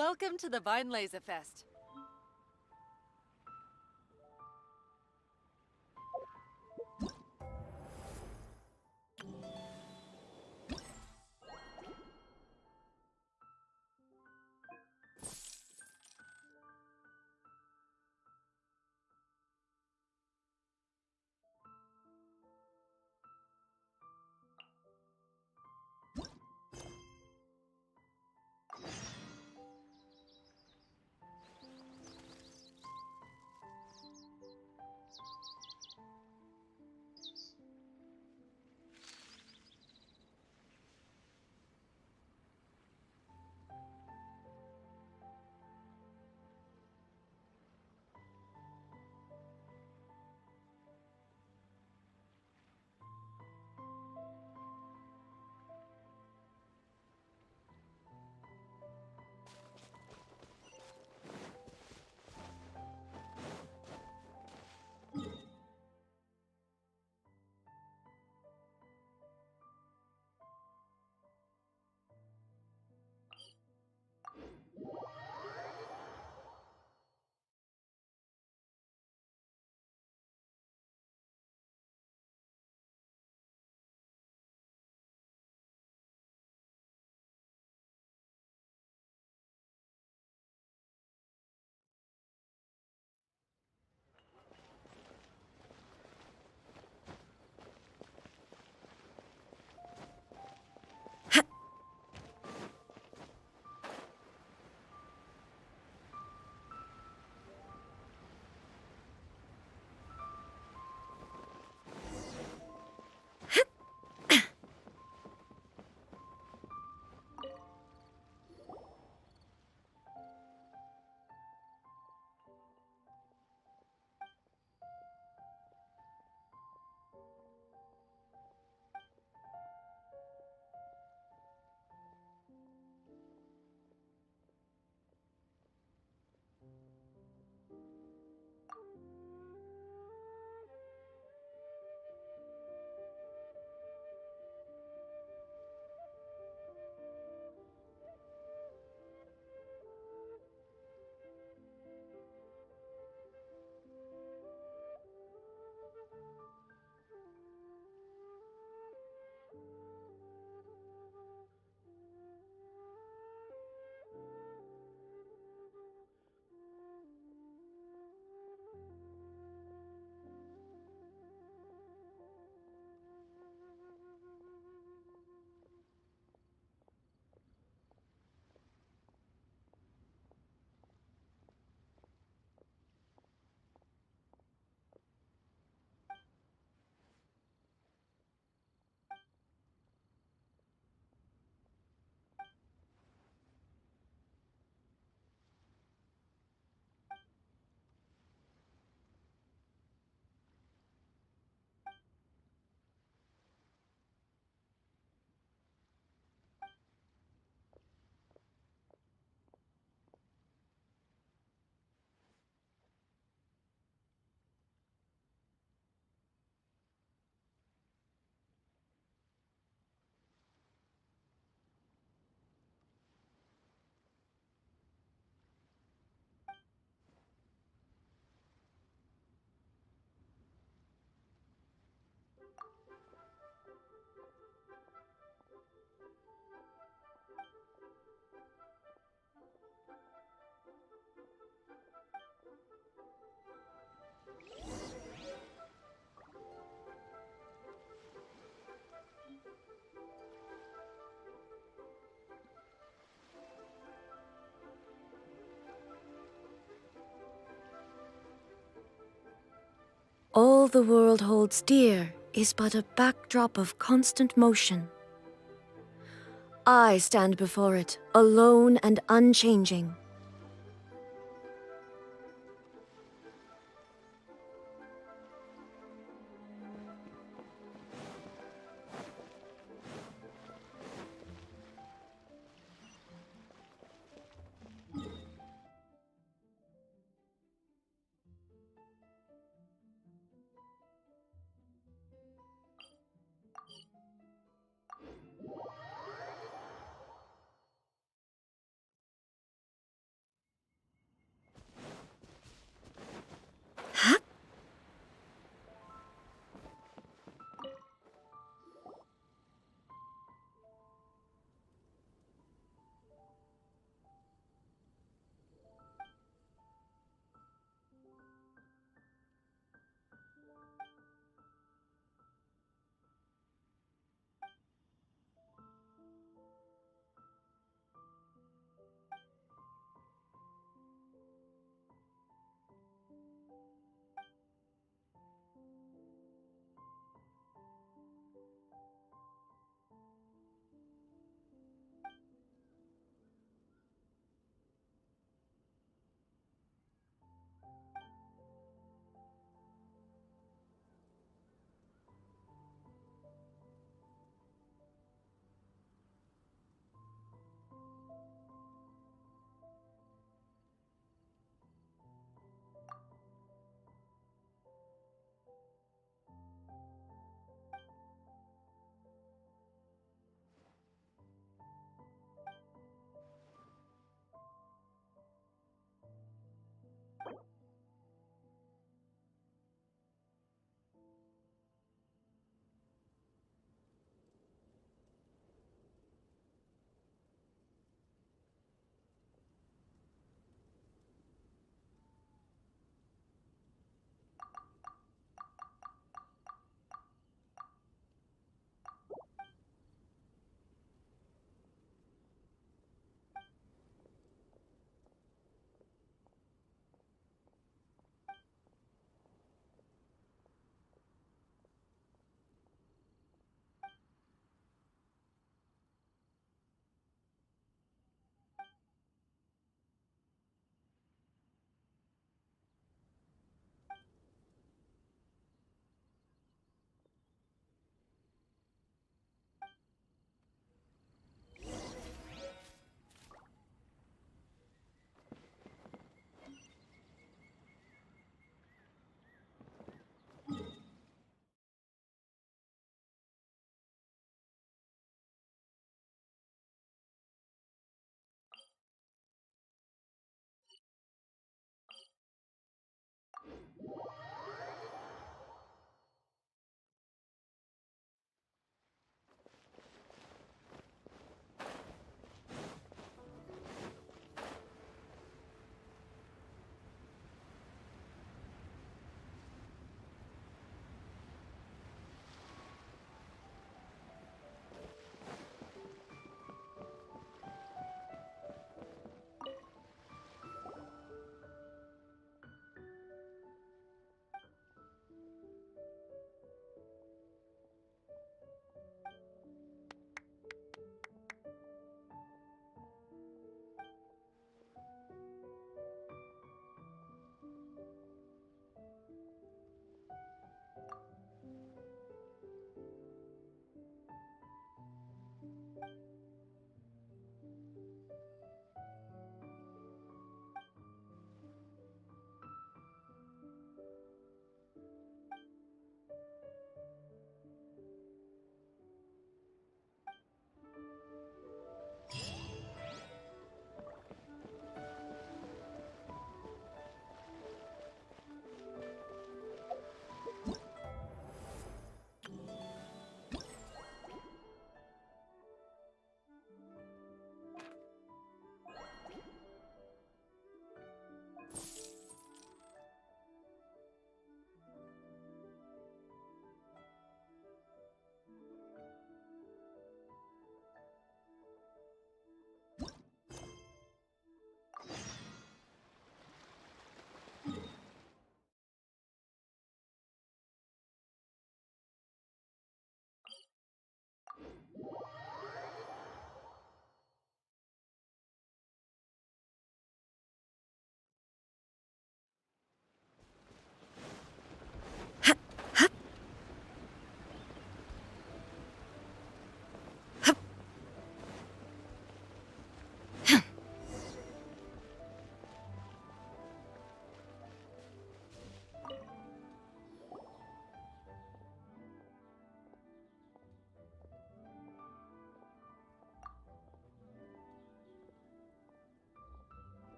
Welcome to the Vinelayser Fest. All the world holds dear is but a backdrop of constant motion. I stand before it, alone and unchanging.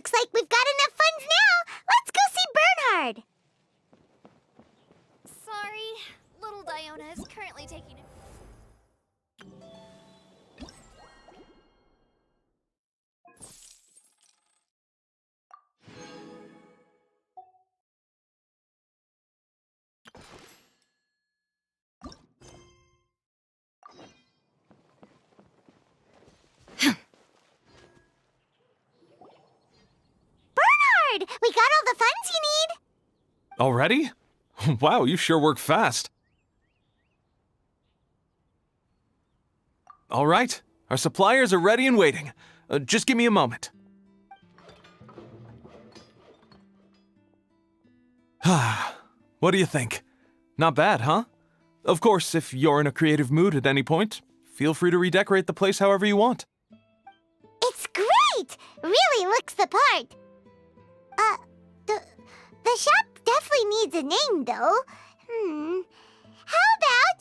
Looks like we've got enough funds now. Let's go see Bernhard. Sorry, little Diona is currently taking it. Bernhard, we got all the funds you need. Already? Wow, you sure work fast. All right, our suppliers are ready and waiting. Just give me a moment. What do you think? Not bad, huh? Of course, if you're in a creative mood at any point, feel free to redecorate the place however you want. It's great! Really looks the part. The shop definitely needs a name, though. How about,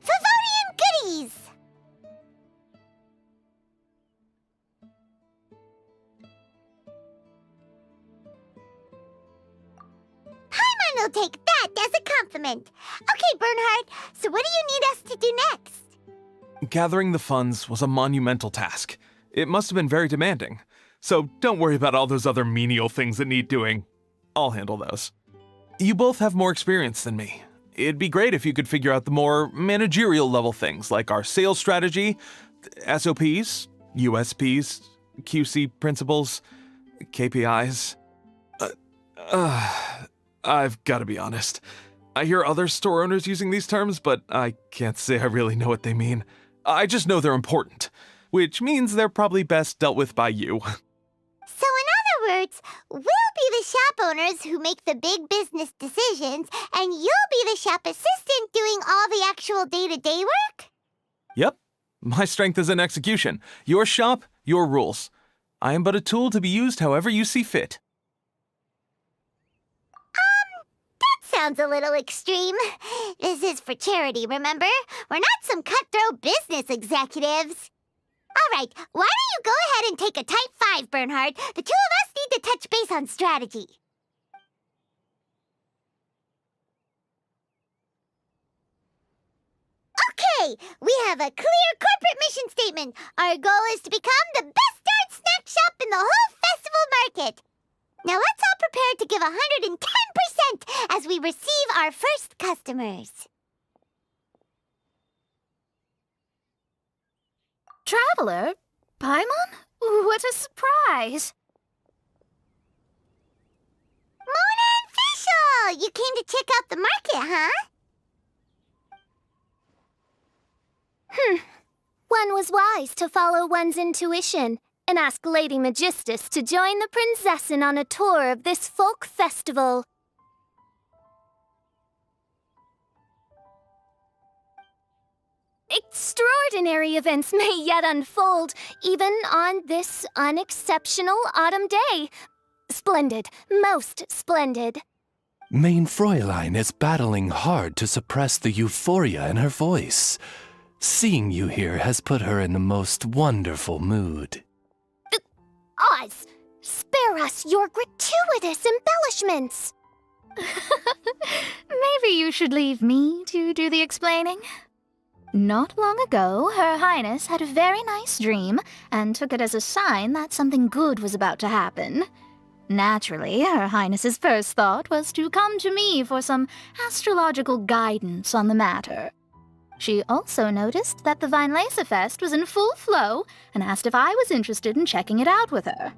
Favonian Goodies? Paimon will take that as a compliment. Okay, Bernhard, so what do you need us to do next? Gathering the funds was a monumental task. It must have been very demanding. So don't worry about all those other menial things that need doing. I'll handle those. You both have more experience than me. It'd be great if you could figure out the more managerial level things like our sales strategy, SOPs, USPs, QC principles, KPIs. I've got to be honest. I hear other store owners using these terms, but I can't say I really know what they mean. I just know they're important, which means they're probably best dealt with by you. So in other words, we'll be the shop owners who make the big business decisions, and you'll be the shop assistant doing all the actual day-to-day work? Yep. My strength is in execution. Your shop, your rules. I am but a tool to be used however you see fit. That sounds a little extreme. This is for charity, remember? We're not some cutthroat business executives. All right, why don't you go ahead and take a type 5, Bernhard? The two of us need to touch base on strategy. Okay, we have a clear corporate mission statement. Our goal is to become the best darn snack shop in the whole festival market. Now let's all prepare to give 110% as we receive our first customers. Traveler? Paimon? What a surprise! Mona and Fischl! You came to check out the market, huh? One was wise to follow one's intuition and ask Lady MEiSSDM to join the Prinzessin on a tour of this folk festival. Extraordinary events may yet unfold, even on this unexceptional autumn day. Splendid, most splendid. Mein Fräulein is battling hard to suppress the euphoria in her voice. Seeing you here has put her in the most wonderful mood. Oz, spare us your gratuitous embellishments. Maybe you should leave me to do the explaining. Not long ago, Her Highness had a very nice dream and took it as a sign that something good was about to happen. Naturally, Her Highness's first thought was to come to me for some astrological guidance on the matter. She also noticed that the MEiSSDM was in full flow and asked if I was interested in checking it out with her.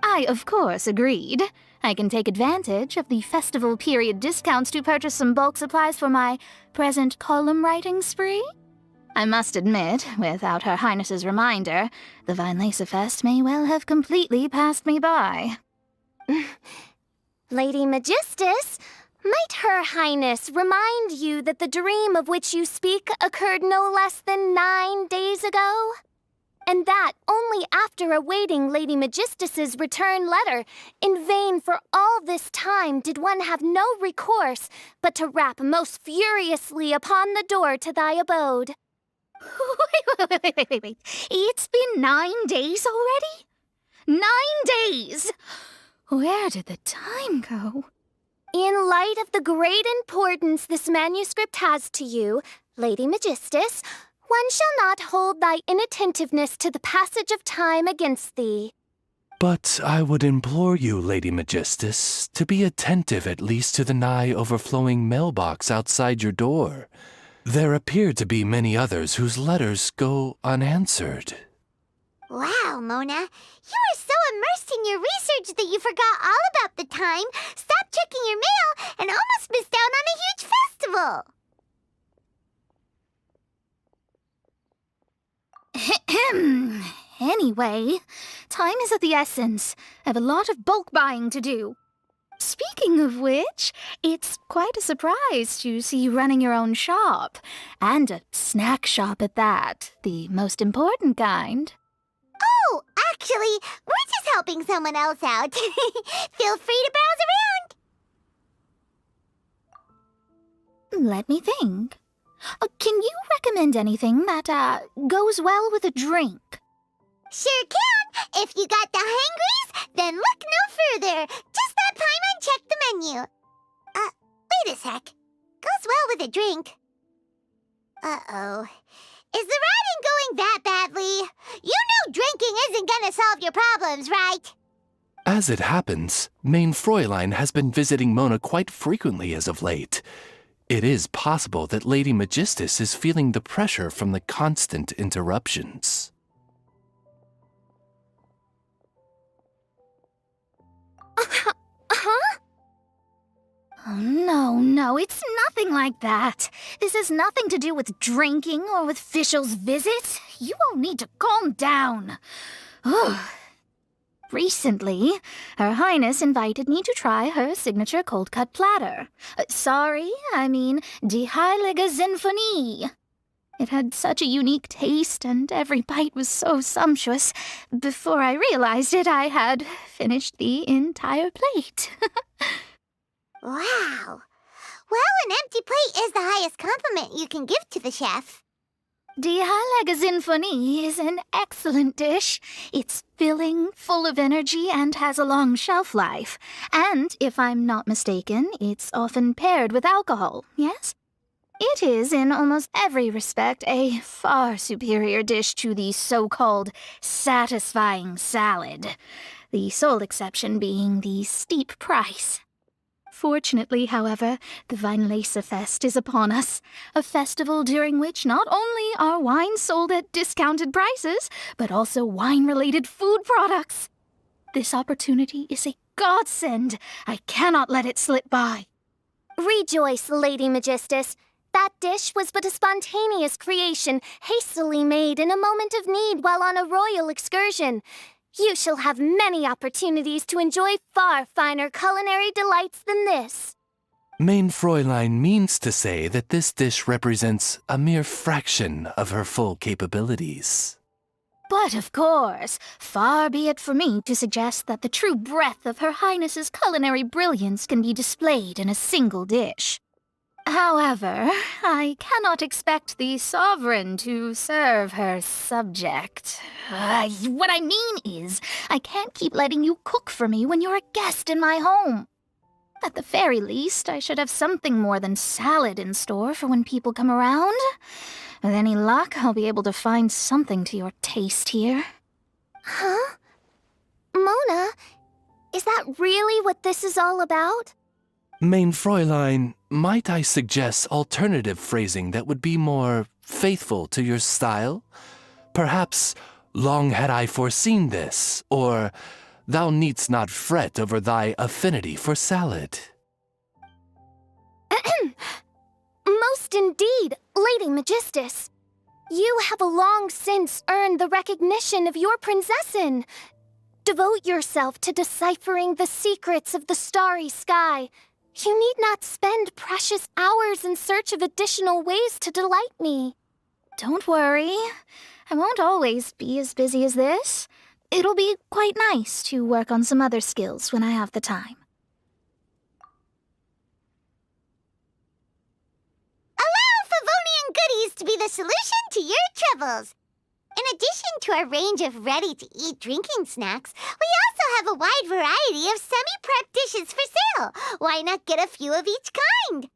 I, of course, agreed. I can take advantage of the festival period discounts to purchase some bulk supplies for my present column writing spree. I must admit, without Her Highness's reminder, the MEiSSDM may well have completely passed me by. Lady MEiSSDM, might Her Highness remind you that the dream of which you speak occurred no less than 9 days ago? And that only after awaiting Lady MEiSSDM's return letter. In vain for all this time did one have no recourse but to rap most furiously upon the door to thy abode. Wait. It's been 9 days already? 9 days! Where did the time go? In light of the great importance this manuscript has to you, Lady Megistus, one shall not hold thy inattentiveness to the passage of time against thee. But I would implore you, Lady Megistus, to be attentive at least to the nigh overflowing mailbox outside your door. There appear to be many others whose letters go unanswered. Wow, Mona. You were so immersed in your research that you forgot all about the time, stopped checking your mail, and almost missed out on a huge festival. Anyway, time is of the essence. I have a lot of bulk buying to do. Speaking of which, it's quite a surprise to see you running your own shop. And a snack shop at that, the most important kind. Oh, actually, we're just helping someone else out. Feel free to browse around. Let me think. Can you recommend anything that, goes well with a drink? Sure can. If you got the hangries, then look no further. Just stop time and check the menu. Wait a sec. Goes well with a drink. Uh-oh. Is the writing going that badly? You know drinking isn't gonna solve your problems, right? As it happens, Main Fräulein has been visiting Mona quite frequently as of late. It is possible that Lady Megistus is feeling the pressure from the constant interruptions. Huh? Oh, no, it's nothing like that. This has nothing to do with drinking or with officials' visits. You all need to calm down. Recently, Her Highness invited me to try her signature cold-cut platter. Die Heilige Sinfonie. It had such a unique taste, and every bite was so sumptuous. Before I realized it, I had finished the entire plate. Wow. Well, an empty plate is the highest compliment you can give to the chef. Die Heilige Sinfonie is an excellent dish. It's filling, full of energy, and has a long shelf life. And, if I'm not mistaken, it's often paired with alcohol, yes? It is, in almost every respect, a far superior dish to the so-called satisfying salad, the sole exception being the steep price. Fortunately, however, the Weinlese is upon us, a festival during which not only are wines sold at discounted prices, but also wine-related food products. This opportunity is a godsend. I cannot let it slip by. Rejoice, Lady Megistus. That dish was but a spontaneous creation, hastily made in a moment of need while on a royal excursion. You shall have many opportunities to enjoy far finer culinary delights than this. Main Fräulein means to say that this dish represents a mere fraction of her full capabilities. But of course, far be it for me to suggest that the true breadth of Her Highness's culinary brilliance can be displayed in a single dish. However, I cannot expect the sovereign to serve her subject. What I mean is, I can't keep letting you cook for me when you're a guest in my home. At the very least, I should have something more than salad in store for when people come around. With any luck, I'll be able to find something to your taste here. Huh? Mona, is that really what this is all about? Main Fräulein, might I suggest alternative phrasing that would be more faithful to your style? Perhaps, long had I foreseen this, or thou needst not fret over thy affinity for salad. Most indeed, Lady Megistus. You have long since earned the recognition of your prinzessin. Devote yourself to deciphering the secrets of the starry sky. You need not spend precious hours in search of additional ways to delight me. Don't worry. I won't always be as busy as this. It'll be quite nice to work on some other skills when I have the time. Allow Favonian goodies to be the solution to your troubles. In addition to our range of ready-to-eat drinking snacks, we also have a wide variety of semi-prep dishes for sale. Why not get a few of each kind?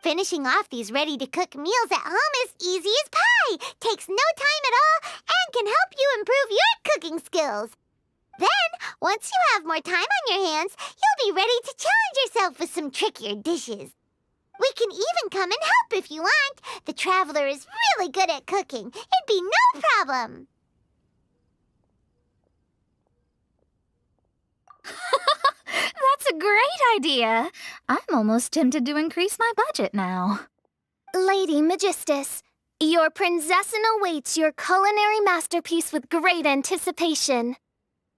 Finishing off these ready-to-cook meals at home is easy as pie, takes no time at all, and can help you improve your cooking skills. Then, once you have more time on your hands, you'll be ready to challenge yourself with some trickier dishes. We can even come and help if you want. The Traveler is really good at cooking. It'd be no problem. That's a great idea. I'm almost tempted to increase my budget now. Lady Magistus, your prinzessin awaits your culinary masterpiece with great anticipation.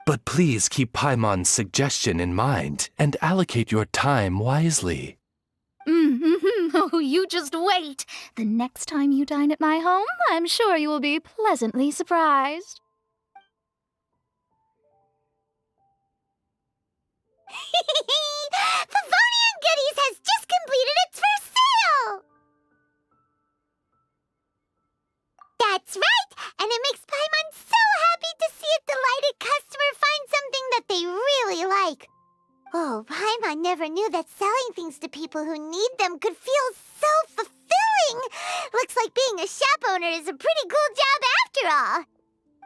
But please keep Paimon's suggestion in mind and allocate your time wisely. Oh, you just wait. The next time you dine at my home, I'm sure you will be pleasantly surprised. Favonian Goodies has just completed its first sale! That's right! And it makes Paimon so happy to see a delighted customer find something that they really like. Oh, Paimon never knew that selling things to people who need them could feel so fulfilling! Looks like being a shop owner is a pretty cool job after all.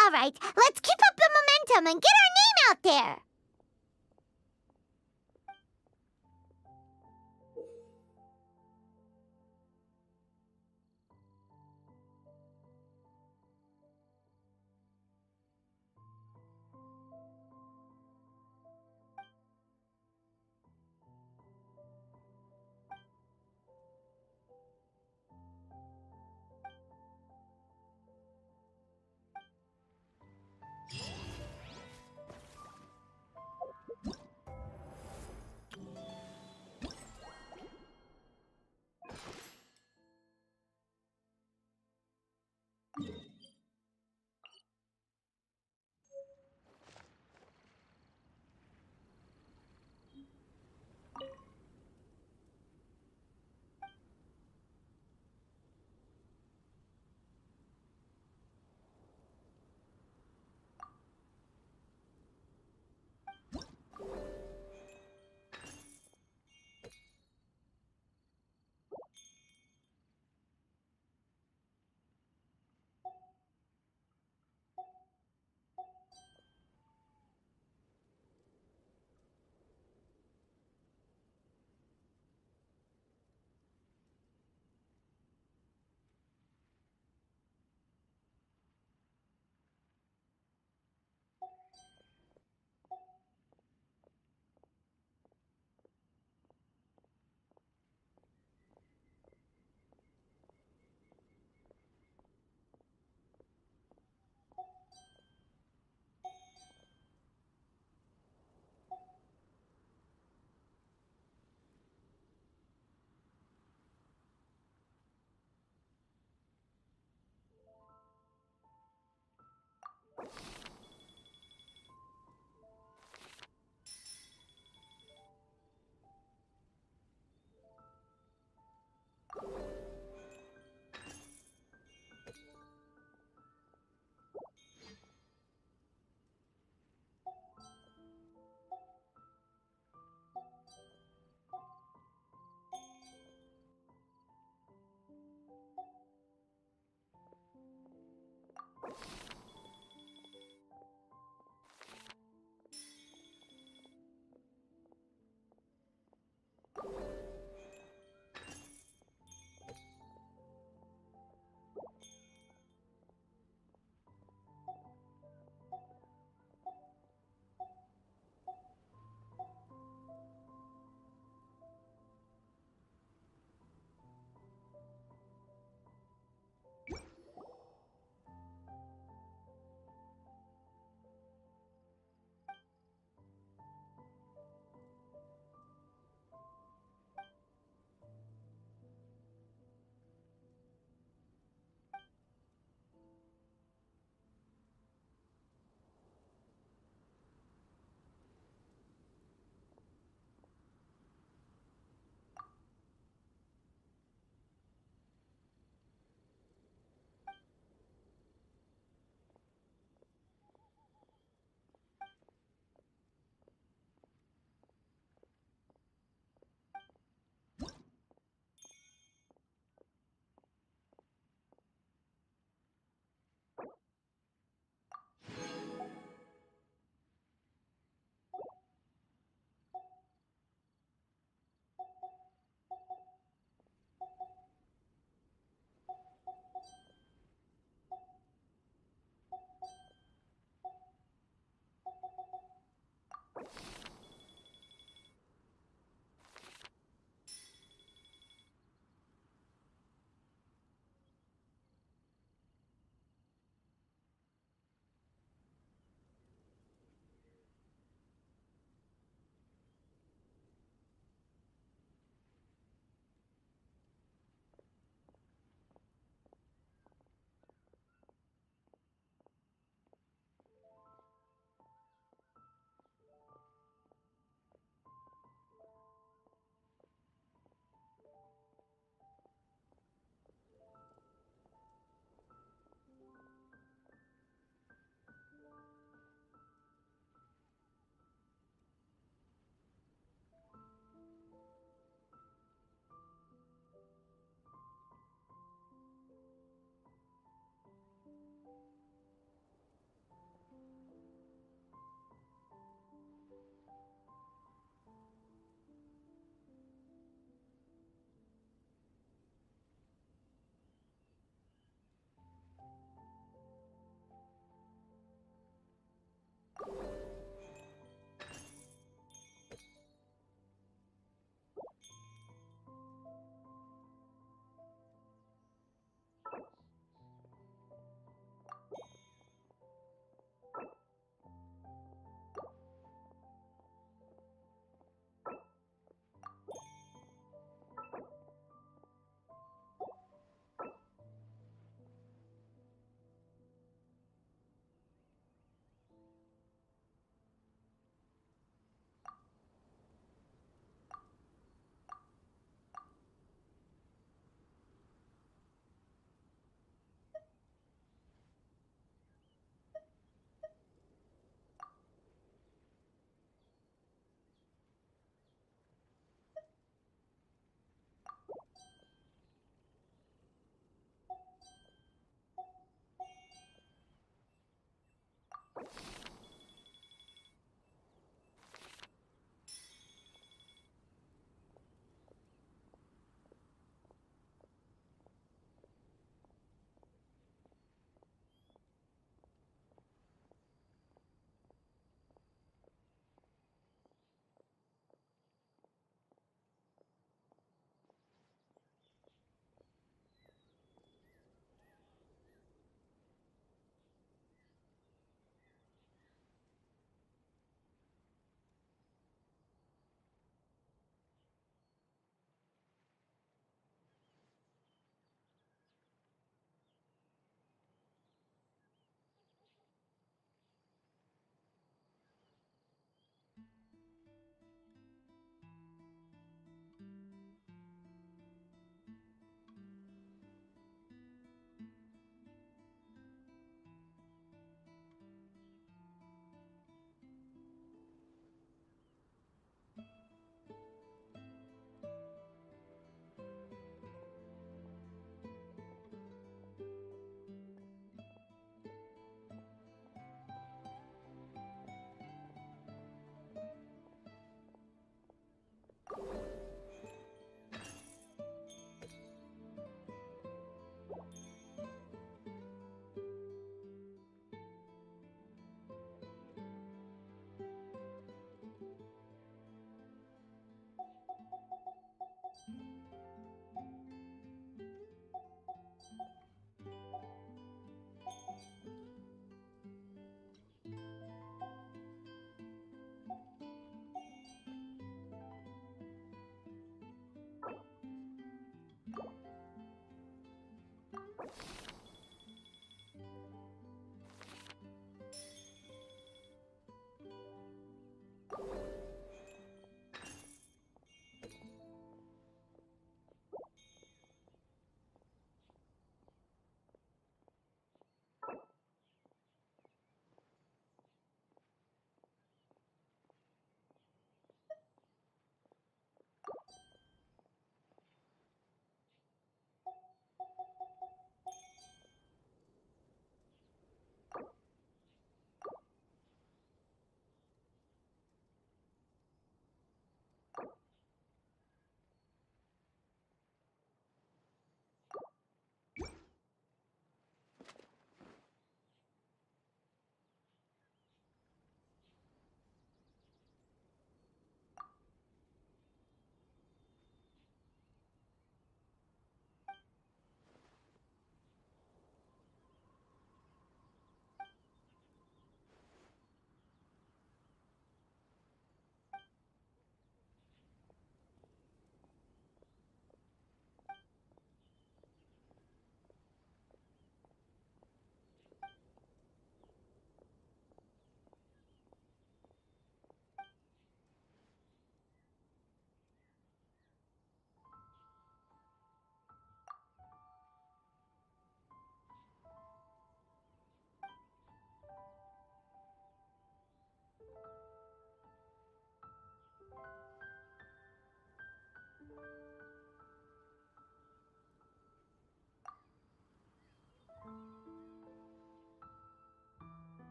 All right, let's keep up the momentum and get our name out there!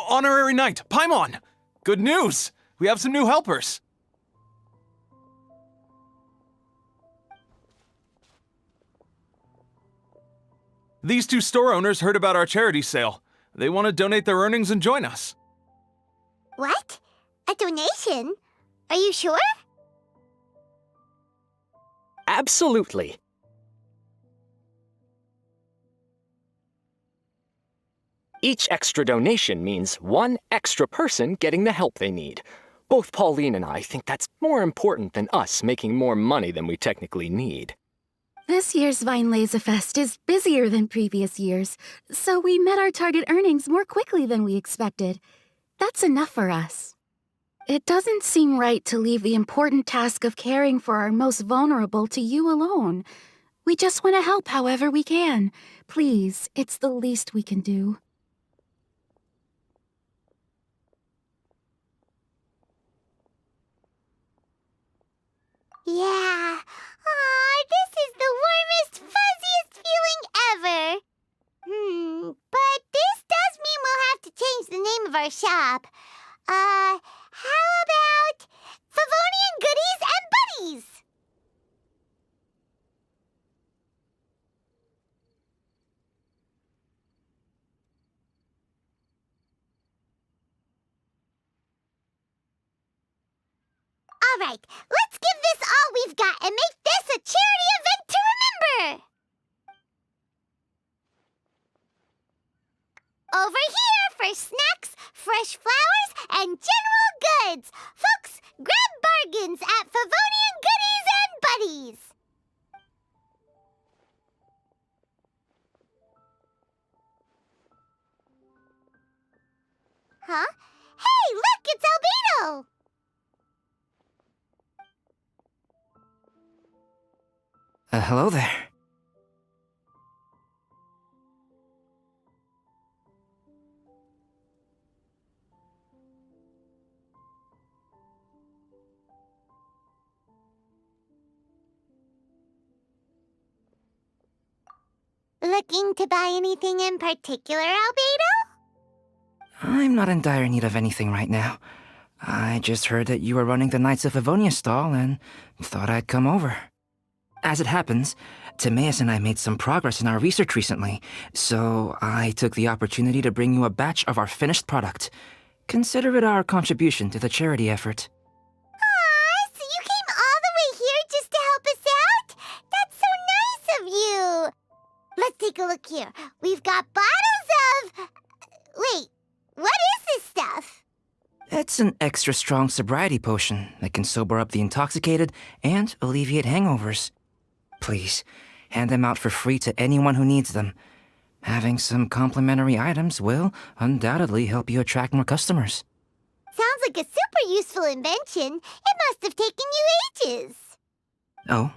Honorary Knight, Paimon! Good news! We have some new helpers! These two store owners heard about our charity sale. They want to donate their earnings and join us. What? A donation? Are you sure? Absolutely. Each extra donation means one extra person getting the help they need. Both Pauline and I think that's more important than us making more money than we technically need. This year's Vinelay's Fest is busier than previous years, so we met our target earnings more quickly than we expected. That's enough for us. It doesn't seem right to leave the important task of caring for our most vulnerable to you alone. We just want to help however we can. Please, it's the least we can do. Yeah. Aw, this is the warmest, fuzziest feeling ever. But this does mean we'll have to change the name of our shop. How about Favonian Goodies and Buddies? All right, let's give this all we've got and make this a charity event to remember! Over here for snacks, fresh flowers, and general goods! Folks, grab bargains at Favonian Goodies and Buddies! Huh? Hey, look, it's Albedo! Hello there. Looking to buy anything in particular, Albedo? I'm not in dire need of anything right now. I just heard that you were running the Knights of Avonia stall and thought I'd come over. As it happens, Timaeus and I made some progress in our research recently, so I took the opportunity to bring you a batch of our finished product. Consider it our contribution to the charity effort. Aw, so you came all the way here just to help us out? That's so nice of you! Let's take a look here. We've got bottles of... Wait, what is this stuff? It's an extra strong sobriety potion that can sober up the intoxicated and alleviate hangovers. Please, hand them out for free to anyone who needs them. Having some complimentary items will undoubtedly help you attract more customers. Sounds like a super useful invention. It must have taken you ages. Oh?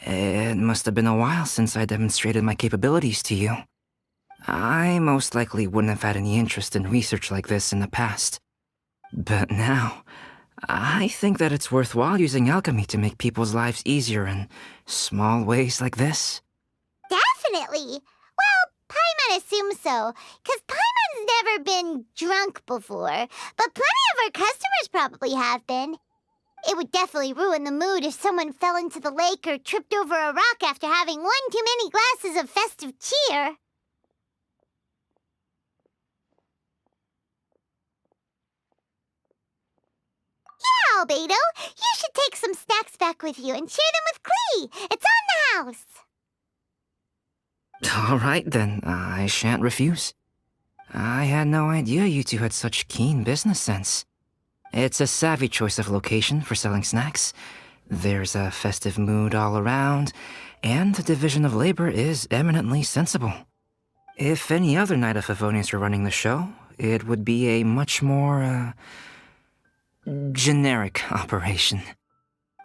It must have been a while since I demonstrated my capabilities to you. I most likely wouldn't have had any interest in research like this in the past. But now, I think that it's worthwhile using alchemy to make people's lives easier in small ways like this. Definitely. Well, Paimon assumes so, because Paimon's never been drunk before, but plenty of our customers probably have been. It would definitely ruin the mood if someone fell into the lake or tripped over a rock after having one too many glasses of festive cheer. Yeah, Albedo, you should take some snacks back with you and share them with Klee. It's on the house. All right, then. I shan't refuse. I had no idea you two had such keen business sense. It's a savvy choice of location for selling snacks. There's a festive mood all around, and the division of labor is eminently sensible. If any other Knight of Favonians were running the show, it would be a much more, generic operation.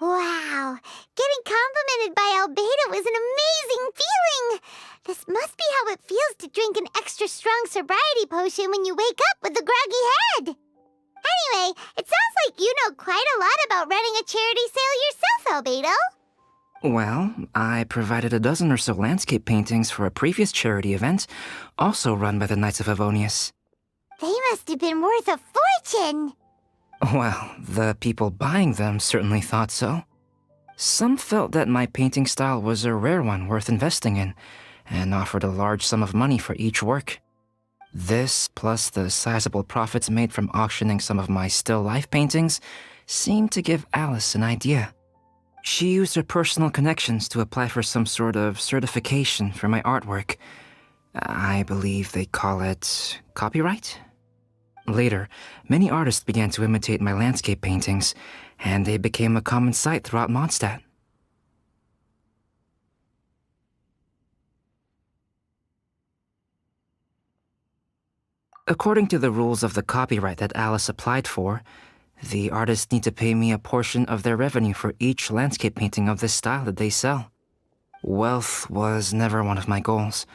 Wow, getting complimented by Albedo was an amazing feeling. This must be how it feels to drink an extra strong sobriety potion when you wake up with a groggy head. Anyway, it sounds like you know quite a lot about running a charity sale yourself, Albedo. Well, I provided a dozen or so landscape paintings for a previous charity event, also run by the Knights of Avonius. They must have been worth a fortune. Well, the people buying them certainly thought so. Some felt that my painting style was a rare one worth investing in, and offered a large sum of money for each work. This, plus the sizable profits made from auctioning some of my still life paintings, seemed to give Alice an idea. She used her personal connections to apply for some sort of certification for my artwork. I believe they call it copyright? Later, many artists began to imitate my landscape paintings, and they became a common sight throughout Mondstadt. According to the rules of the copyright that Alice applied for, the artists need to pay me a portion of their revenue for each landscape painting of this style that they sell. Wealth was never one of my goals.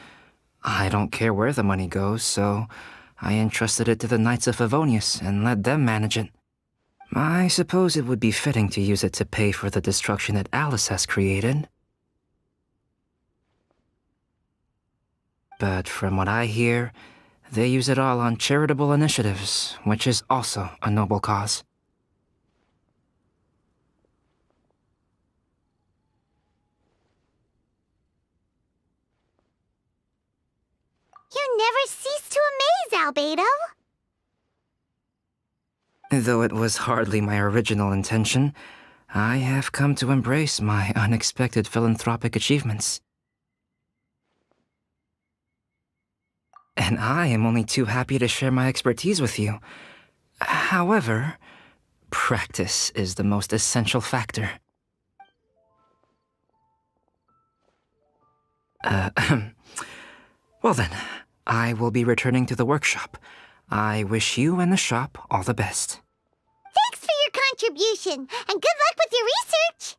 I don't care where the money goes, so I entrusted it to the Knights of Favonius and let them manage it. I suppose it would be fitting to use it to pay for the destruction that Alice has created. But from what I hear, they use it all on charitable initiatives, which is also a noble cause. You never cease to amaze, Albedo. Though it was hardly my original intention, I have come to embrace my unexpected philanthropic achievements. And I am only too happy to share my expertise with you. However, practice is the most essential factor. Well then, I will be returning to the workshop. I wish you and the shop all the best. Thanks for your contribution, and good luck with your research.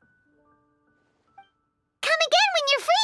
Come again when you're free.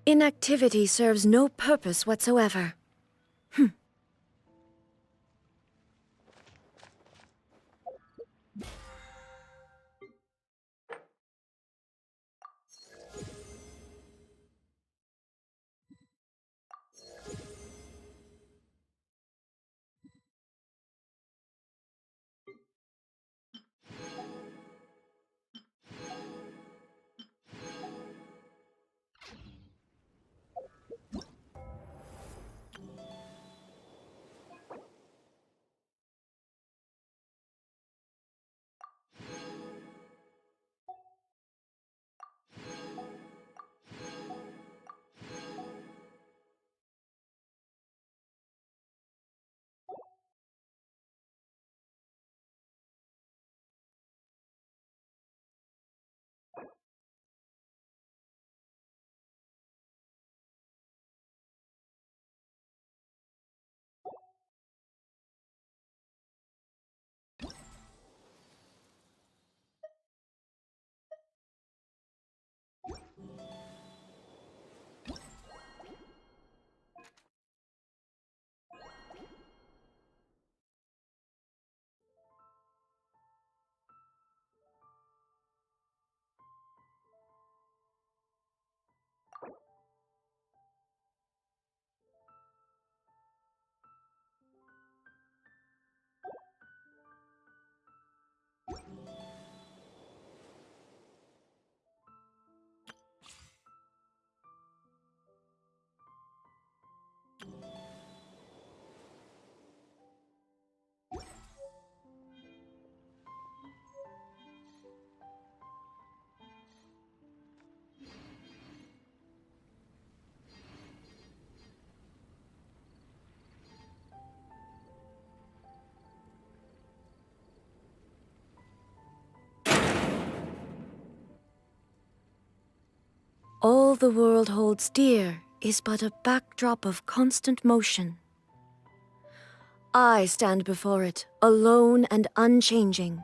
Inactivity serves no purpose whatsoever. All the world holds dear is but a backdrop of constant motion. I stand before it, alone and unchanging.